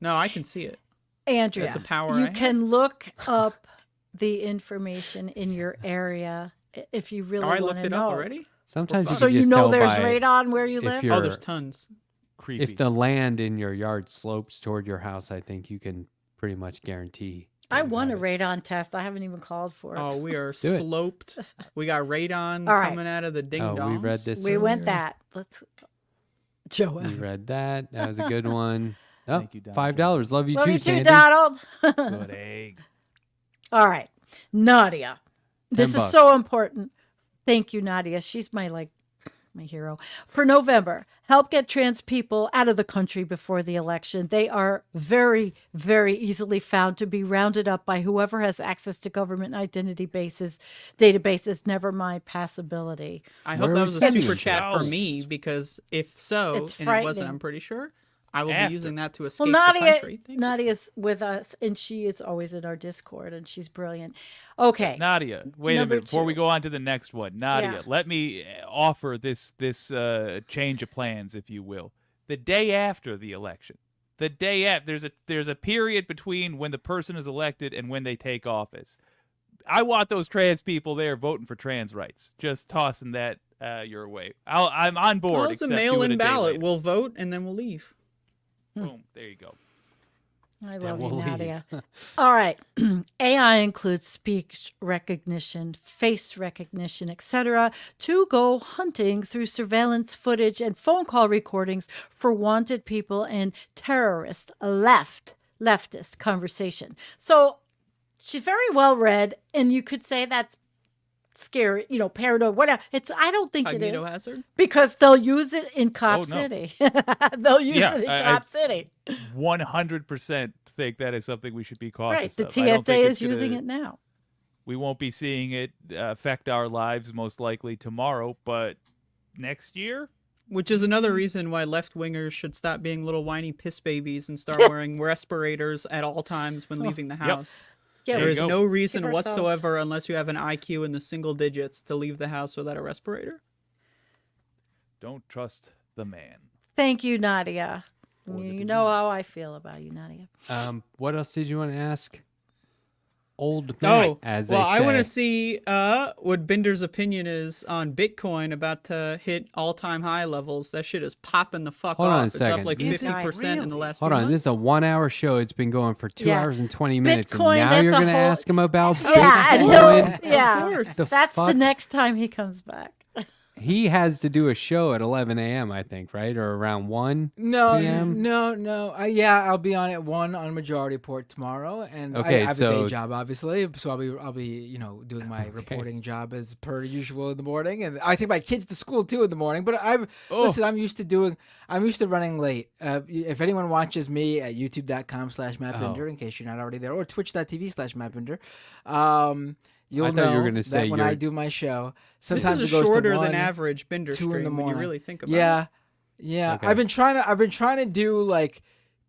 No, I can see it. Andrea, That's a power you I have. can look up the information in your area if you really Oh, I want looked to it know. up already? Sometimes fuck. you So can you just know tell there's by radon where you if live? you're- Oh, there's tons. Creepy. if the land in your yard slopes toward your house. I think you can pretty much guarantee. I that we won a got it. radon test. I haven't even called for it. Oh, we are it. sloped. We got radon All right. coming out of the ding dongs. Oh, we read this. we went earlier. that. Let's Joe. We read that. That was a good one. Oh, Thank you, Don. $5. Love you Love too, you too, Sandy. Donald. Good egg. All right, Nadia. This is $10. so important. Thank you, Nadia. She's my hero. For November, help get trans people out of the country before the election. They are very, very easily found to be rounded up by whoever has access to government identity databases, never mind passability. I hope Where that was was a the super news? chat for me, because if so, It's and it wasn't, frightening. I'm pretty sure, I will After. be using that to Well, escape the Nadia, country. Thank you. Nadia's with us, and she is always in our Discord, and she's brilliant. Okay. Nadia, wait a Number minute before we 2. go on to the next one. Nadia, Yeah. let me offer this change of plans, if you will. The day after the election, the day after, there's a period between when the person is elected and when they take office. I want those trans people there voting for trans rights. Just tossing that your way. I'm on board. Well, it's a except do it mail-in day ballot. later. We'll vote and then we'll leave. Boom. There you go. I Then love you, we'll leave. Nadia. All right. AI includes speech recognition, face recognition, etc., to go hunting through surveillance footage and phone call recordings for wanted people in terrorist leftist conversation. So she's very well read, and you could say that's scary, paranoid, whatever. I don't think it Cognito is. hazard. Because they'll use it in Cop Oh, no. City. They'll use Yeah, it in I- Cop City. 100% think that is something we should be cautious Right. The of. I don't TSA think is it's gonna- using it now. We won't be seeing it affect our lives most likely tomorrow, but next year? Which is another reason why left-wingers should stop being little whiny piss babies and start wearing respirators at all times when leaving the house. Yeah, There There you is go. no reason Give ourselves- whatsoever, unless you have an IQ in the single digits, to leave the house without a respirator. Don't trust the man. Thank you, Nadia. Or the You know how I feel about you, Nadia. What else did you want to ask? Old Oh, Matt, as they well, I want to say. see what Binder's opinion is on Bitcoin about to hit all-time high levels. That shit is popping the fuck Hold on off. a It's second. up like Is it 50% in the really? last Hold few on, months. this is a 1-hour show. It's been going for 2 Yeah. hours and 20 minutes, Bitcoin, and now that's you're a going to whole- ask him about Yeah, and Bitcoin? yeah. course. The That's the fuck? next time he comes back. He has to do a show at 11 a.m., I think, right? Or around 1 No, p.m.? no. Yeah, I'll be on at 1 on Majority Report tomorrow, and Okay, I have a so- day job, obviously. So I'll be doing my reporting job as per usual in the morning, and I take my kids to school too in the morning. But listen, I'm used to running late. If anyone watches me at youtube.com/MattBinder, in case you're not already there, or twitch.tv/MattBinder, you'll I thought you know were gonna that say when I you're- do my show, This sometimes is it a goes to shorter 1, than average Binder 2 in the stream when you morning. really think about Yeah, it. yeah. Okay. I've been trying to do like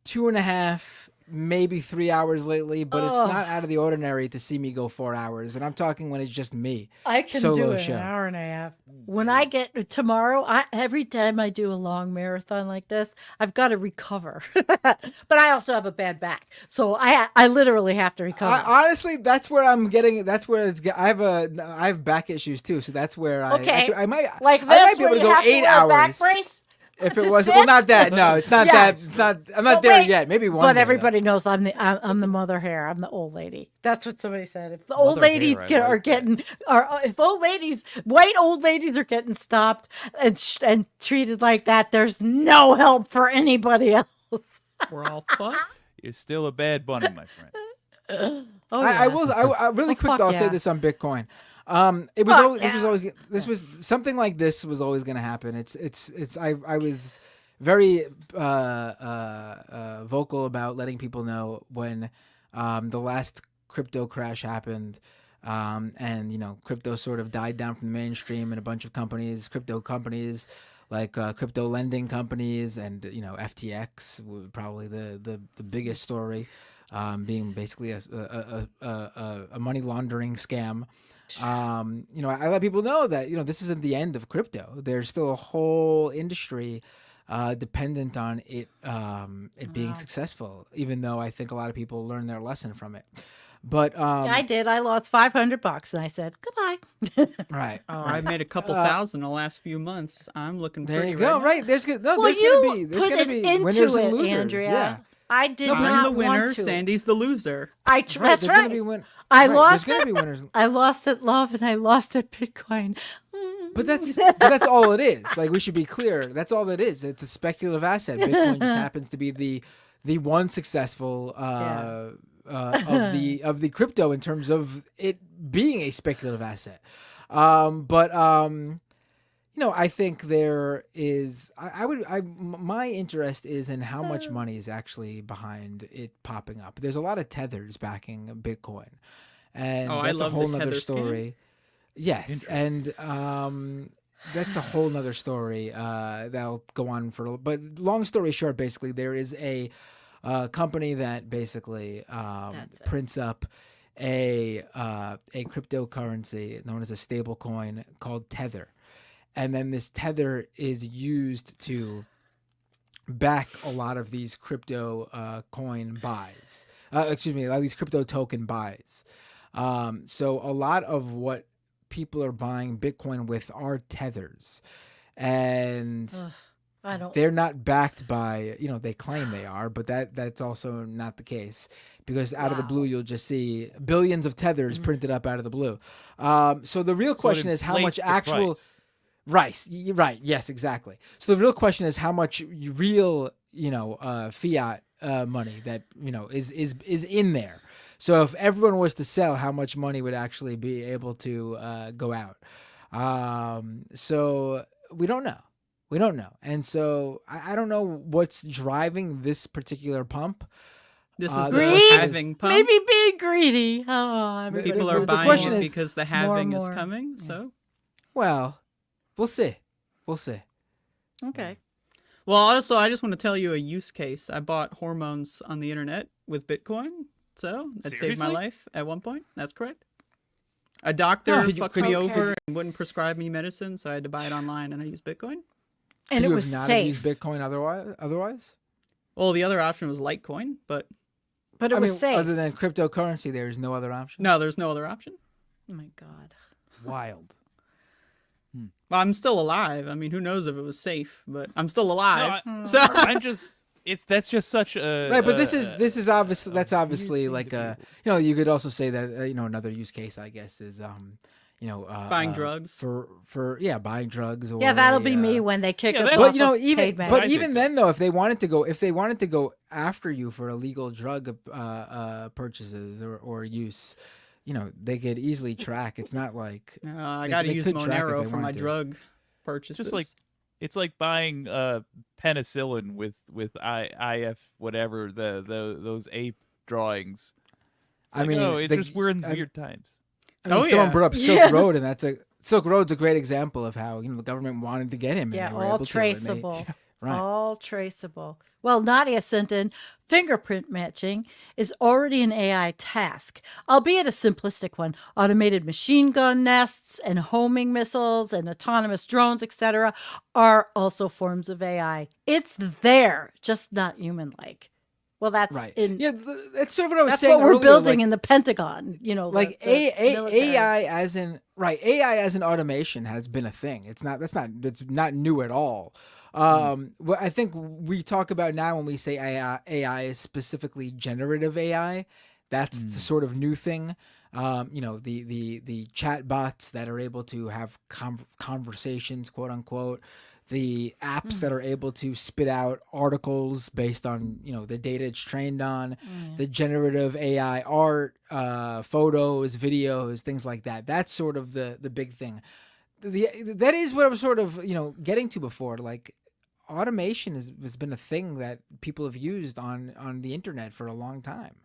2.5, maybe 3 hours lately, but it's Ugh. not out of the ordinary to see me go 4 hours. And I'm talking when it's just me. I can Solo do it show. an hour and a half. When I get tomorrow, every time I do a long marathon like this, I've got to recover. But I also have a bad back, so I literally have to recover. Honestly, that's where I'm getting. That's where it's. I have back issues too, so that's where Okay. I might like I this, might be able where to you go have 8 wear a back hours. brace. If to it was sit? not that. No, it's not Yeah. that. It's not. I'm not But there wait, yet. Maybe one. But day, though. everybody knows I'm the mother hare. I'm the old lady. That's what somebody said. If the old Mother ladies hare, I are like that. getting, if white old ladies are getting stopped and treated like that, there's no help for anybody else. We're all fucked. You're still a bad bunny, my friend. Oh, I yeah. will. I really Oh, quick. fuck Though, I'll say yeah. this on Bitcoin. It was Fuck always. yeah. This was something like this was always going to happen. I was very vocal about letting people know when the last crypto crash happened. And crypto sort of died down from the mainstream, and a bunch of crypto companies, like crypto lending companies, and FTX, were probably the biggest story, being basically a money laundering scam. I let people know that this isn't the end of crypto. There's still a whole industry dependent on it being successful, even though I think a lot of people learn their lesson from it. But I did. I lost $500, and I said goodbye. right. Oh, I've made a couple thousand the last few months. I'm looking There pretty you go. right now. Right. There's Well, gonna you be put gonna it be into winners and it, losers. Andrea. Yeah. I did No, but I'm not the winner. want to. Sandy's the loser. That's there's right. Gonna be I right, lost there's it. gonna be winners. I lost at love and I lost at Bitcoin. But that's all it is. Like, we should be clear. That's all it is. It's a speculative asset. Bitcoin just happens to be the one successful of the crypto in terms of it being a speculative asset. I think there is. My interest is in how much money is actually behind it popping up. There's a lot of tethers backing Bitcoin, and I that's a love whole the nother tether story. Yes, and that's a whole nother story that'll go on for. But long story short, basically, there is a company that basically prints up a cryptocurrency known as a stable coin called Tether. And then this Tether is used to back a lot of these crypto coin buys. A lot of these crypto token buys. So a lot of what people are buying Bitcoin with are tethers. And they're not backed by, they claim they are, but that's also not the case. Because out of the blue, you'll just see billions of tethers printed up out of the blue. So the real question is how much actual... price. Right. Yes, exactly. So the real question is how much real, fiat money that is in there. So if everyone was to sell, how much money would actually be able to go out? So we don't know. And so I don't know what's driving this particular pump. This is the Greed? halving pump. Maybe being greedy. Oh, everybody People the are buying question it is- because the halving is more. coming. So, Well, we'll see. Okay. well, also, I just want to tell you a use case. I bought hormones on the internet with Bitcoin, so that saved my Seriously? life at one point. That's correct. A doctor Oh, fucked could me you- over and wouldn't prescribe me medicine, so I had to buy it online, and I used Bitcoin. And you it was have not safe. used Bitcoin otherwise? Well, the other option was Litecoin, but But it was safe. Other than cryptocurrency, there is no other option. no, there's no other option. Oh my God. Wild. Well, I'm still alive. I mean, who knows if it was safe, but I'm still alive. No, so I'm just. That's just such a Right, but this is obviously that's obviously weird thing like to you could also say that another use case I guess is Buying drugs. for buying drugs or Yeah, that'll be me when they kick yeah, us that- off But of even paid but meds. even then though, if they wanted to go after you for illegal drug purchases or use, they could easily track. It's not like I They- got to they use could track if Monero they for my wanted to. drug purchases. it's like buying penicillin with IF whatever those ape drawings. It's I like, mean, we're in weird times. Oh, someone yeah. brought up Silk Yeah. Road, and Silk Road's a great example of how the government wanted to get him. And Yeah, they were all able to, and they- traceable. right. All traceable. Well, Nadia sent in fingerprint matching is already an AI task, albeit a simplistic one. Automated machine gun nests and homing missiles and autonomous drones, etc., are also forms of AI. It's there, just not human-like. Well, that's Right. in. Yeah, that's sort of what I was That's saying what we're earlier, building like- in the Pentagon. like the military. AI as in automation has been a thing. That's not new at all. What I think we talk about now when we say AI is specifically generative AI. That's the sort of new thing. The chat bots that are able to have conversations, quote unquote. The apps that are able to spit out articles based on the data it's trained on, the generative AI art, photos, videos, things like that. That's sort of the big thing. That is what I was sort of getting to before. Like automation has been a thing that people have used on the internet for a long time.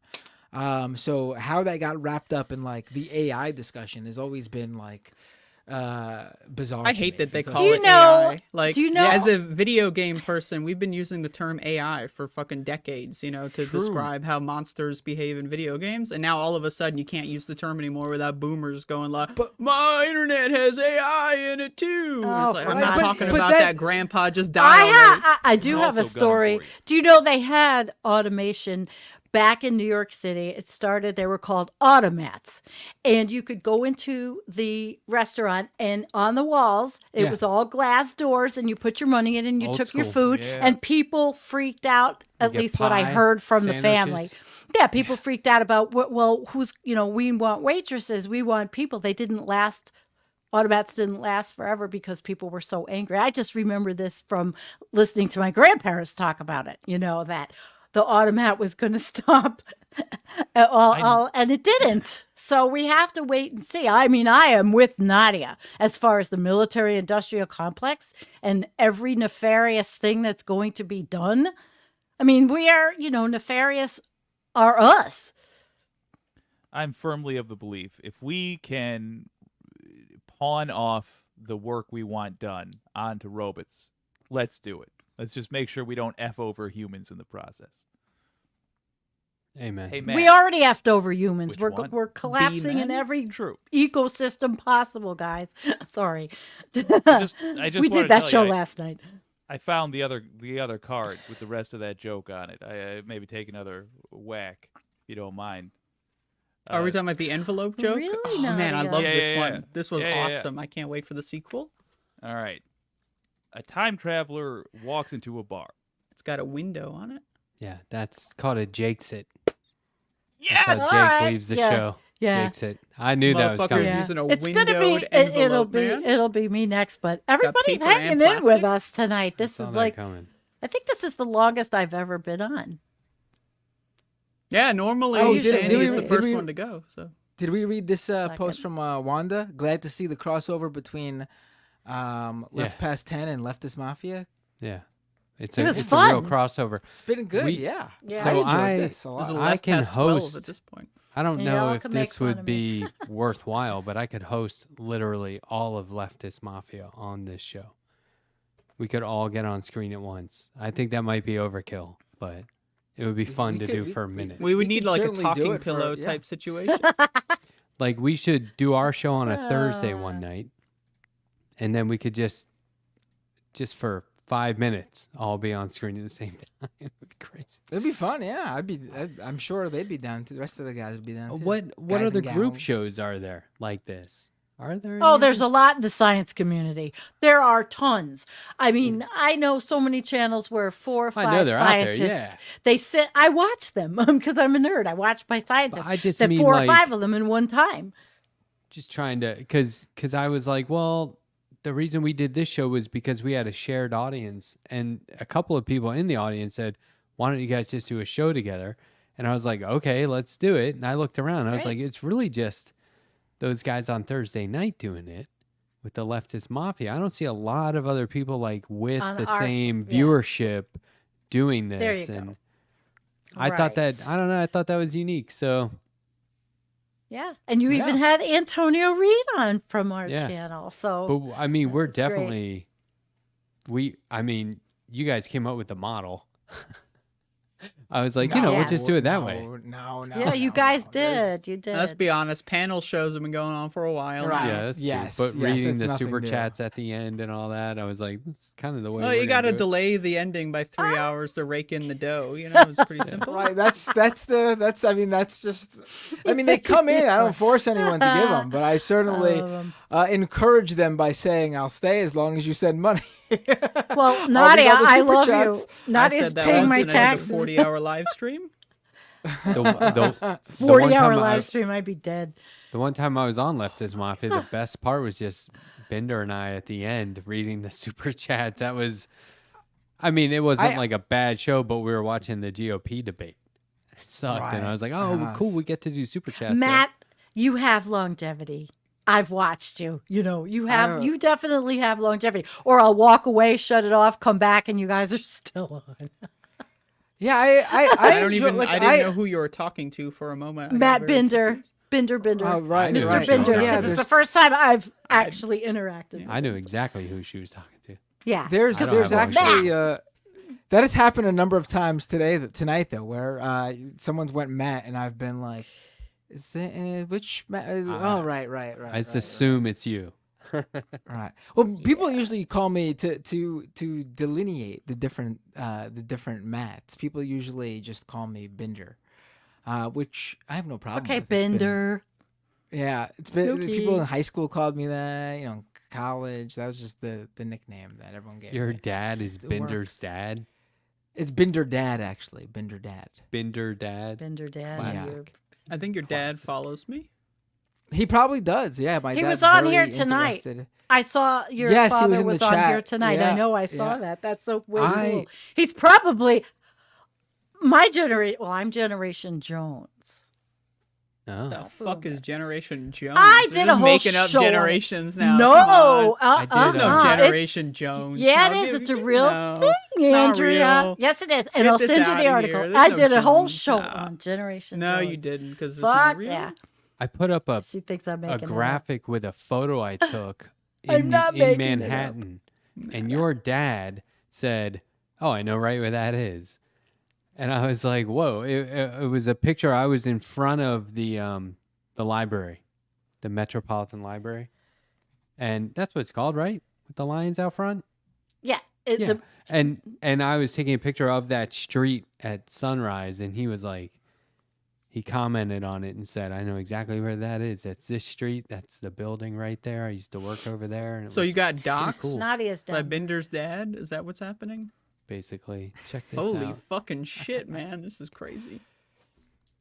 So how that got wrapped up in like the AI discussion has always been like bizarre. I to hate me that they because- call Do you it know- AI. Like, do you know- as a video game person, we've been using the term AI for fucking decades, to describe how monsters behave in video games. And now all of a sudden you can't use the term anymore without boomers going like, my internet has AI in it too. And Oh, it's like, for I'm not God's talking sake. about But that grandpa just died already. I do He's have a also got 'em story. for you. Do you know they had automation back in New York City, it started, they were called automats. And you could go into the restaurant, and on the walls, it Yeah. was all glass doors, and you put your money in and you Old took your school. food, Yeah. and people freaked out, at get least what I pie, heard from the family. sandwiches. Yeah, people freaked out about, well, who's, we want waitresses, we want people. They didn't last. Automats didn't last forever because people were so angry. I just remember this from listening to my grandparents talk about it, that the automat was going to stop and it didn't. So we have to wait and see. I mean, I am with Nadia as far as the military industrial complex and every nefarious thing that's going to be done. I mean, we are, nefarious are us. I'm firmly of the belief if we can pawn off the work we want done onto robots, let's do it. Let's just make sure we don't F over humans in the process. Amen. Hey, Matt. We already effed over humans. Which one? We're collapsing in men? every True. ecosystem possible, guys. Sorry. I just we wanna did that tell show you, last night. I found the other card with the rest of that joke on it. I maybe take another whack if you don't mind. Are we talking about the envelope joke? Really, Oh, man, I Nadia? love Yeah, this yeah, one. yeah. This was Yeah, yeah. awesome. I can't wait for the sequel. All right. A time traveler walks into a bar. It's got a window on it. Yeah, that's called a Jake's it. Yes. That's All how Jake right. leaves the Yeah. show. Yeah. Jake's it. I knew that was Motherfuckers coming. Yeah. using a It's gonna be windowed envelope, man. it'll be me next, but everybody's paper hanging and in with plastic? us tonight. This Saw is that like coming. I think this is the longest I've ever been on. Yeah, normally Oh, did- Sandy did we- is the did first we- one to go. So Did we read this Second. post from Wanda? Glad to see the crossover between Left Past 10 and Leftist Mafia. Yeah. It's It a was it's a real fun. crossover. It's been good, We- yeah. Yeah. I So enjoyed I- this a there's a lot. I left can past 12 host- at this point. I don't Yeah, know y'all if can make this fun would of me. be worthwhile, but I could host literally all of Leftist Mafia on this show. We could all get on screen at once. I think that might be overkill, but it would be fun we to could- do we- for a we- minute. We would We need could like a certainly do talking it for- pillow yeah. type situation. Like we should do our show on a Thursday one night, and then we could just for 5 minutes all be on screen at the same time. It would be crazy. It'd be fun, yeah. I'm sure they'd be down too. The rest of the guys would be down too. What Guys other and group gals. shows are there like this? Are there? Oh, any there's a others? lot in the science community. There are tons. I mean, I know so many channels where 4 or I know 5 they're out there, scientists. yeah. They sit. I watch them because I'm a nerd. I watch my scientists. I just There mean 4 like or 5 of them in one time. just trying to because I was like, well, the reason we did this show was because we had a shared audience, and a couple of people in the audience said, why don't you guys just do a show together? And I was like, okay, let's do it. And I looked around and I was great. like, it's really just those guys on Thursday night doing it with the Leftist Mafia. I don't see a lot of other people like with On the our- same yeah. viewership doing this. There you go. And I thought that, Right. I don't know, I thought that was unique. So Yeah, and you even Yeah. had Antonio Reed on from our Yeah. channel. So but I mean, we're That's great. definitely, I mean, you guys came up with the model. I was like, we'll Yes. just do it that way. No. yeah, you no, guys no. There's- did. You did. Let's be honest. Panel shows have been going on for a while. Right. Yeah, that's Yes, true. But yes, reading that's the super nothing new. chats at the end and all that, I was like, that's kind of the way. Well, we're you got to gonna do it. delay the ending by 3 hours to rake in the dough. You know, it's pretty simple. Right, that's I mean that's just I mean they come in. I don't force anyone to give them, but I certainly encourage them by saying I'll stay as long as you send money. Well, I'll read Nadia, all the I super love chats. you. Nadia's I said that paying once my and I had a taxes. 40-hour live stream. The one 40-hour time live stream, I'd be dead. The one time I was on Leftist Mafia, the best part was just Bender and I at the end reading the super chats. That was, I mean, it wasn't like a bad show, but we were watching the GOP debate. It sucked, and I Right. was like, oh, cool, we get to do super chats. Matt, you have longevity. I've watched you. You know, you definitely have longevity. Or I'll walk away, shut it off, come back, and you guys are still on. Yeah, I don't enjoy- even. like, I didn't know who you were talking to for a moment. I got Matt very Binder. confused. Binder. Oh, right, knew Mr. right. Binder. Yeah, This is there's- the first time I've actually interacted. I knew exactly who she was talking to. Yeah. There's I don't have actually that has happened a number of times tonight though, where someone's went Matt and I've been like, is it which Matt? Oh, right. I just assume it's you. Right. Well, people usually call me to delineate the different mats. People usually just call me Binger. which I have no problem Okay, with. It's been- Bender. yeah, it's been Okay. people in high school called me that. College. That was just the nickname that everyone gave Your me. dad is It Bender's works. dad. It's Binder Dad, actually. Binder Dad. Bender dad. Bender dad. Classic. you're- I think your dad follows me. He probably does. Yeah, my He dad's was on very here tonight. interested. I saw your Yes, he father was in the was on here chat. tonight. Yeah, I know. I saw yeah. that. That's so way I- cool. He's probably my generation. Well, I'm Generation Jones. Oh. The fuck is Generation Jones? I They're did a just whole making up show on it. generations now. No, Come on. I did, There's no It's- Generation Jones. Yeah, No, it is. give- It's a give- real no, thing, it's not Andrea. real. Yes, it is. And Get I'll this send you outta the here. article. There's I no did a whole Jones. show Nah. on Generation No, Jones. you didn't, because it's Fuck not real. yeah. I put up a She thinks I'm making it up. graphic with a photo I took I'm in, not in making it up. Manhattan, and your dad said, "Oh, I know right where that is," and I was like, "Whoa!" It was a picture. I was in front of the library, the Metropolitan Library, and that's what it's called, right? With the lions out front. Yeah. Yeah. The, And I was taking a picture of that street at sunrise, and he was like, he commented on it and said, "I know exactly where that is. That's this street. That's the building right there. I used to work over there." And it So was you got doxxed cool. Nadia's by dad. Bender's dad? Is that what's happening? basically. Check this Holy out. fucking shit, man. This is crazy.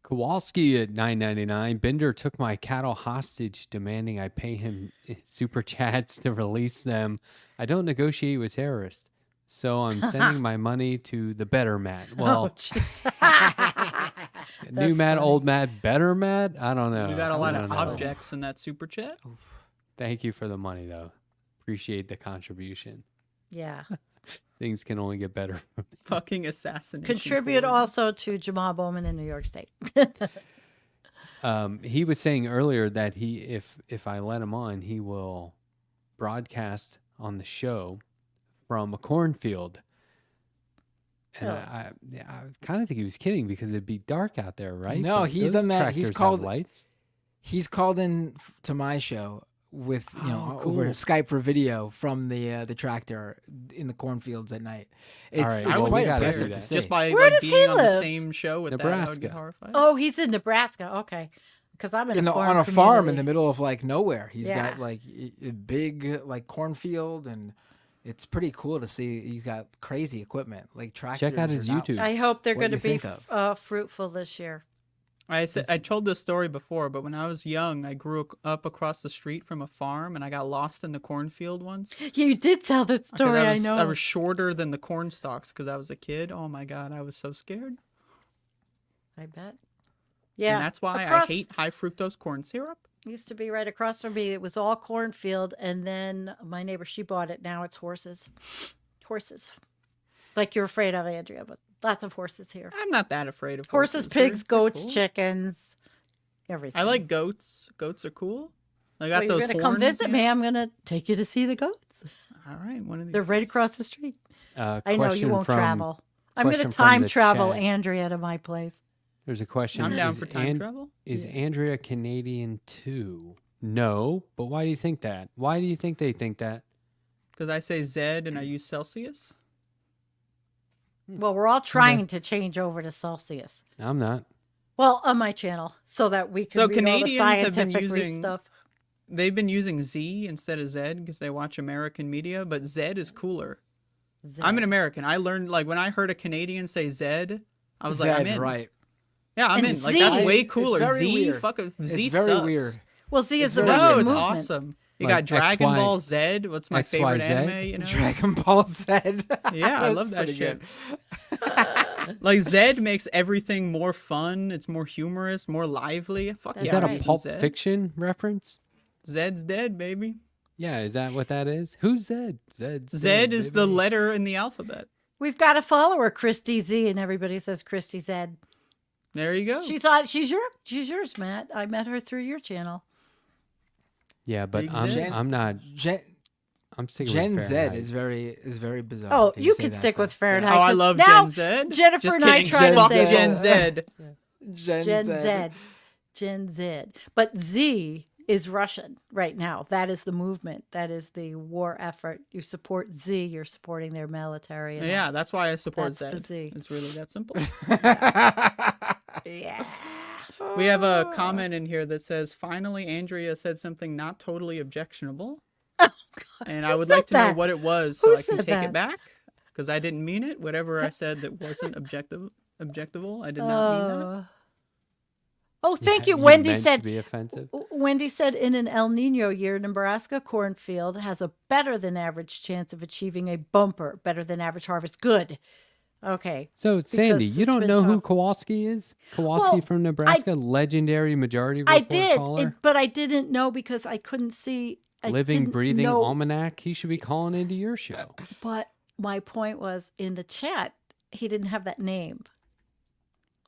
Kowalski at $9.99. Bender took my cattle hostage, demanding I pay him super chats to release them. I don't negotiate with terrorists, so I'm sending my money to the better Matt. Well, new That's Matt, funny. old Matt, better Matt. I don't know. You got a I lot don't of know. objects in that super chat. Thank you for the money, though. Appreciate the contribution. Yeah. Things can only get better. Fucking assassination. Contribute cord. also to Jamal Bowman in New York State. He was saying earlier that if I let him on, he will broadcast on the show from a cornfield. And Oh. I kind of think he was kidding because it'd be dark out there, right? No, But he's those done that. He's tractors have called- lights. He's called in to my show with Oh, over cool. Skype for video from the tractor in the cornfields at night. It's, right, it's well, we quite gotta impressive do to that. see. Just by Where like, does being he on the live? same show with that, I would Nebraska. get horrified. Oh, he's in Nebraska. Okay. Because I'm in a farm on a farm in the community. middle of like nowhere. He's Yeah. got like a big like cornfield, and it's pretty cool to see. He's got crazy equipment like tractors. Check out his are not- YouTube. I hope they're What going do to you be think of? fruitful this year. I told this story before, but when I was young, I grew up across the street from a farm, and I got lost in the cornfield once. You did tell that 'Cause story. I know. was shorter than the corn stalks because I was a kid. Oh my god, I was so scared. I bet. Yeah. And that's why across- I hate high fructose corn syrup. Used to be right across from me. It was all cornfield, and then my neighbor, she bought it. Now it's horses. Horses. Like you're afraid of, Andrea, but lots of horses here. I'm not that afraid of Horses, They're- pigs, they're goats, cool. chickens, everything. I like goats. Goats are cool. I Well, got you're those gonna horns. come visit you me. know? I'm gonna take you to see the goats. All right, one of these. They're right days. across the street. I know you Question won't from- travel. I'm gonna question from time the travel chat. Andrea to my place. There's a question. I'm down Is for time travel. Is Andrea Canadian too? No, but why do you think that? Why do you think they think that? Because I say Zed and I use Celsius. Well, we're all trying to change over to Celsius. I'm not. Well, on my channel, so that we can So read all the Canadians have been scientific using- stuff. They've been using Z instead of Zed because they watch American media, but Zed is cooler. I'm an American. I learned like when I heard a Canadian say Zed, I was like, I'm Zed, in. right? Yeah, I'm And in. Like Z- that's way It's cooler. very Z, weird. fuck it. Z it's very sucks. weird. Well, Z is It's the very Russian No, it's movement. awesome. You Like got Dragon XY Ball Z. What's my favorite XYZ? anime? You know, Dragon Ball Z. Yeah, I love that pretty shit. good. like Zed makes everything more fun. It's more humorous, more lively. Fuck That's yeah, Is that I'm a using Pulp Zed. Fiction reference? Zed's dead, baby. Yeah, is that what that is? Who's Zed? Zed's Zed dead, is the baby. letter in the alphabet. We've got a follower, Christy Z, and everybody says Christy Zed. There you go. She's yours, Matt. I met her through your channel. Yeah, but Big I'm Zed. I'm not. Gen, I'm sticking Gen with Z Fahrenheit. is very bizarre. Oh, that you say can that, stick though. with Fahrenheit. Oh, I 'cause love now Gen Z. Jennifer Just and I kidding. try to Fuck say Gen both. Z. Gen Z. Gen Z. But Z is Russian right now. That is the movement. That is the war effort. You support Z, you're supporting their military. and Yeah, that's why I support That's the Zed. Z. It's really that simple. Yeah. We have a comment in here that says, finally, Andrea said something not totally objectionable. And I would like to know that? what it was so Who I can said take that? it back. Because I didn't mean it. Whatever I said that wasn't objectable, I did not mean that. Oh, thank you. You Wendy meant said. to be offensive. Wendy said, in an El Nino year, Nebraska cornfield has a better than average chance of achieving a bumper, better than average harvest. Good. Okay. So, Sandy, you it's don't been know who tough. Kowalski is? Kowalski Well, from Nebraska, legendary majority I report did, caller, but I didn't know because I couldn't see. I living, didn't breathing know, almanac. He should be calling into your show. But my point was, in the chat, he didn't have that name.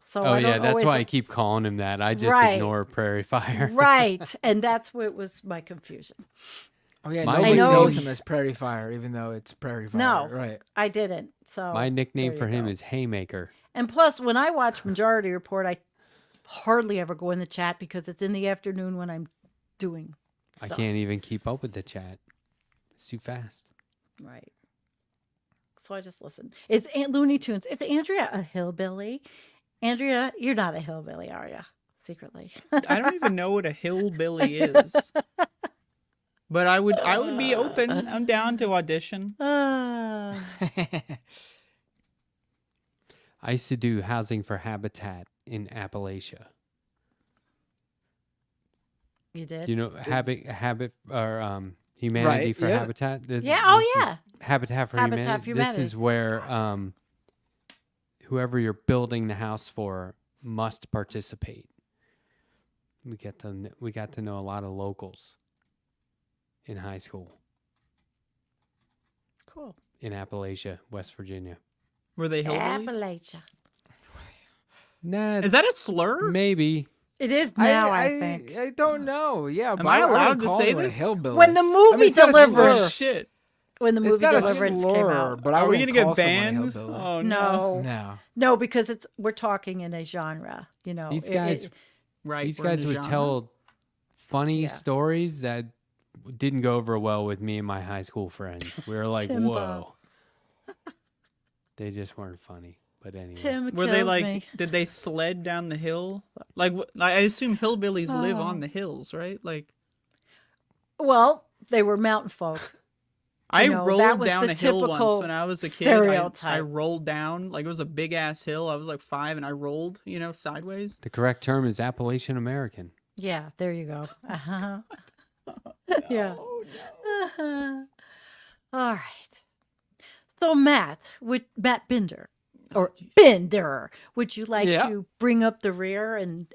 So Oh I don't yeah, that's always- why I keep calling him that. I just Right. ignore Prairie Fire. Right, and that's what was my confusion. Oh yeah, My nobody know- knows him as Prairie Fire, even though it's Prairie Fire. No. Right. I didn't. So My nickname there for you him go. is Haymaker. And plus, when I watch Majority Report, I hardly ever go in the chat because it's in the afternoon when I'm doing I stuff. can't even keep up with the chat. It's too fast. Right. So I just listen. It's Looney Tunes. Is Andrea a hillbilly? Andrea, you're not a hillbilly, are you? Secretly. I don't even know what a hillbilly is. But I would be open. I'm down to audition. I used to do housing for habitat in Appalachia. You did? Do you know habit or humanity Right, for yeah. habitat? This Yeah, is yeah. Habitat for Habitat Humanity. for This Humanity. is where whoever you're building the house for must participate. We got to know a lot of locals in high school Cool. in Appalachia, West Virginia. Were they hillbillies? Appalachia. Nah, Is that a slur? maybe. It is now, I think. I don't know. Yeah, Am but I wouldn't allowed to call say him a this? hillbilly. When the movie it's not a Oh, Deliverance, shit. when the It's movie not a Deliverance came slur, out. but I Are we wouldn't gonna call get someone a banned? hillbilly. Oh, No. No. No, because we're talking in a genre, you know. These guys, Right. these we're in guys a would genre. tell funny Yeah. stories that didn't go over well with me and my high school friends. We were like, Timbo. whoa. They just weren't funny. But anyway. Tim Were kills they like? me. Did they sled down the hill? Like I assume hillbillies live Oh. on the hills, right? Like Well, they were mountain folk. I know, that rolled was down the a hill once typical when I was a kid. stereotype. I rolled down like it was a big ass hill. I was like 5 and I rolled, sideways. The correct term is Appalachian American. Yeah, there you go. Uh-huh. Yeah. Uh-huh. All right. So Matt Binder, or Binder, would you like Yeah. to bring up the rear and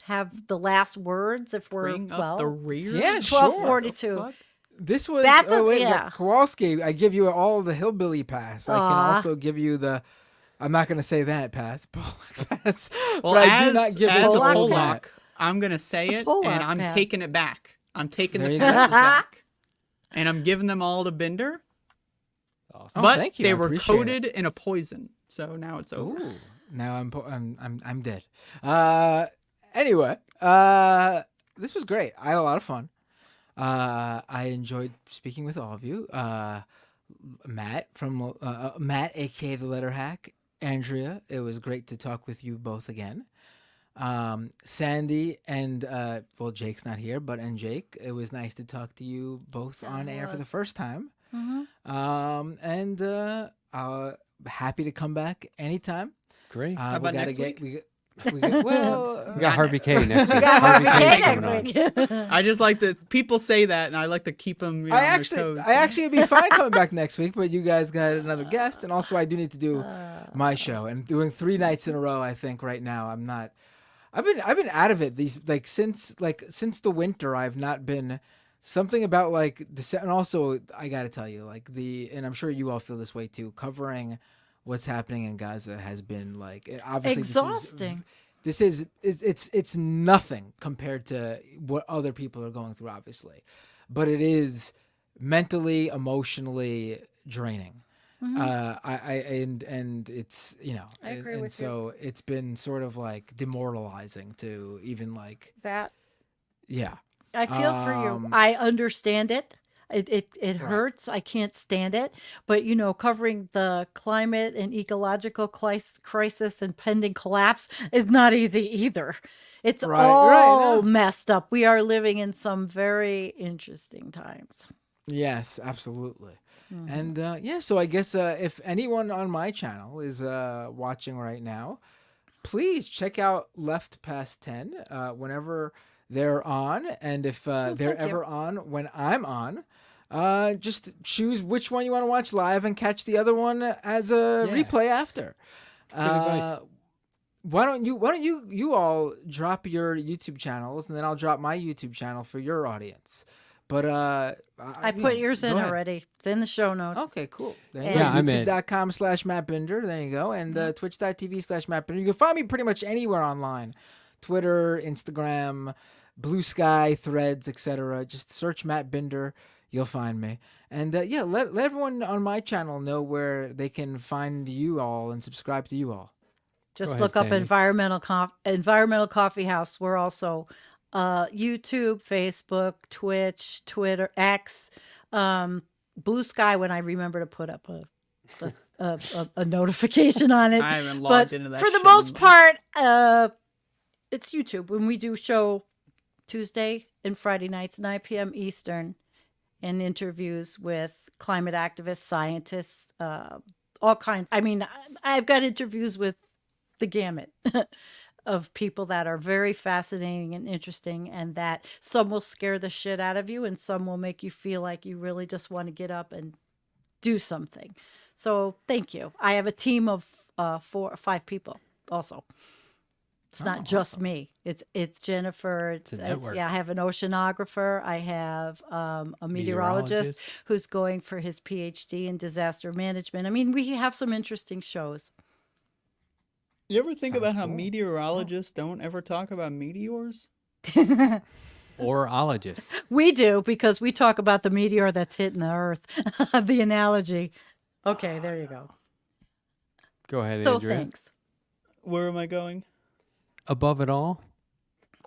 have the last words if we're Bring up the rear. Yeah, sure. 12:42. Fuck? This was That's a- wait, yeah. Kowalski. I give you all the hillbilly pass. I can Aw. also give you the. I'm not going to say that pass. Pollock pass. Well, but I do as, not give as it a Pollock Pollock, pass. I'm gonna say it, Pollock and I'm pass. taking it back. I'm taking There the you go. passes back, and I'm giving them all to Binder. Awesome. But thank you. they I were appreciate it. coated in a poison, so now it's over. Ooh, now I'm dead. Anyway, this was great. I had a lot of fun. I enjoyed speaking with all of you. Matt from Matt, aka the Letterhack, Andrea. It was great to talk with you both again. Sandy and well, Jake's not here, and Jake. It was nice to talk to you both on air for the first time. Mhm. And happy to come back anytime. Great. How about next week? We well, We got Harvey K next week. We got Harvey K's K coming on. next week. I just like to people say that, and I like to keep them on their toes. I actually would be fine coming back next week, but you guys got another guest, and also I do need to do my show, and doing 3 nights in a row. I think right now I'm not. I've been out of it since the winter. I've not been something about and also I got to tell you and I'm sure you all feel this way too. Covering what's happening in Gaza has been obviously Exhausting. This is it's nothing compared to what other people are going through, obviously, but it is mentally, emotionally draining. And it's I agree and with so it's been sort of demoralizing to even That yeah. I feel for you. Um, I understand it. It hurts. I can't stand it. But covering the climate and ecological crisis and pending collapse is not easy either. It's all no. messed up. We are living in some very interesting times. Yes, absolutely. And so I guess if anyone on my channel is watching right now, please check out Left Past 10 whenever they're on. And if they're ever on when I'm on, just choose which one you want to watch live and catch the other one as a replay after. Good advice. Why don't you all drop your YouTube channels, and then I'll drop my YouTube channel for your audience. But I put yours in already. It's in the show notes. Okay, cool. And- YouTube.com/Matt Binder. There you go. And Twitch.tv/Matt Binder. You can find me pretty much anywhere online. Twitter, Instagram, Blue Sky, Threads, etc. Just search Matt Binder. You'll find me. And let everyone on my channel know where they can find you all and subscribe to you all. Just ahead, look up Sandy. Environmental Coffee House. We're also YouTube, Facebook, Twitch, Twitter, X, Blue Sky. When I remember to put up a notification on it. I haven't logged But into that for the shit most in part, it's YouTube. When we do show Tuesday and Friday nights, 9 p.m. Eastern, and interviews with climate activists, scientists, all kinds. I mean, I've got interviews with the gamut of people that are very fascinating and interesting, and that some will scare the shit out of you and some will make you feel like you really just want to get up and do something. So thank you. I have a team of 4 or 5 people also. It's not just me. It's Jennifer. a network. I have an oceanographer. I have a meteorologist who's going for his PhD in disaster management. I mean, we have some interesting shows. You ever think about how cool. meteorologists don't ever talk about meteors? Or ologist. We do, because we talk about the meteor that's hitting the Earth. The analogy. Okay, there you go. Go ahead, So Andrea. thanks. Where am I going? Above it all.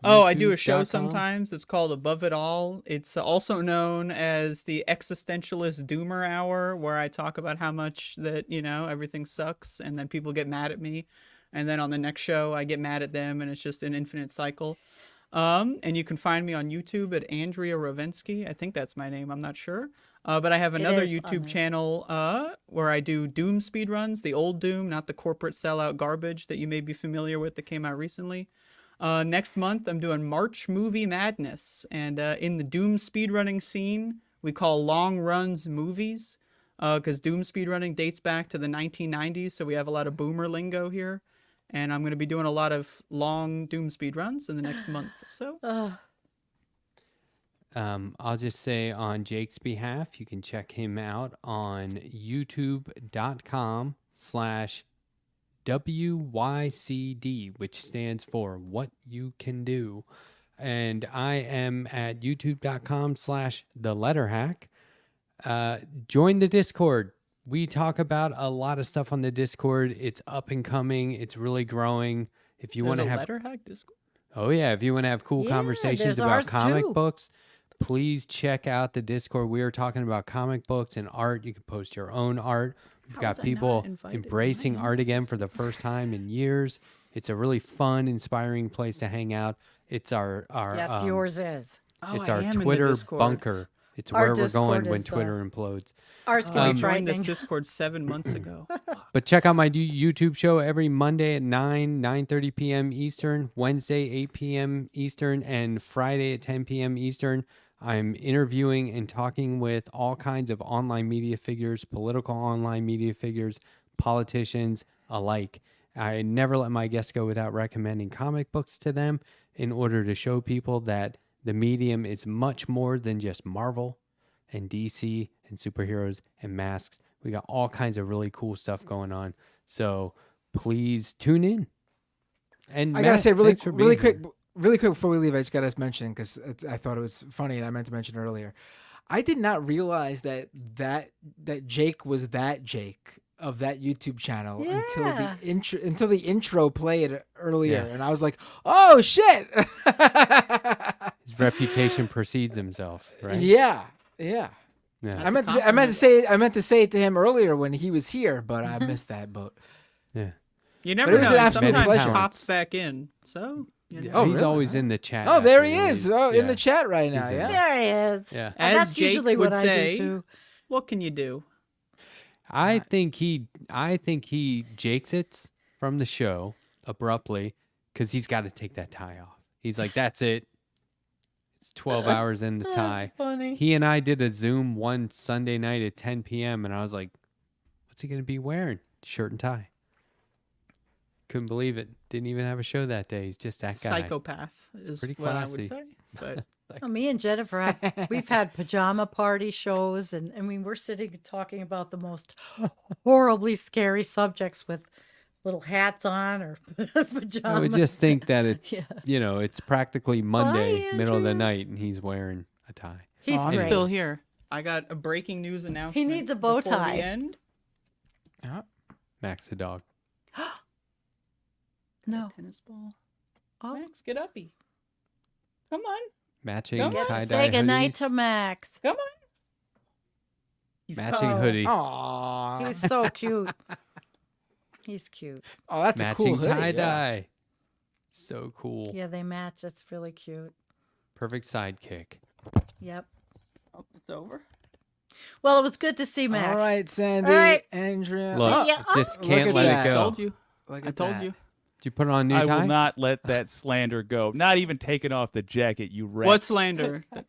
Oh, I do a show YouTube.com? sometimes. It's called Above It All. It's also known as the Existentialist Doomer Hour, where I talk about how much that, everything sucks, and then people get mad at me. And then on the next show, I get mad at them, and it's just an infinite cycle. And you can find me on YouTube at Andrea Rovenski. I think that's my name. I'm not sure. But I have another is on YouTube there. channel where I do Doom speedruns, the old Doom, not the corporate sellout garbage that you may be familiar with that came out recently. Next month, I'm doing March Movie Madness. And in the Doom speedrunning scene, we call long runs movies, because Doom speedrunning dates back to the 1990s, so we have a lot of boomer lingo here. And I'm going to be doing a lot of long Doom speedruns in the next month or so. I'll just say on Jake's behalf, you can check him out on youtube.com/WYCD, which stands for What You Can Do. And I am at youtube.com/theletterhack. Join the Discord. We talk about a lot of stuff on the Discord. It's up and coming. It's really growing. If you want to have Letterhack Discord. Oh yeah, if you want to have cool Yeah, conversations there's about ours comic too. books, please check out the Discord. We are talking about comic books and art. You can post your own art. We've How got was I people not invited? embracing My art name's again this for the first time in years. It's a really fun, inspiring place to hang out. It's our Yes, yours is. it's I our am in the Twitter Discord. bunker. It's Our where we're going Discord when is, Twitter implodes. Ours can I be joined this frightening. Discord 7 months ago. But check out my YouTube show every Monday at 9:30 p.m. Eastern, Wednesday 8 p.m. Eastern, and Friday at 10 p.m. Eastern. I'm interviewing and talking with all kinds of online media figures, political online media figures, politicians alike. I never let my guests go without recommending comic books to them in order to show people that the medium is much more than just Marvel and DC and superheroes and masks. We got all kinds of really cool stuff going on. So please tune in. And I gotta Matt, say thanks for being really quick here. before we leave. I just gotta mention, because I thought it was funny and I meant to mention earlier. I did not realize that Jake was that Jake of that YouTube channel until the intro played earlier, Yeah. and I was like, oh shit. His reputation precedes himself, right? Yeah. Yeah. I meant to say it to him earlier when he was here, but I missed that. But Yeah. You But never it was know. an absolute Sometimes pleasure. he pops back in. So, you know. Oh, He's really? always in the chat. oh, there after he is. leaves. Oh, in Yeah. the chat right now. He's in Yeah. There he is. Yeah. As That's Jake usually would what say, I do too. what can you do? I think he jakes it from the show abruptly because he's got to take that tie off. He's like, that's it. It's 12 hours in the tie. That's funny. He and I did a Zoom one Sunday night at 10 p.m. and I was like, what's he going to be wearing? Shirt and tie. Couldn't believe it. Didn't even have a show that day. He's just that guy. Psychopath is Pretty what I classy. would say. But Well, me and Jennifer, we've had pajama party shows, and I mean, we're sitting and talking about the most horribly scary subjects with little hats on or pajamas. I would just think that it's, Yeah. it's practically Monday, middle of the Andrew. night, and he's wearing a tie. He's I'm great. still here. I got a breaking news announcement. needs a bow before tie. we end. Max the dog. No. Tennis ball. Oh, Max, get uppy. Come on. Matching Come on. get to tie-dye say goodnight hoodies. to Max. Come on. He's Matching cold. hoodie. Aw. He's so cute. He's cute. Oh, that's a cool Matching hoodie. tie-dye. So cool. Yeah, they match. That's really cute. Perfect sidekick. Yep. Oh, it's over. Well, it was good to see Max. All right, Sandy, All right. Andrea. Look, Oh, ya. just Look can't at let that. it I go. told you. look I at told that. you. Did you put on a new I tie? will not let that slander go. Not even taking off the jacket, you rat. What slander? Oh,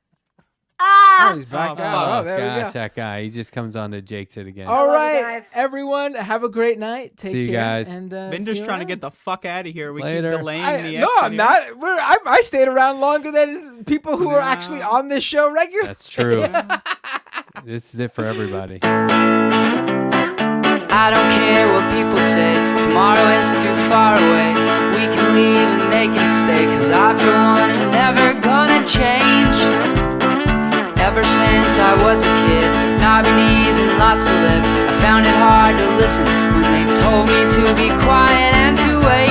Ah! he's back Oh, out. Oh, there we gosh, go. that guy. He just comes on to Jake's it again. All love you right, guys. everyone, have a great night. Take See you care. guys. And, Been see just you trying to get around. the fuck out of here. We Later. keep delaying the No, exit I'm here. not. I stayed around longer than people who are actually No. on this show regularly. That's true. This is it for everybody. I don't care what people say, tomorrow is too far away. We can leave and they can stay, cause I for one am never gonna change. Ever since I was a kid, knobby knees and lots of lip, I found it hard to listen when they told me to be quiet and to wait.